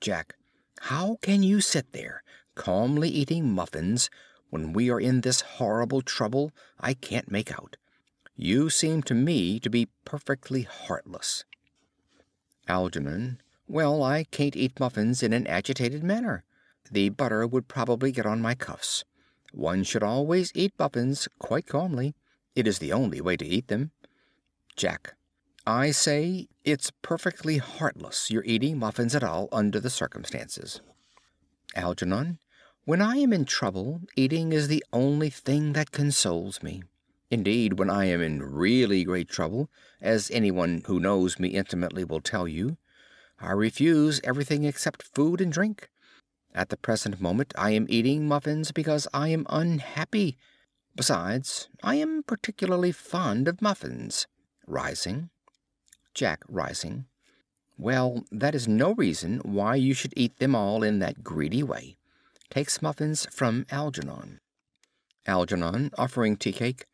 Jack. How can you sit there, calmly eating muffins, when we are in this horrible trouble? I can't make out. You seem to me to be perfectly heartless. Algernon. Well, I can't eat muffins in an agitated manner. The butter would probably get on my cuffs. One should always eat muffins quite calmly. It is the only way to eat them. Jack. I say it's perfectly heartless your eating muffins at all under the circumstances. Algernon. When I am in trouble, eating is the only thing that consoles me. Indeed, when I am in really great trouble, as anyone who knows me intimately will tell you, I refuse everything except food and drink. At the present moment I am eating muffins because I am unhappy. Besides, I am particularly fond of muffins. Rising. Jack, rising. Well, that is no reason why you should eat them all in that greedy way. Takes muffins from Algernon. Algernon, offering tea cake.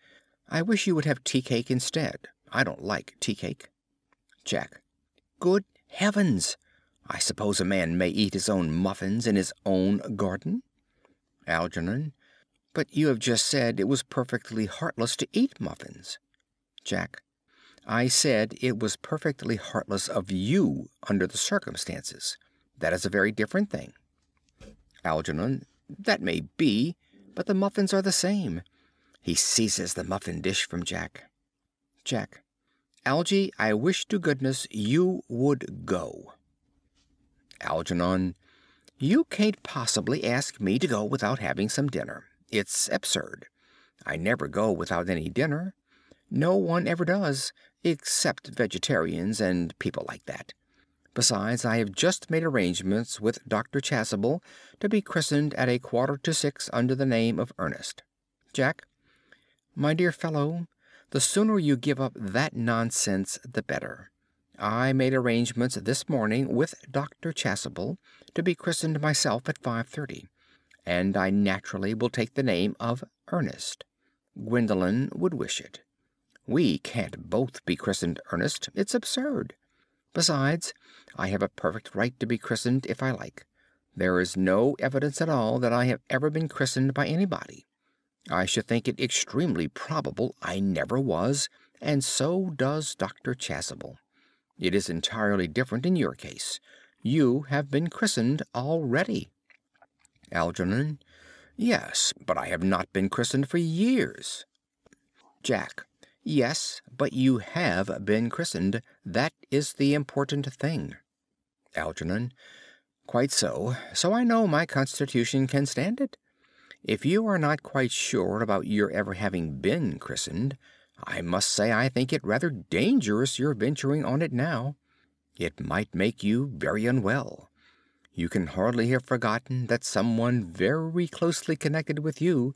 I wish you would have tea cake instead. I don't like tea cake. Jack. Good heavens! I suppose a man may eat his own muffins in his own garden? Algernon. But you have just said it was perfectly heartless to eat muffins. Jack. I said it was perfectly heartless of you under the circumstances. That is a very different thing. Algernon. That may be, but the muffins are the same. He seizes the muffin dish from Jack. Jack. Algy, I wish to goodness you would go. Algernon. You can't possibly ask me to go without having some dinner. It's absurd. I never go without any dinner. No one ever does, except vegetarians and people like that. Besides, I have just made arrangements with Dr. Chasuble to be christened at 5:45 under the name of Ernest. Jack. My dear fellow, the sooner you give up that nonsense the better. I made arrangements this morning with Dr. Chasuble to be christened myself at 5:30, and I naturally will take the name of Ernest. Gwendolen would wish it. We can't both be christened Ernest. It's absurd. Besides, I have a perfect right to be christened if I like. There is no evidence at all that I have ever been christened by anybody. I should think it extremely probable I never was, and so does Dr. Chasuble. It is entirely different in your case. You have been christened already. Algernon. Yes, but I have not been christened for years. Jack. Yes, but you have been christened. That is the important thing. Algernon. Quite so. So I know my constitution can stand it. If you are not quite sure about your ever having been christened, I must say I think it rather dangerous your venturing on it now. It might make you very unwell. You can hardly have forgotten that someone very closely connected with you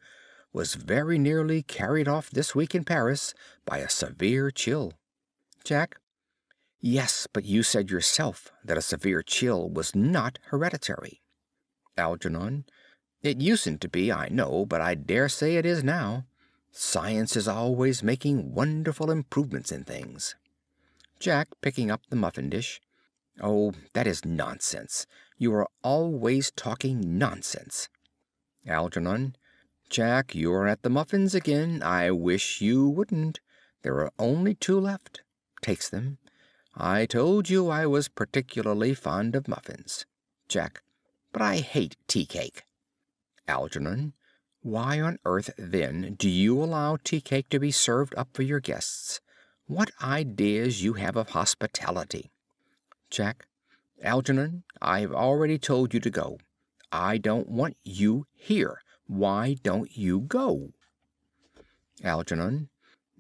was very nearly carried off this week in Paris by a severe chill. Jack. Yes, but you said yourself that a severe chill was not hereditary. Algernon. It usedn't to be, I know, but I dare say it is now. Science is always making wonderful improvements in things. Jack, picking up the muffin dish. Oh, that is nonsense. You are always talking nonsense. Algernon. Jack, you are at the muffins again. I wish you wouldn't. There are only 2 left. Takes them. I told you I was particularly fond of muffins. Jack. But I hate tea cake. Algernon. Why on earth, then, do you allow tea cake to be served up for your guests? What ideas you have of hospitality! Jack. Algernon, I have already told you to go. I don't want you here. Why don't you go? Algernon.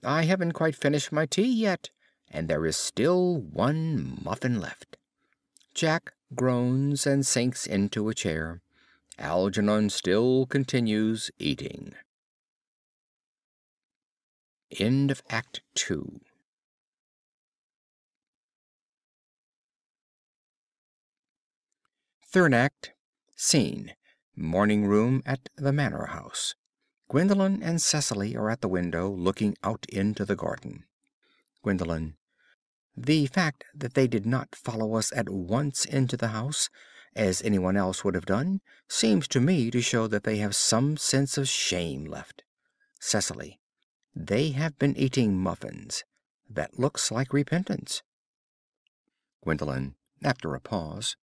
I haven't quite finished my tea yet, and there is still 1 muffin left. Jack groans and sinks into a chair. Algernon still continues eating. End of Act 2. Third act. Scene: morning room at the manor house. Gwendolen and Cecily are at the window, looking out into the garden. Gwendolen. The fact that they did not follow us at once into the house, as anyone else would have done, seems to me to show that they have some sense of shame left. Cecily. They have been eating muffins. That looks like repentance. Gwendolen, after a pause.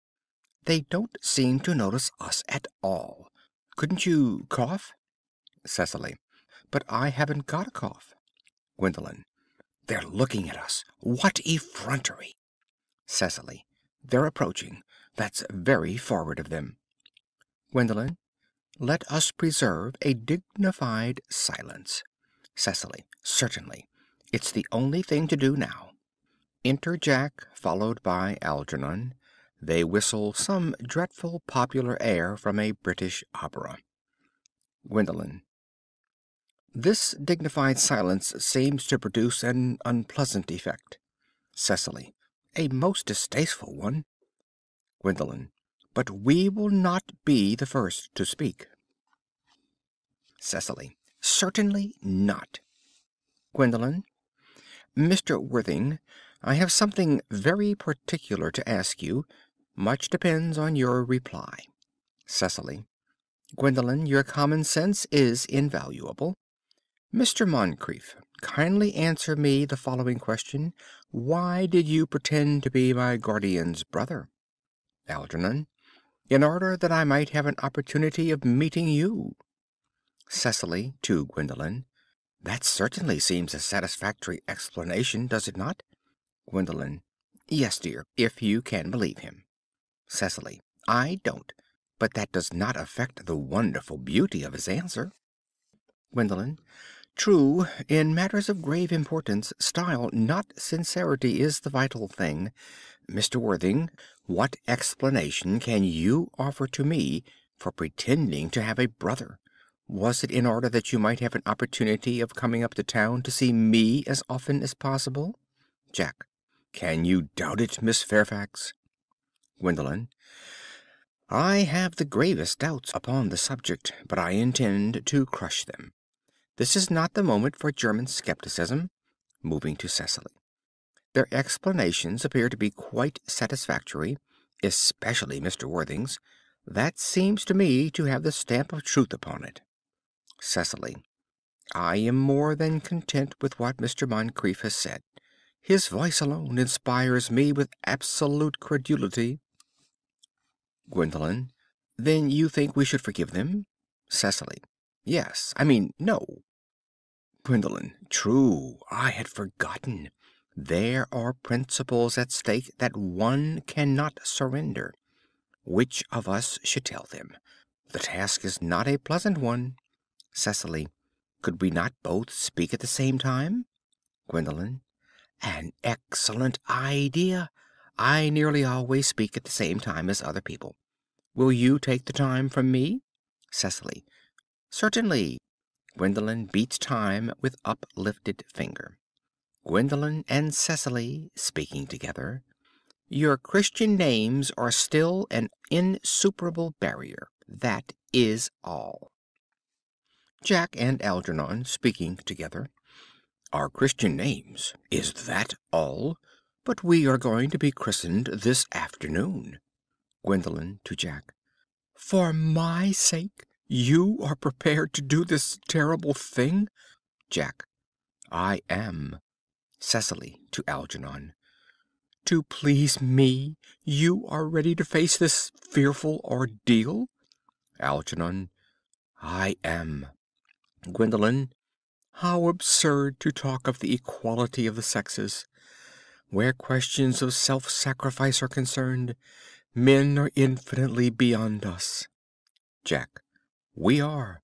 They don't seem to notice us at all. Couldn't you cough? Cecily. But I haven't got a cough. Gwendolen. They're looking at us. What effrontery! Cecily. They're approaching. That's very forward of them. Gwendolen. Let us preserve a dignified silence. Cecily. Certainly. It's the only thing to do now. Enter Jack, followed by Algernon. They whistle some dreadful popular air from a British opera. Gwendolen. This dignified silence seems to produce an unpleasant effect. Cecily. A most distasteful one. Gwendolen. But we will not be the first to speak. Cecily. Certainly not. Gwendolen. Mr. Worthing, I have something very particular to ask you. Much depends on your reply. Cecily. Gwendolen, your common sense is invaluable. Mr. Moncrief, kindly answer me the following question. Why did you pretend to be my guardian's brother? Algernon. In order that I might have an opportunity of meeting you. Cecily to Gwendolen. That certainly seems a satisfactory explanation, does it not? Gwendolen. Yes, dear, if you can believe him. Cecily. I don't, but that does not affect the wonderful beauty of his answer. Gwendolen. True, in matters of grave importance, style, not sincerity, is the vital thing. Mr. Worthing, what explanation can you offer to me for pretending to have a brother? Was it in order that you might have an opportunity of coming up to town to see me as often as possible? Jack. Can you doubt it, Miss Fairfax? Gwendolen. I have the gravest doubts upon the subject, but I intend to crush them. This is not the moment for German skepticism. Moving to Cecily. Their explanations appear to be quite satisfactory, especially Mr. Worthing's. That seems to me to have the stamp of truth upon it. Cecily. I am more than content with what Mr. Moncrief has said. His voice alone inspires me with absolute credulity. Gwendolen. Then you think we should forgive them? Cecily. Yes, I mean, no. Gwendolen. True, I had forgotten. There are principles at stake that one cannot surrender. Which of us should tell them? The task is not a pleasant one. Cecily. Could we not both speak at the same time? Gwendolen. An excellent idea. I nearly always speak at the same time as other people. Will you take the time from me? Cecily. Certainly. Gwendolen beats time with uplifted finger. Gwendolen and Cecily speaking together. Your Christian names are still an insuperable barrier. That is all. Jack and Algernon speaking together. Our Christian names. Is that all? But we are going to be christened this afternoon. Gwendolen to Jack. For my sake, you are prepared to do this terrible thing? Jack. I am. Cecily to Algernon. To please me, you are ready to face this fearful ordeal? Algernon. I am. Gwendolen. How absurd to talk of the equality of the sexes. Where questions of self-sacrifice are concerned, men are infinitely beyond us. Jack. We are.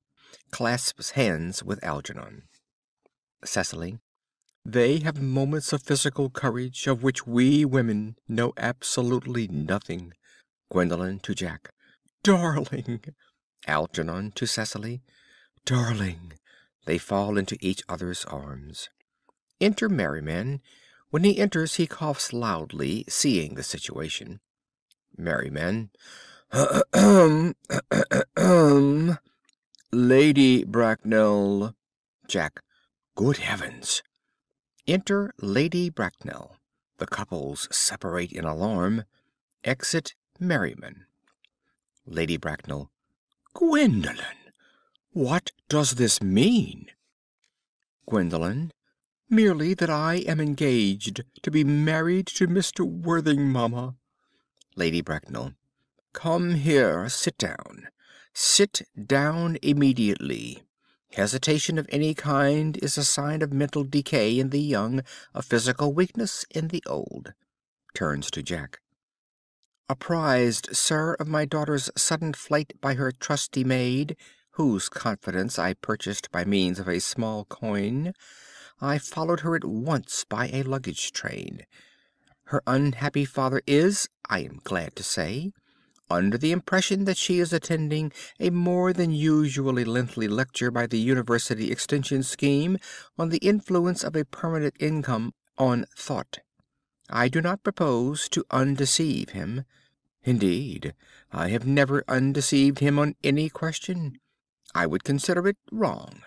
Clasps hands with Algernon. Cecily. They have moments of physical courage of which we women know absolutely nothing. Gwendolen to Jack. Darling! Algernon to Cecily. Darling! They fall into each other's arms. Enter Merryman. When he enters, he coughs loudly, seeing the situation. Merryman. Lady Bracknell. Jack. Good heavens! Enter Lady Bracknell. The couples separate in alarm. Exit Merryman. Lady Bracknell. Gwendolen! What does this mean? Gwendolen. Merely that I am engaged to be married to Mr. Worthing, mamma. Lady Bracknell. Come here, sit down. Sit down immediately. Hesitation of any kind is a sign of mental decay in the young, of physical weakness in the old. Turns to Jack. Apprised, sir, of my daughter's sudden flight by her trusty maid, whose confidence I purchased by means of a small coin, I followed her at once by a luggage train. Her unhappy father is, I am glad to say, under the impression that she is attending a more than usually lengthy lecture by the University Extension Scheme on the influence of a permanent income on thought. I do not propose to undeceive him. Indeed, I have never undeceived him on any question. I would consider it wrong.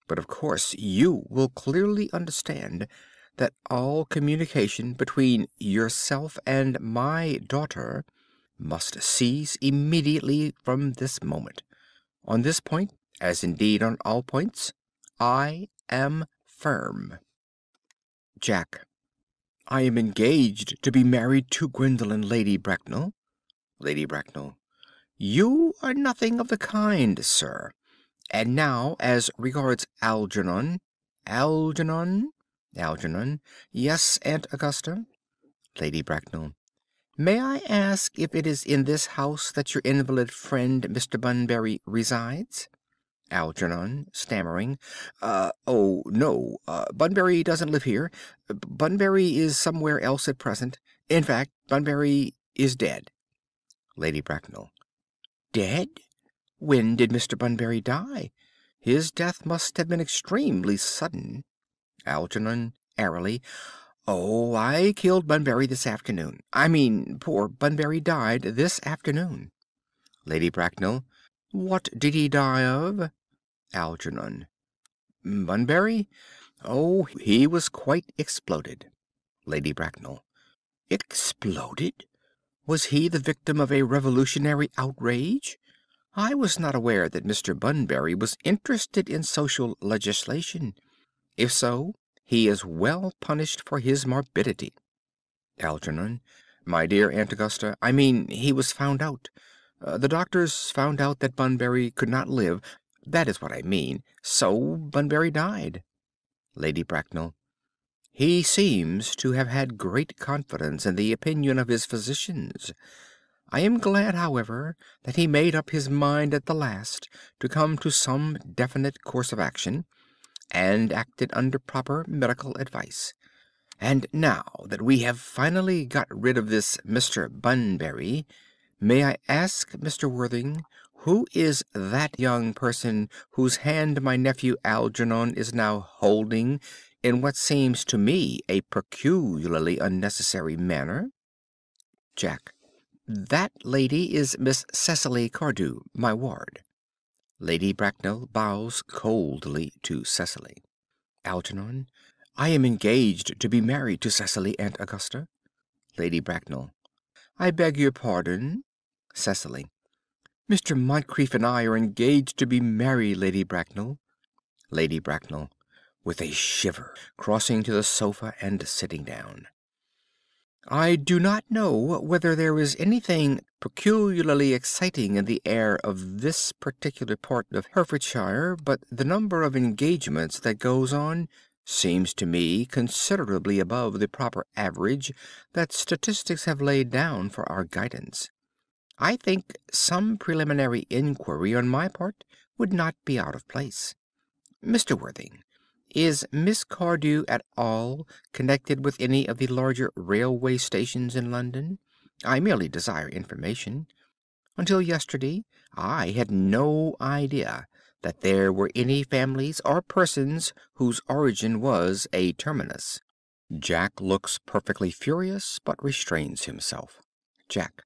But of course you will clearly understand that all communication between yourself and my daughter must cease immediately from this moment. On this point, as indeed on all points, I am firm. Jack. I am engaged to be married to Gwendolen, Lady Bracknell. Lady Bracknell. You are nothing of the kind, sir. And now, as regards Algernon. Algernon? Algernon. Yes, Aunt Augusta. Lady Bracknell. May I ask if it is in this house that your invalid friend Mr. Bunbury resides? Algernon, stammering. Oh, no. Bunbury doesn't live here. Bunbury is somewhere else at present. In fact, Bunbury is dead. Lady Bracknell. Dead? When did Mr. Bunbury die? His death must have been extremely sudden. Algernon, airily. Oh, I killed Bunbury this afternoon. I mean, poor Bunbury died this afternoon. Lady Bracknell. What did he die of? Algernon. Bunbury? Oh, he was quite exploded. Lady Bracknell. Exploded? Was he the victim of a revolutionary outrage? I was not aware that Mr. Bunbury was interested in social legislation. If so, he is well punished for his morbidity. Algernon. My dear Aunt Augusta, I mean, he was found out. The doctors found out that Bunbury could not live. That is what I mean. So Bunbury died. Lady Bracknell. He seems to have had great confidence in the opinion of his physicians. I am glad, however, that he made up his mind at the last to come to some definite course of action, and acted under proper medical advice. And now that we have finally got rid of this Mr. Bunbury, may I ask, Mr. Worthing, who is that young person whose hand my nephew Algernon is now holding in what seems to me a peculiarly unnecessary manner? Jack. That lady is Miss Cecily Cardew, my ward. Lady Bracknell bows coldly to Cecily. Algernon. I am engaged to be married to Cecily, Aunt Augusta. Lady Bracknell. I beg your pardon. Cecily. Mr. Moncrief and I are engaged to be married, Lady Bracknell. Lady Bracknell, with a shiver, crossing to the sofa and sitting down. I do not know whether there is anything peculiarly exciting in the air of this particular part of Herefordshire, but the number of engagements that goes on seems to me considerably above the proper average that statistics have laid down for our guidance. I think some preliminary inquiry on my part would not be out of place. Mr. Worthing, is Miss Cardew at all connected with any of the larger railway stations in London? I merely desire information. Until yesterday, I had no idea that there were any families or persons whose origin was a terminus. Jack looks perfectly furious, but restrains himself. Jack,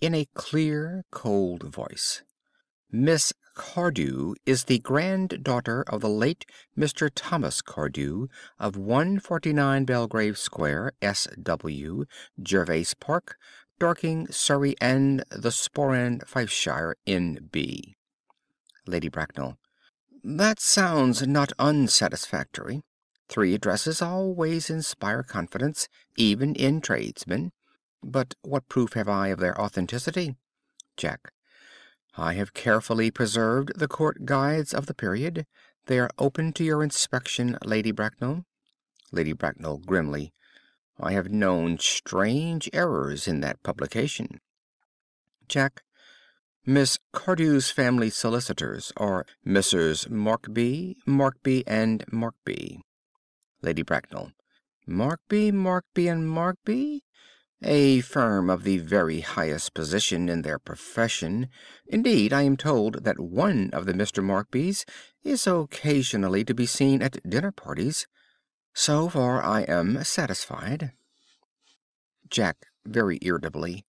in a clear, cold voice. Miss Cardew is the granddaughter of the late Mr. Thomas Cardew of 149 Belgrave Square, S.W., Gervase Park, Dorking, Surrey, and the Sporran, Fifeshire, N.B. Lady Bracknell. That sounds not unsatisfactory. 3 addresses always inspire confidence, even in tradesmen. But what proof have I of their authenticity? Jack. I have carefully preserved the court guides of the period. They are open to your inspection, Lady Bracknell. Lady Bracknell grimly. I have known strange errors in that publication. Jack. Miss Cardew's family solicitors are Messrs. Markby, and Markby. Lady Bracknell. Markby, and Markby? A firm of the very highest position in their profession. Indeed, I am told that one of the Mr. Markbys is occasionally to be seen at dinner parties. So far I am satisfied. Jack, very irritably.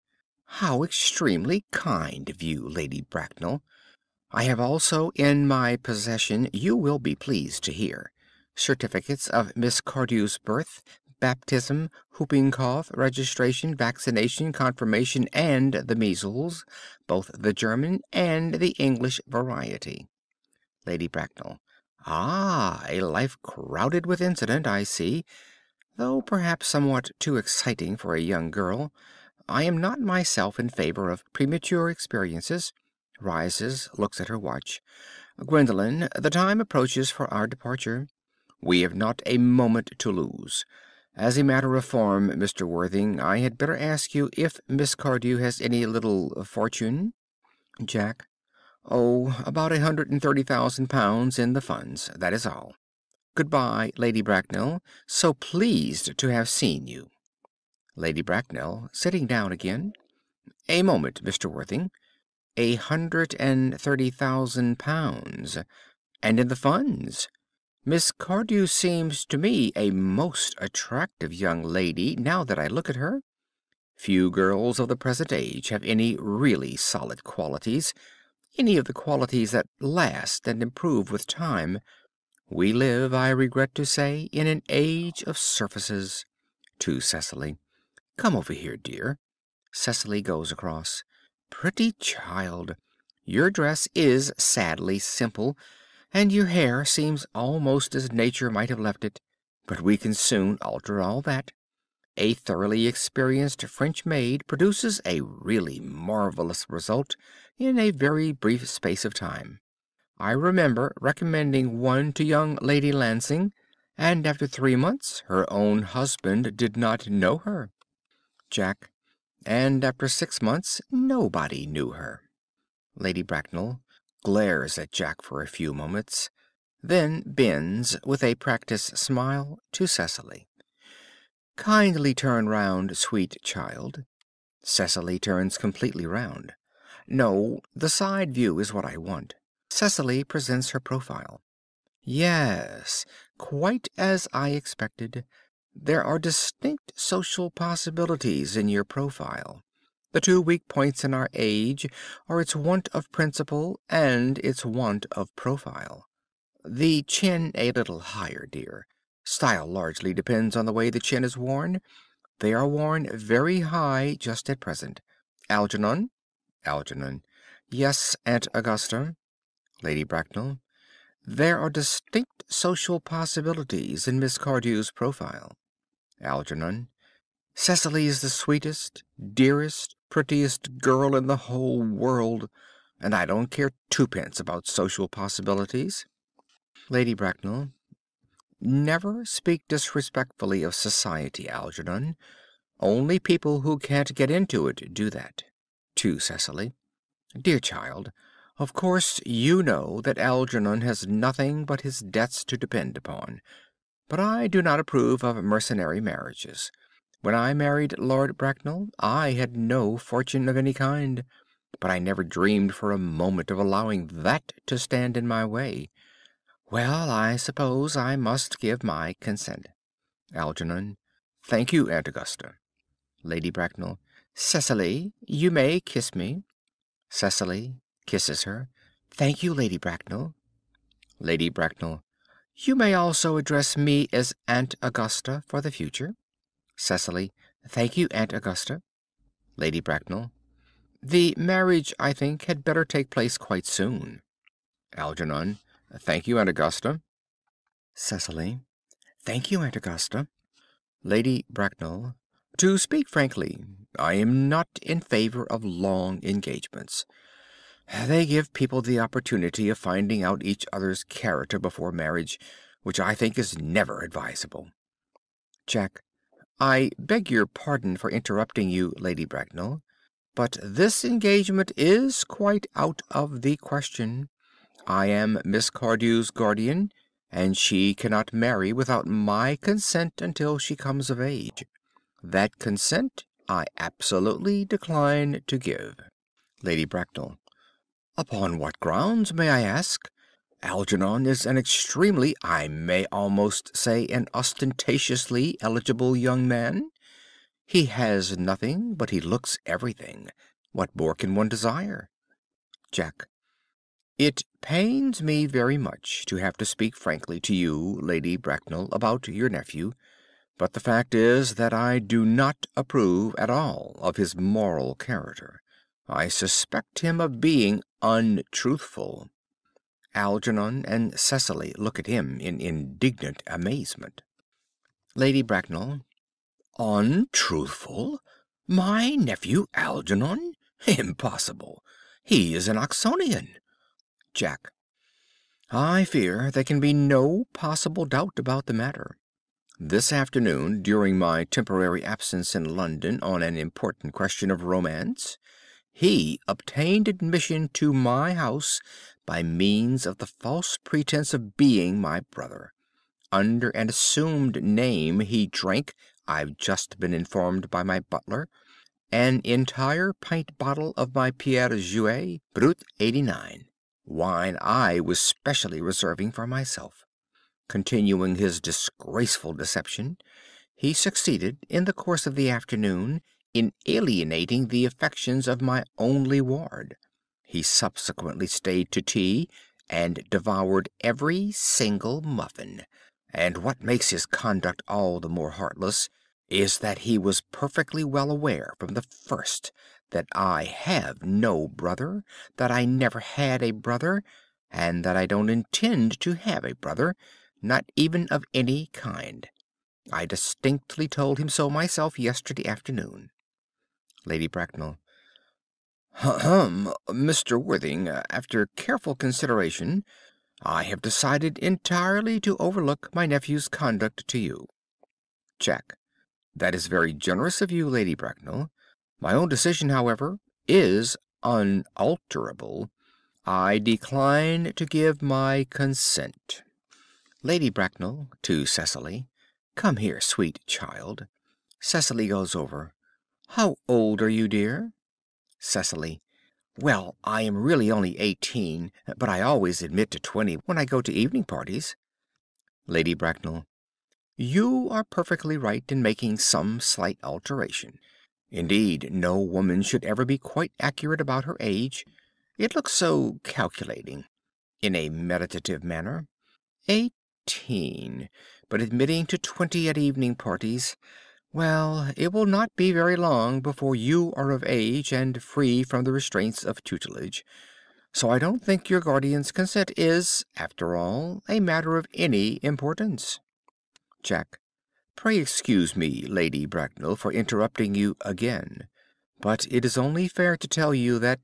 How extremely kind of you, Lady Bracknell. I have also in my possession, you will be pleased to hear, certificates of Miss Cardew's birth, baptism, whooping cough, registration, vaccination, confirmation, and the measles, both the German and the English variety. Lady Bracknell. Ah, a life crowded with incident, I see, though perhaps somewhat too exciting for a young girl. I am not myself in favor of premature experiences. Rises, looks at her watch. Gwendolen, the time approaches for our departure. We have not a moment to lose. As a matter of form, Mr. Worthing, I had better ask you if Miss Cardew has any little fortune? Jack. Oh, about £130,000 in the funds, that is all. Goodbye, Lady Bracknell. So pleased to have seen you. Lady Bracknell, sitting down again. A moment, Mr. Worthing. £130,000. And in the funds. Miss Cardew seems to me a most attractive young lady, now that I look at her. Few girls of the present age have any really solid qualities, any of the qualities that last and improve with time. We live, I regret to say, in an age of surfaces. To Cecily. Come over here, dear. Cecily goes across. Pretty child. Your dress is sadly simple, and your hair seems almost as nature might have left it, but we can soon alter all that. A thoroughly experienced French maid produces a really marvelous result in a very brief space of time. I remember recommending one to young Lady Lansing, and after 3 months her own husband did not know her. Jack. And after 6 months nobody knew her. Lady Bracknell glares at Jack for a few moments, then bends, with a practised smile, to Cecily. Kindly turn round, sweet child. Cecily turns completely round. No, the side view is what I want. Cecily presents her profile. Yes, quite as I expected. There are distinct social possibilities in your profile. The 2 weak points in our age are its want of principle and its want of profile. The chin a little higher, dear. Style largely depends on the way the chin is worn. They are worn very high just at present. Algernon? Algernon. Yes, Aunt Augusta. Lady Bracknell. There are distinct social possibilities in Miss Cardew's profile. Algernon. Cecily is the sweetest, dearest, prettiest girl in the whole world, and I don't care twopence about social possibilities. Lady Bracknell. Never speak disrespectfully of society, Algernon. Only people who can't get into it do that. To Cecily. Dear child, of course you know that Algernon has nothing but his debts to depend upon, but I do not approve of mercenary marriages. When I married Lord Bracknell, I had no fortune of any kind, but I never dreamed for a moment of allowing that to stand in my way. Well, I suppose I must give my consent. Algernon. Thank you, Aunt Augusta. Lady Bracknell. Cecily, you may kiss me. Cecily kisses her. Thank you, Lady Bracknell. Lady Bracknell. You may also address me as Aunt Augusta for the future. Cecily. Thank you, Aunt Augusta. Lady Bracknell. The marriage, I think, had better take place quite soon. Algernon. Thank you, Aunt Augusta. Cecily. Thank you, Aunt Augusta. Lady Bracknell. To speak frankly, I am not in favor of long engagements. They give people the opportunity of finding out each other's character before marriage, which I think is never advisable. Jack. I beg your pardon for interrupting you, Lady Bracknell, but this engagement is quite out of the question. I am Miss Cardew's guardian, and she cannot marry without my consent until she comes of age. That consent I absolutely decline to give. Lady Bracknell. Upon what grounds, may I ask? Algernon is an extremely, I may almost say an ostentatiously eligible young man. He has nothing, but he looks everything. What more can one desire? Jack. It pains me very much to have to speak frankly to you, Lady Bracknell, about your nephew, but the fact is that I do not approve at all of his moral character. I suspect him of being untruthful. Algernon and Cecily look at him in indignant amazement. Lady Bracknell. Untruthful? My nephew Algernon? Impossible. He is an Oxonian. Jack. I fear there can be no possible doubt about the matter. This afternoon, during my temporary absence in London on an important question of romance, he obtained admission to my house by means of the false pretense of being my brother. Under an assumed name he drank, I've just been informed by my butler, an entire pint bottle of my Pierre Jouet Brut 89, wine I was specially reserving for myself. Continuing his disgraceful deception, he succeeded in the course of the afternoon in alienating the affections of my only ward. He subsequently stayed to tea and devoured every single muffin, and what makes his conduct all the more heartless is that he was perfectly well aware from the first that I have no brother, that I never had a brother, and that I don't intend to have a brother, not even of any kind. I distinctly told him so myself yesterday afternoon. Lady Bracknell. Mr. Worthing, after careful consideration, I have decided entirely to overlook my nephew's conduct to you. Jack. That is very generous of you, Lady Bracknell. My own decision, however, is unalterable. I decline to give my consent. Lady Bracknell to Cecily. Come here, sweet child. Cecily goes over. How old are you, dear? Cecily. Well, I am really only 18, but I always admit to 20 when I go to evening parties. Lady Bracknell. You are perfectly right in making some slight alteration. Indeed, no woman should ever be quite accurate about her age. It looks so calculating. In a meditative manner. 18, but admitting to 20 at evening parties. Well, it will not be very long before you are of age and free from the restraints of tutelage, so I don't think your guardian's consent is, after all, a matter of any importance. Jack. Pray excuse me, Lady Bracknell, for interrupting you again, but it is only fair to tell you that,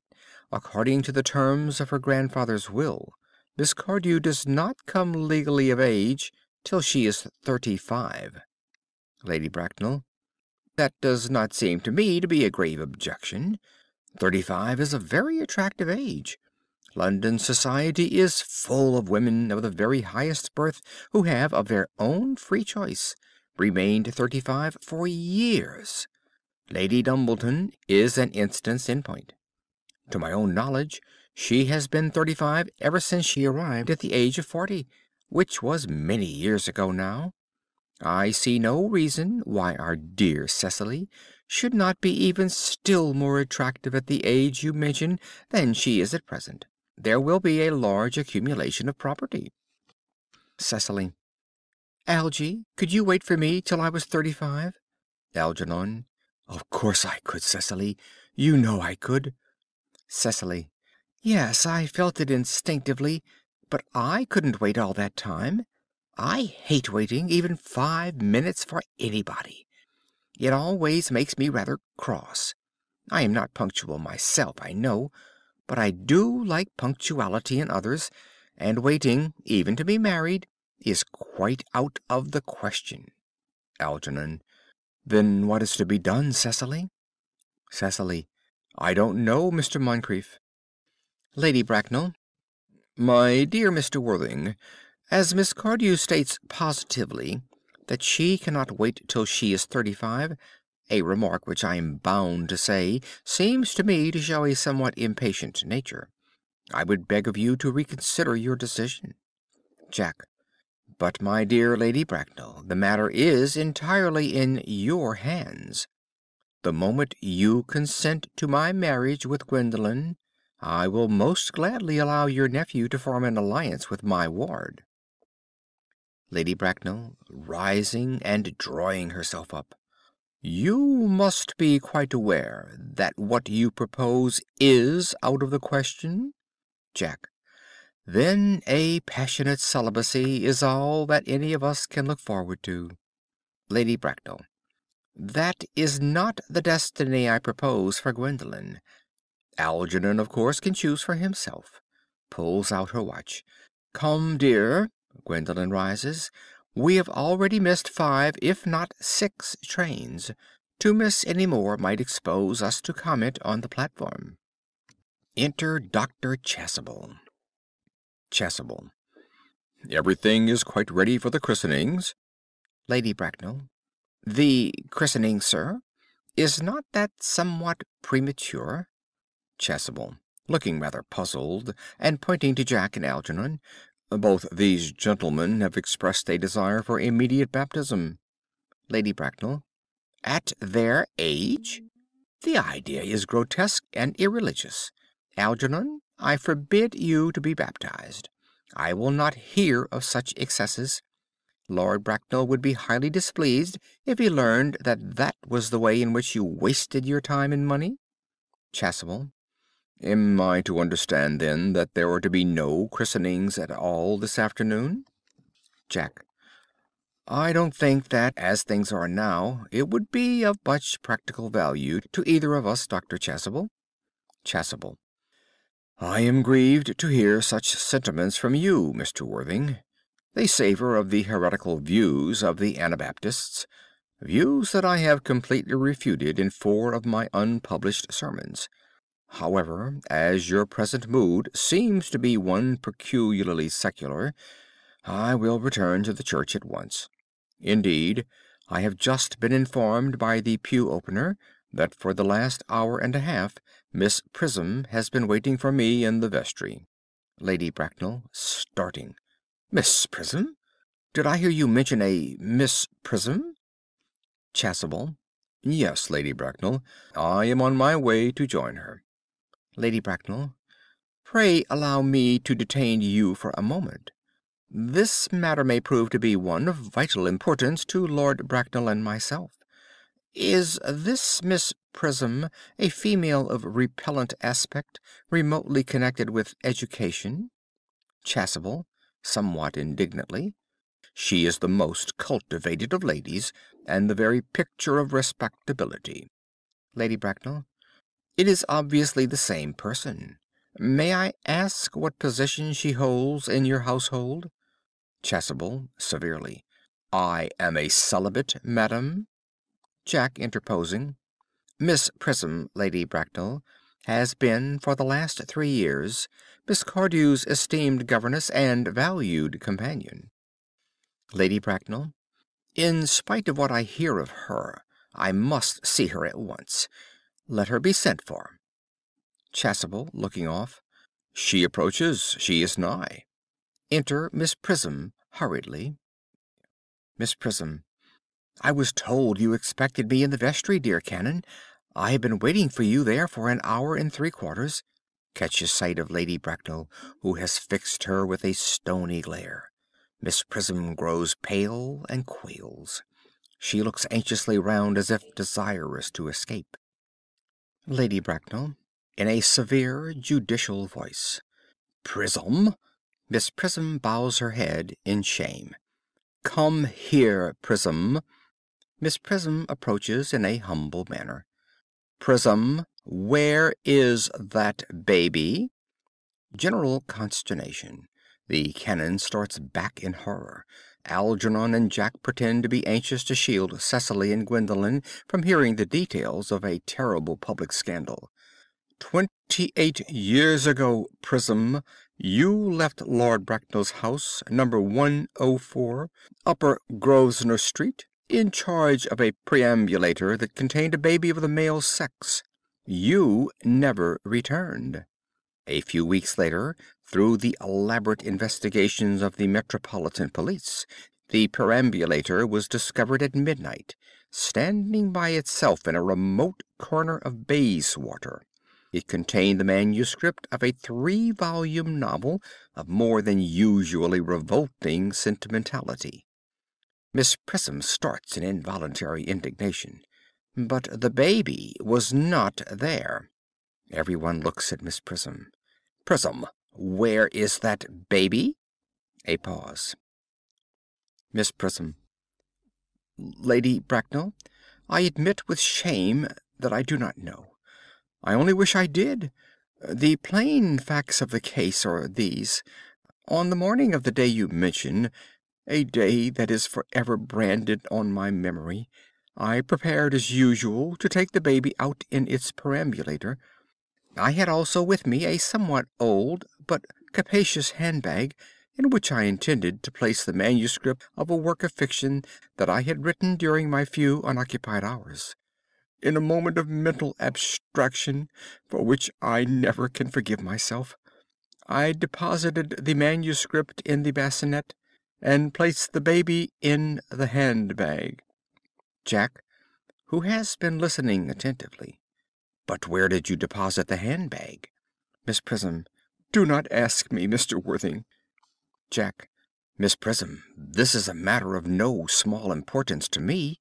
according to the terms of her grandfather's will, Miss Cardew does not come legally of age till she is 35. Lady Bracknell. That does not seem to me to be a grave objection. 35 is a very attractive age. London society is full of women of the very highest birth who have, of their own free choice, remained 35 for years. Lady Dumbleton is an instance in point. To my own knowledge, she has been 35 ever since she arrived at the age of 40, which was many years ago now. I see no reason why our dear Cecily should not be even still more attractive at the age you mention than she is at present. There will be a large accumulation of property. Cecily. Algy, could you wait for me till I was 35? Algernon. Of course I could, Cecily. You know I could. Cecily. Yes, I felt it instinctively, but I couldn't wait all that time. I hate waiting even 5 minutes for anybody. It always makes me rather cross. I am not punctual myself, I know, but I do like punctuality in others, and waiting, even to be married, is quite out of the question. Algernon. Then what is to be done, Cecily? Cecily. I don't know, Mr. Moncrief. Lady Bracknell. My dear Mr. Worthing, as Miss Cardew states positively that she cannot wait till she is 35, a remark which I am bound to say seems to me to show a somewhat impatient nature, I would beg of you to reconsider your decision. Jack. But, my dear Lady Bracknell, the matter is entirely in your hands. The moment you consent to my marriage with Gwendolen, I will most gladly allow your nephew to form an alliance with my ward. Lady Bracknell, rising and drawing herself up. You must be quite aware that what you propose is out of the question? Jack. Then a passionate celibacy is all that any of us can look forward to. Lady Bracknell. That is not the destiny I propose for Gwendolen. Algernon, of course, can choose for himself. Pulls out her watch. Come, dear. Gwendolen rises. We have already missed 5, if not 6, trains. To miss any more might expose us to comment on the platform. Enter Dr. Chasuble. Chasuble. Everything is quite ready for the christenings. Lady Bracknell. The christening, sir? Is not that somewhat premature? Chasuble, looking rather puzzled, and pointing to Jack and Algernon. Both these gentlemen have expressed a desire for immediate baptism. Lady Bracknell. At their age? The idea is grotesque and irreligious. Algernon, I forbid you to be baptized. I will not hear of such excesses. Lord Bracknell would be highly displeased if he learned that that was the way in which you wasted your time and money. Chasuble. Am I to understand, then, that there are to be no christenings at all this afternoon? Jack. I don't think that, as things are now, it would be of much practical value to either of us, Dr. Chasuble. Chasuble. I am grieved to hear such sentiments from you, Mr. Worthing. They savor of the heretical views of the Anabaptists, views that I have completely refuted in 4 of my unpublished sermons. However, as your present mood seems to be one peculiarly secular, I will return to the church at once. Indeed, I have just been informed by the pew opener that for the last hour and a half Miss Prism has been waiting for me in the vestry. Lady Bracknell, starting. Miss Prism? Did I hear you mention a Miss Prism? Chasuble. Yes, Lady Bracknell. I am on my way to join her. Lady Bracknell. Pray allow me to detain you for a moment. This matter may prove to be one of vital importance to Lord Bracknell and myself. Is this Miss Prism a female of repellent aspect, remotely connected with education? Chasuble, somewhat indignantly. She is the most cultivated of ladies, and the very picture of respectability. Lady Bracknell. It is obviously the same person. May I ask what position she holds in your household? Chasuble, severely. I am a celibate, madam. Jack, interposing. Miss Prism, Lady Bracknell, has been for the last 3 years Miss Cardew's esteemed governess and valued companion. Lady Bracknell. In spite of what I hear of her, I must see her at once. Let her be sent for. Chasuble, looking off. She approaches. She is nigh. Enter Miss Prism hurriedly. Miss Prism. I was told you expected me in the vestry, dear Canon. I have been waiting for you there for an hour and 3/4. Catches sight of Lady Bracknell, who has fixed her with a stony glare. Miss Prism grows pale and quails. She looks anxiously round as if desirous to escape. Lady Bracknell, in a severe, judicial voice. Prism? Miss Prism bows her head in shame. Come here, Prism. Miss Prism approaches in a humble manner. Prism, where is that baby? General consternation. The Canon starts back in horror. Algernon and Jack pretend to be anxious to shield Cecily and Gwendolen from hearing the details of a terrible public scandal. 28 years ago, Prism, you left Lord Bracknell's house, number 104, Upper Grosvenor Street, in charge of a perambulator that contained a baby of the male sex. You never returned. A few weeks later, through the elaborate investigations of the Metropolitan Police, the perambulator was discovered at midnight, standing by itself in a remote corner of Bayswater. It contained the manuscript of a 3-volume novel of more than usually revolting sentimentality. Miss Prism starts in involuntary indignation. But the baby was not there. Everyone looks at Miss Prism. Prism, where is that baby? A pause. Miss Prism. Lady Bracknell, I admit with shame that I do not know. I only wish I did. The plain facts of the case are these. On the morning of the day you mention, a day that is forever branded on my memory, I prepared as usual to take the baby out in its perambulator. I had also with me a somewhat old but capacious handbag, in which I intended to place the manuscript of a work of fiction that I had written during my few unoccupied hours. In a moment of mental abstraction, for which I never can forgive myself, I deposited the manuscript in the bassinet, and placed the baby in the handbag. Jack, who has been listening attentively. But where did you deposit the handbag? Miss Prism. Do not ask me, Mr. Worthing. Jack. Miss Prism, this is a matter of no small importance to me.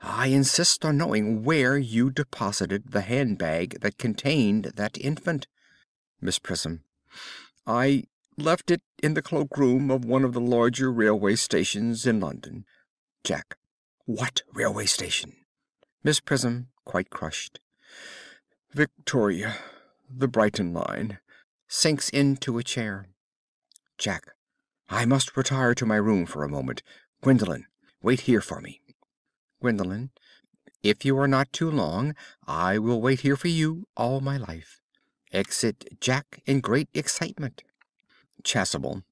I insist on knowing where you deposited the handbag that contained that infant. Miss Prism. I left it in the cloakroom of one of the larger railway stations in London. Jack. What railway station? Miss Prism, quite crushed. Victoria, the Brighton line. Sinks into a chair. Jack. I must retire to my room for a moment. Gwendolen, wait here for me. Gwendolen. If you are not too long, I will wait here for you all my life. Exit Jack in great excitement. Chasuble.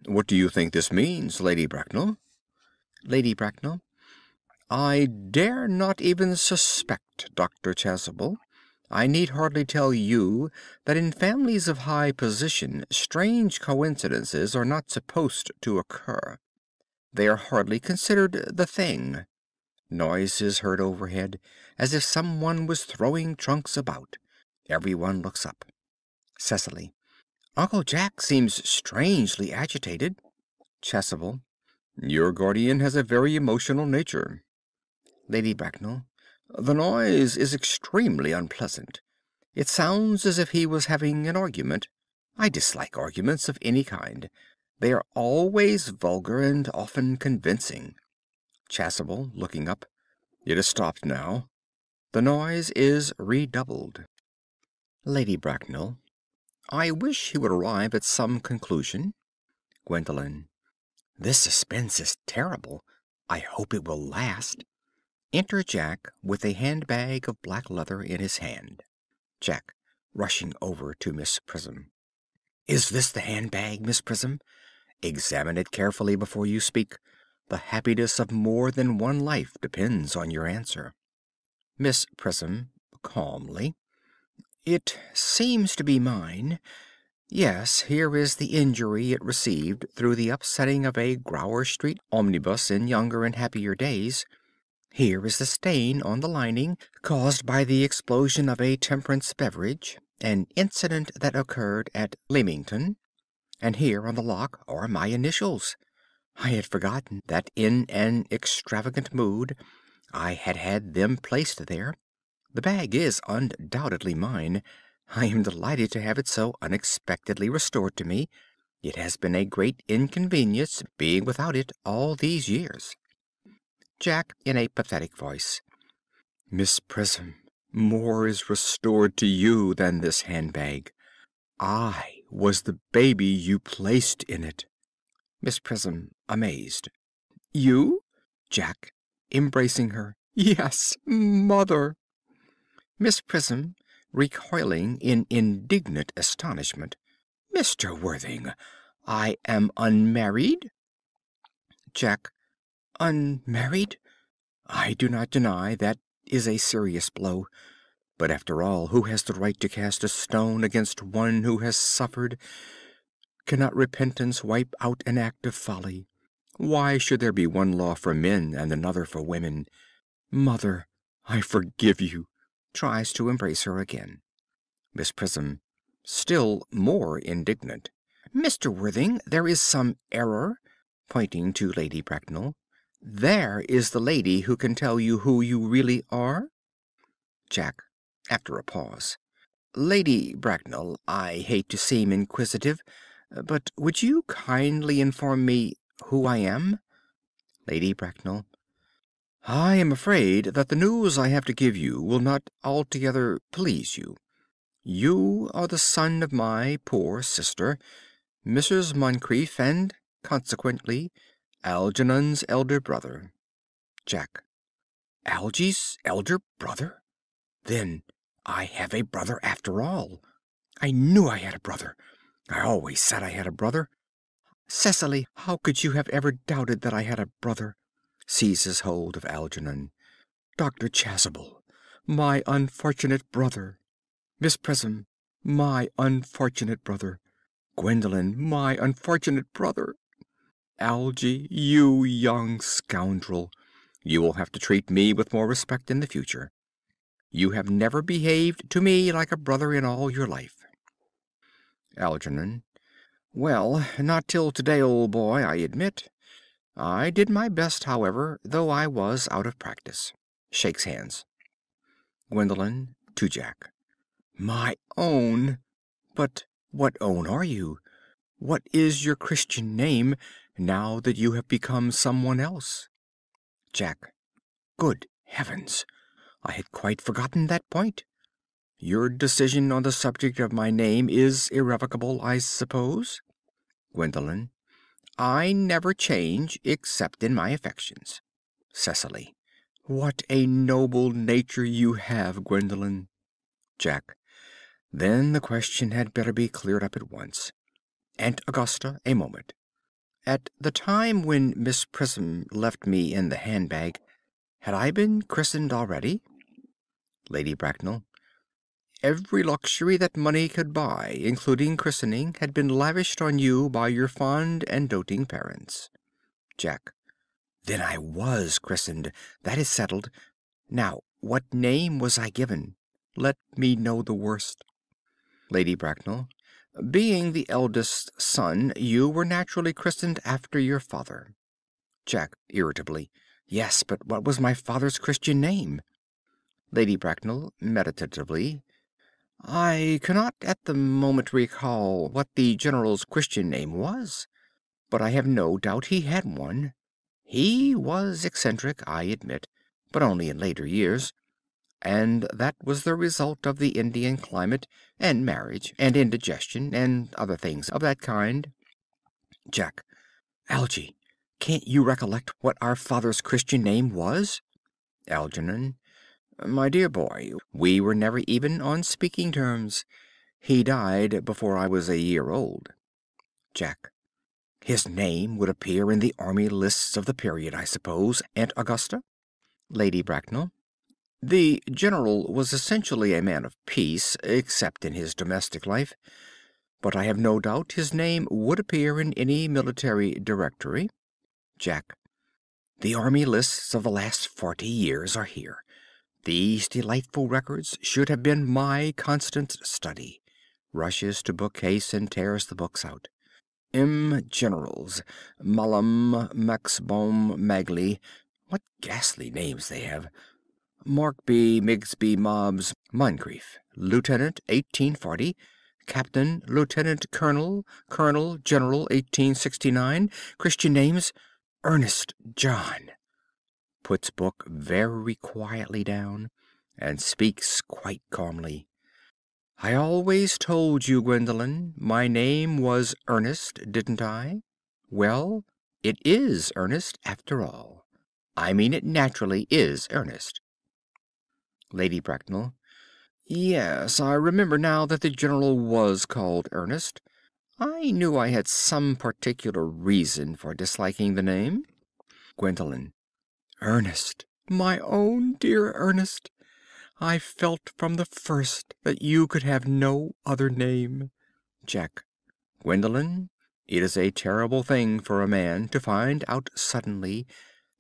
What do you think this means, Lady Bracknell? Lady Bracknell. I dare not even suspect, Dr. Chasuble. I need hardly tell you that in families of high position strange coincidences are not supposed to occur. They are hardly considered the thing. Noise is heard overhead, as if someone was throwing trunks about. Everyone looks up. Cecily. Uncle Jack seems strangely agitated. Chasuble. Your guardian has a very emotional nature. Lady Bracknell. The noise is extremely unpleasant. It sounds as if he was having an argument. I dislike arguments of any kind. They are always vulgar and often convincing. Chasuble, looking up. It has stopped now. The noise is redoubled. Lady Bracknell. I wish he would arrive at some conclusion. Gwendolen. This suspense is terrible. I hope it will last. Enter Jack with a handbag of black leather in his hand. Jack, rushing over to Miss Prism. Is this the handbag, Miss Prism? Examine it carefully before you speak. The happiness of more than one life depends on your answer. Miss Prism, calmly. It seems to be mine. Yes, here is the injury it received through the upsetting of a Gower Street omnibus in younger and happier days. Here is the stain on the lining caused by the explosion of a temperance beverage, an incident that occurred at Leamington. And here on the lock are my initials. I had forgotten that in an extravagant mood I had had them placed there. The bag is undoubtedly mine. I am delighted to have it so unexpectedly restored to me. It has been a great inconvenience being without it all these years. Jack, in a pathetic voice. Miss Prism, more is restored to you than this handbag. I was the baby you placed in it. Miss Prism, amazed. You? Jack, embracing her. Yes, mother. Miss Prism, recoiling in indignant astonishment. Mr. Worthing, I am unmarried? Jack, unmarried? I do not deny that is a serious blow. But after all, who has the right to cast a stone against one who has suffered? Cannot repentance wipe out an act of folly? Why should there be one law for men and another for women? Mother, I forgive you. Tries to embrace her again. Miss Prism, still more indignant. Mr. Worthing, there is some error. Pointing to Lady Bracknell. There is the lady who can tell you who you really are. Jack, after a pause. Lady Bracknell, I hate to seem inquisitive, but would you kindly inform me who I am? Lady Bracknell. I am afraid that the news I have to give you will not altogether please you. You are the son of my poor sister, Mrs. Moncrief, and, consequently, Algernon's elder brother. Jack. Algy's elder brother? Then I have a brother after all. I knew I had a brother. I always said I had a brother. Cecily, how could you have ever doubted that I had a brother? Seizes hold of Algernon. Dr. Chasuble, my unfortunate brother. Miss Prism, my unfortunate brother. Gwendolen, my unfortunate brother. Algy, you young scoundrel, you will have to treat me with more respect in the future. You have never behaved to me like a brother in all your life. Algernon. Well, not till today, old boy, I admit. I did my best, however, though I was out of practice. Shakes hands. Gwendolen, to Jack. My own! But what own are you? What is your Christian name, now that you have become someone else? Jack. Good heavens! I had quite forgotten that point. Your decision on the subject of my name is irrevocable, I suppose? Gwendolen. I never change except in my affections. Cecily. What a noble nature you have, Gwendolen. Jack. Then the question had better be cleared up at once. Aunt Augusta, a moment. At the time when Miss Prism left me in the handbag, had I been christened already? Lady Bracknell. Every luxury that money could buy, including christening, had been lavished on you by your fond and doting parents. Jack. Then I was christened. That is settled. Now, what name was I given? Let me know the worst. Lady Bracknell. Being the eldest son, you were naturally christened after your father. Jack, irritably. Yes, but what was my father's Christian name? Lady Bracknell, meditatively. I cannot at the moment recall what the General's Christian name was, but I have no doubt he had one. He was eccentric, I admit, but only in later years, and that was the result of the Indian climate, and marriage, and indigestion, and other things of that kind. Jack. Algy, can't you recollect what our father's Christian name was? Algernon. My dear boy, we were never even on speaking terms. He died before I was a year old. Jack. His name would appear in the army lists of the period, I suppose, Aunt Augusta? Lady Bracknell. The general was essentially a man of peace, except in his domestic life, but I have no doubt his name would appear in any military directory. Jack. The army lists of the last 40 years are here. These delightful records should have been my constant study. Rushes to bookcase and tears the books out. Generals. Malum, Maxbaum, Magley. What ghastly names they have. Markby, Migsby, Mobbs, Moncrief. Lieutenant, 1840. Captain, Lieutenant Colonel, Colonel, General, 1869. Christian names, Earnest John. Puts book very quietly down, and speaks quite calmly. I always told you, Gwendolen, my name was Ernest, didn't I? Well, it is Ernest, after all. I mean, it naturally is Ernest. Lady Bracknell. Yes, I remember now that the general was called Ernest. I knew I had some particular reason for disliking the name. Gwendolen. Ernest, my own dear Ernest, I felt from the first that you could have no other name. Jack. Gwendolen, it is a terrible thing for a man to find out suddenly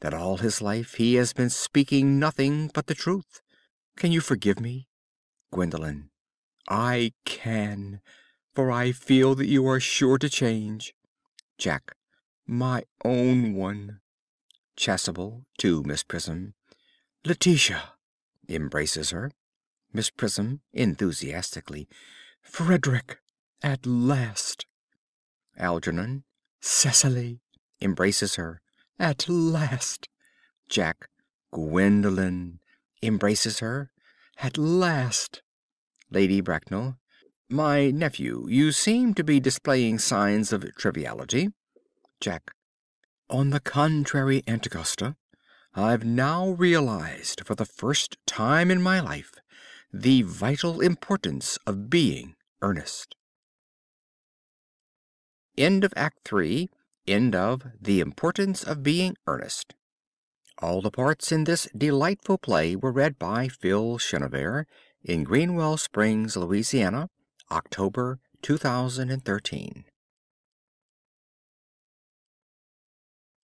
that all his life he has been speaking nothing but the truth. Can you forgive me? Gwendolen. I can, for I feel that you are sure to change. Jack. My own one. Chasuble to Miss Prism. Letitia. Embraces her. Miss Prism, enthusiastically. Frederick, at last. Algernon. Cecily. Embraces her. At last. Jack. Gwendolen. Embraces her. At last. Lady Bracknell. My nephew, you seem to be displaying signs of triviality. Jack. On the contrary, Aunt Augusta, I've now realized for the first time in my life the vital importance of being earnest. End of Act 3. End of The Importance of Being Earnest. All the parts in this delightful play were read by Phil Chenevert in Greenwell Springs, Louisiana, October 2013.